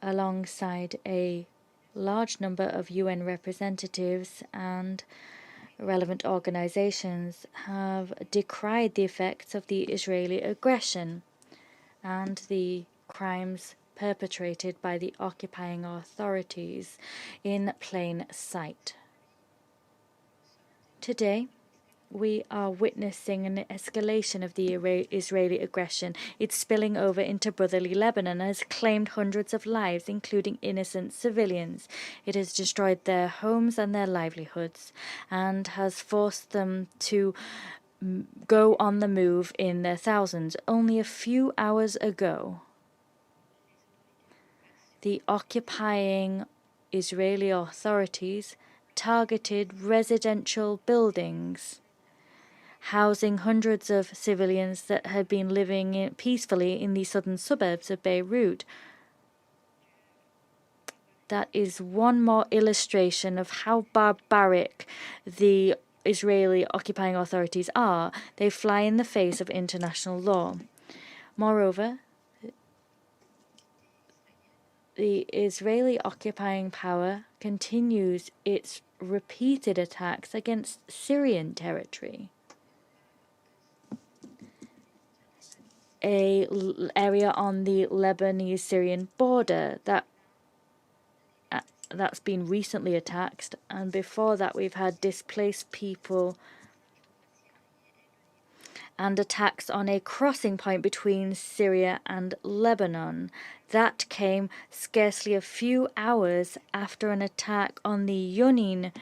alongside a large number of UN representatives and relevant organizations, have decried the effects of the Israeli aggression and the crimes perpetrated by the occupying authorities in plain sight. Today, we are witnessing an escalation of the Israeli aggression. It's spilling over into brotherly Lebanon and has claimed hundreds of lives, including innocent civilians. It has destroyed their homes and their livelihoods and has forced them to go on the move in their thousands. Only a few hours ago, the occupying Israeli authorities targeted residential buildings housing hundreds of civilians that had been living peacefully in the southern suburbs of Beirut. That is one more illustration of how barbaric the Israeli occupying authorities are. They fly in the face of international law. Moreover, the Israeli occupying power continues its repeated attacks against Syrian territory, an area on the Lebanese-Syrian border that's been recently attacked, and before that we've had displaced people and attacks on a crossing point between Syria and Lebanon. That came scarcely a few hours after an attack on the Yunin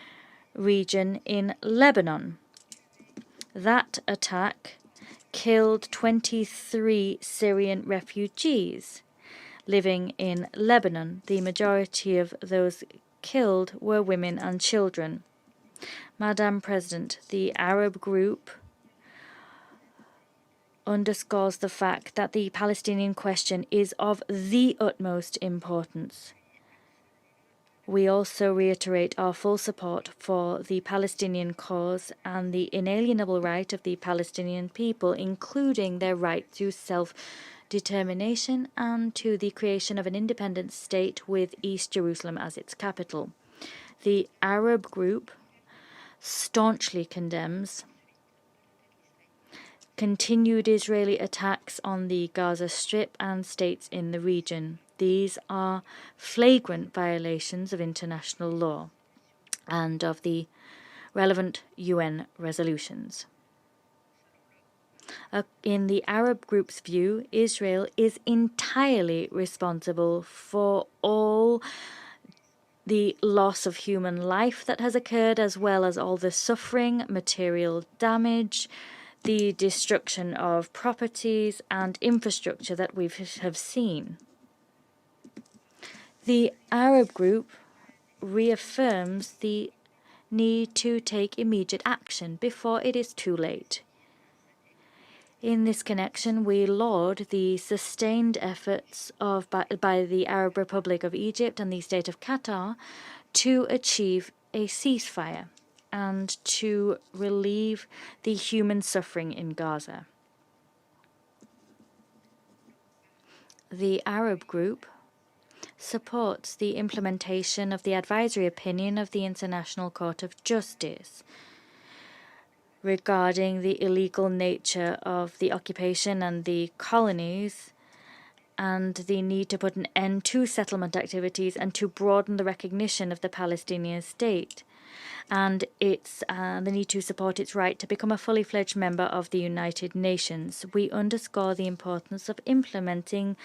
region in Lebanon. That attack killed 23 Syrian refugees living in Lebanon. The majority of those killed were women and children. Madam President, the Arab group underscores the fact that the Palestinian question is of the utmost importance. We also reiterate our full support for the Palestinian cause and the inalienable right of the Palestinian people, including their right to self-determination and to the creation of an independent state with East Jerusalem as its capital. The Arab group staunchly condemns continued Israeli attacks on the Gaza Strip and states in the region. These are flagrant violations of international law and of the relevant UN resolutions. In the Arab group's view, Israel is entirely responsible for all the loss of human life that has occurred, as well as all the suffering, material damage, the destruction of properties and infrastructure that we have seen. The Arab group reaffirms the need to take immediate action before it is too late. In this connection, we laud the sustained efforts by the Arab Republic of Egypt and the State of Qatar to achieve a ceasefire and to relieve the human suffering in Gaza. The Arab group supports the implementation of the advisory opinion of the International Court of Justice regarding the illegal nature of the occupation and the colonies and the need to put an end to settlement activities and to broaden the recognition of the Palestinian state, and the need to support its right to become a fully fledged member of the United Nations. We underscore the importance of implementing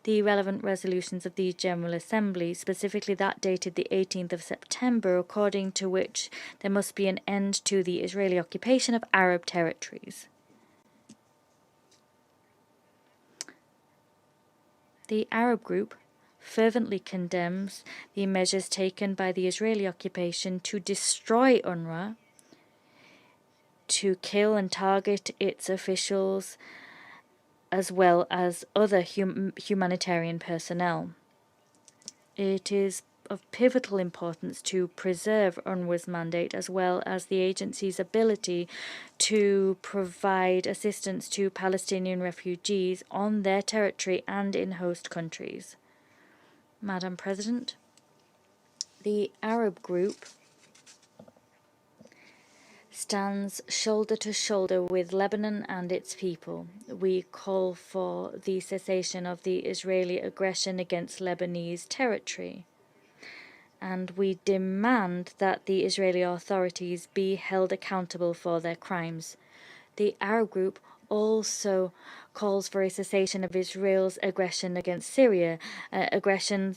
the relevant resolutions of the General Assembly, specifically that dated the 18th of September, according to which there must be an end to the Israeli occupation of Arab territories. The Arab group fervently condemns the measures taken by the Israeli occupation to destroy UNRWA, to kill and target its officials, as well as other humanitarian personnel. It is of pivotal importance to preserve UNRWA's mandate as well as the agency's ability to provide assistance to Palestinian refugees on their territory and in host countries. Madam President, the Arab group stands shoulder to shoulder with Lebanon and its people. We call for the cessation of the Israeli aggression against Lebanese territory. And we demand that the Israeli authorities be held accountable for their crimes. The Arab group also calls for a cessation of Israel's aggression against Syria, an aggression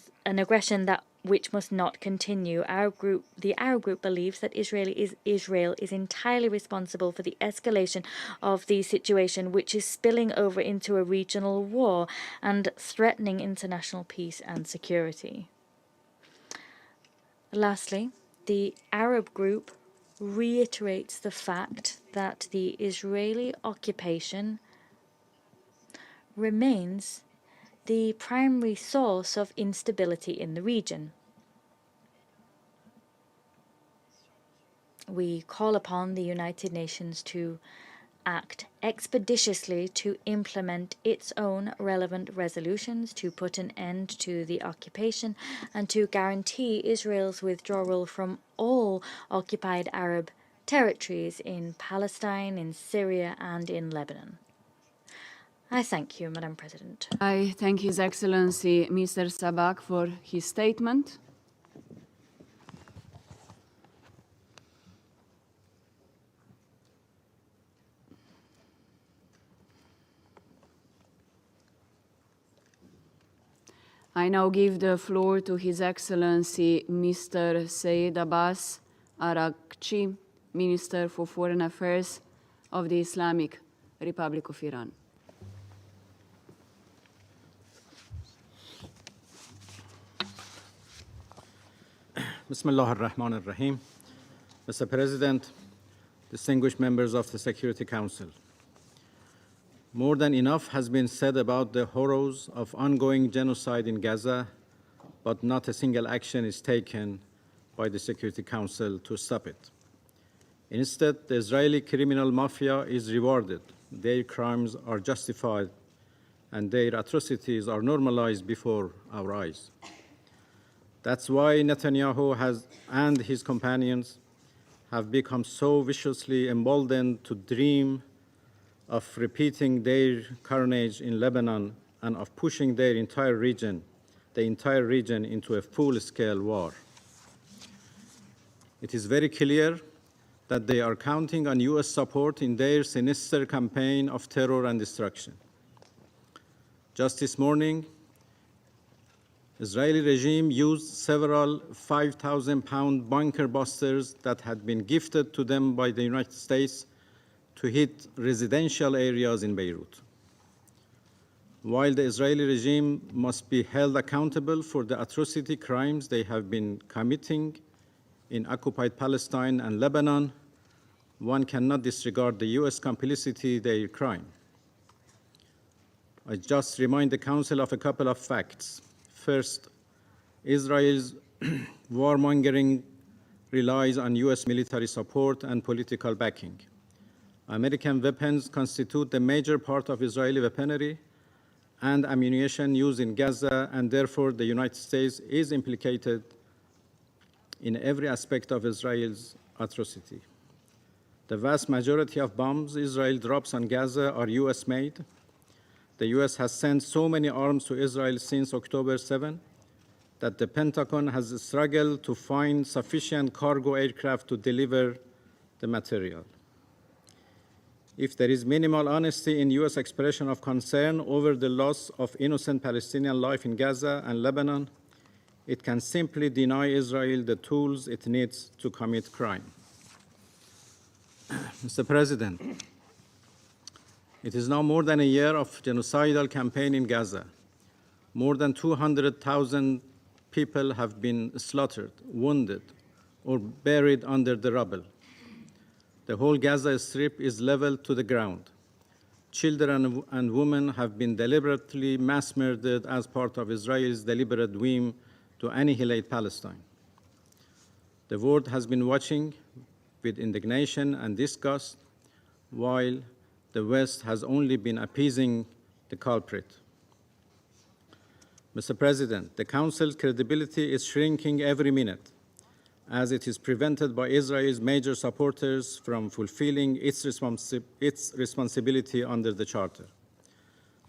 that which must not continue. The Arab group believes that Israel is entirely responsible for the escalation of the situation, which is spilling over into a regional war and threatening international peace and security. Lastly, the Arab group reiterates the fact that the Israeli occupation remains the primary source of instability in the region. We call upon the United Nations to act expeditiously to implement its own relevant resolutions, to put an end to the occupation, and to guarantee Israel's withdrawal from all occupied Arab territories in Palestine, in Syria, and in Lebanon. I thank you, Madam President. I thank His Excellency Mr. Sabak for his statement. I now give the floor to His Excellency Mr. Saeed Abbas Araghchi, Minister for Foreign Affairs of the Islamic Republic of Iran. Bismillah ar-Rahman ar-Rahim. Mr. President, distinguished members of the Security Council, more than enough has been said about the horrors of ongoing genocide in Gaza, but not a single action is taken by the Security Council to stop it. Instead, the Israeli criminal mafia is rewarded, their crimes are justified, and their atrocities are normalized before our eyes. That's why Netanyahu and his companions have become so viciously emboldened to dream of repeating their carnage in Lebanon and of pushing the entire region into a full-scale war. It is very clear that they are counting on US support in their sinister campaign of terror and destruction. Just this morning, Israeli regime used several 5,000-pound bunker busters that had been gifted to them by the United States to hit residential areas in Beirut. While the Israeli regime must be held accountable for the atrocity crimes they have been committing in occupied Palestine and Lebanon, one cannot disregard the US complicity in their crime. I just remind the Council of a couple of facts. First, Israel's warmongering relies on US military support and political backing. American weapons constitute the major part of Israeli weaponry and ammunition used in Gaza, and therefore the United States is implicated in every aspect of Israel's atrocity. The vast majority of bombs Israel drops on Gaza are US-made. The US has sent so many arms to Israel since October 7 that the Pentagon has struggled to find sufficient cargo aircraft to deliver the material. If there is minimal honesty in US expression of concern over the loss of innocent Palestinian life in Gaza and Lebanon, it can simply deny Israel the tools it needs to commit crime. Mr. President, it is now more than a year of genocidal campaign in Gaza. More than 200,000 people have been slaughtered, wounded, or buried under the rubble. The whole Gaza Strip is leveled to the ground. Children and women have been deliberately mass murdered as part of Israel's deliberate whim to annihilate Palestine. The world has been watching with indignation and disgust, while the West has only been appeasing the culprit. Mr. President, the Council's credibility is shrinking every minute. as it is prevented by Israel's major supporters from fulfilling its responsibility under the Charter.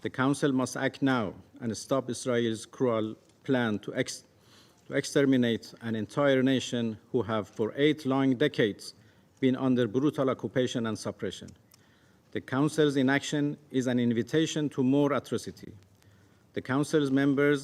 The Council must act now and stop Israel's cruel plan to exterminate an entire nation who have for 8 long decades been under brutal occupation and suppression. The Council's inaction is an invitation to more atrocity. The Council's members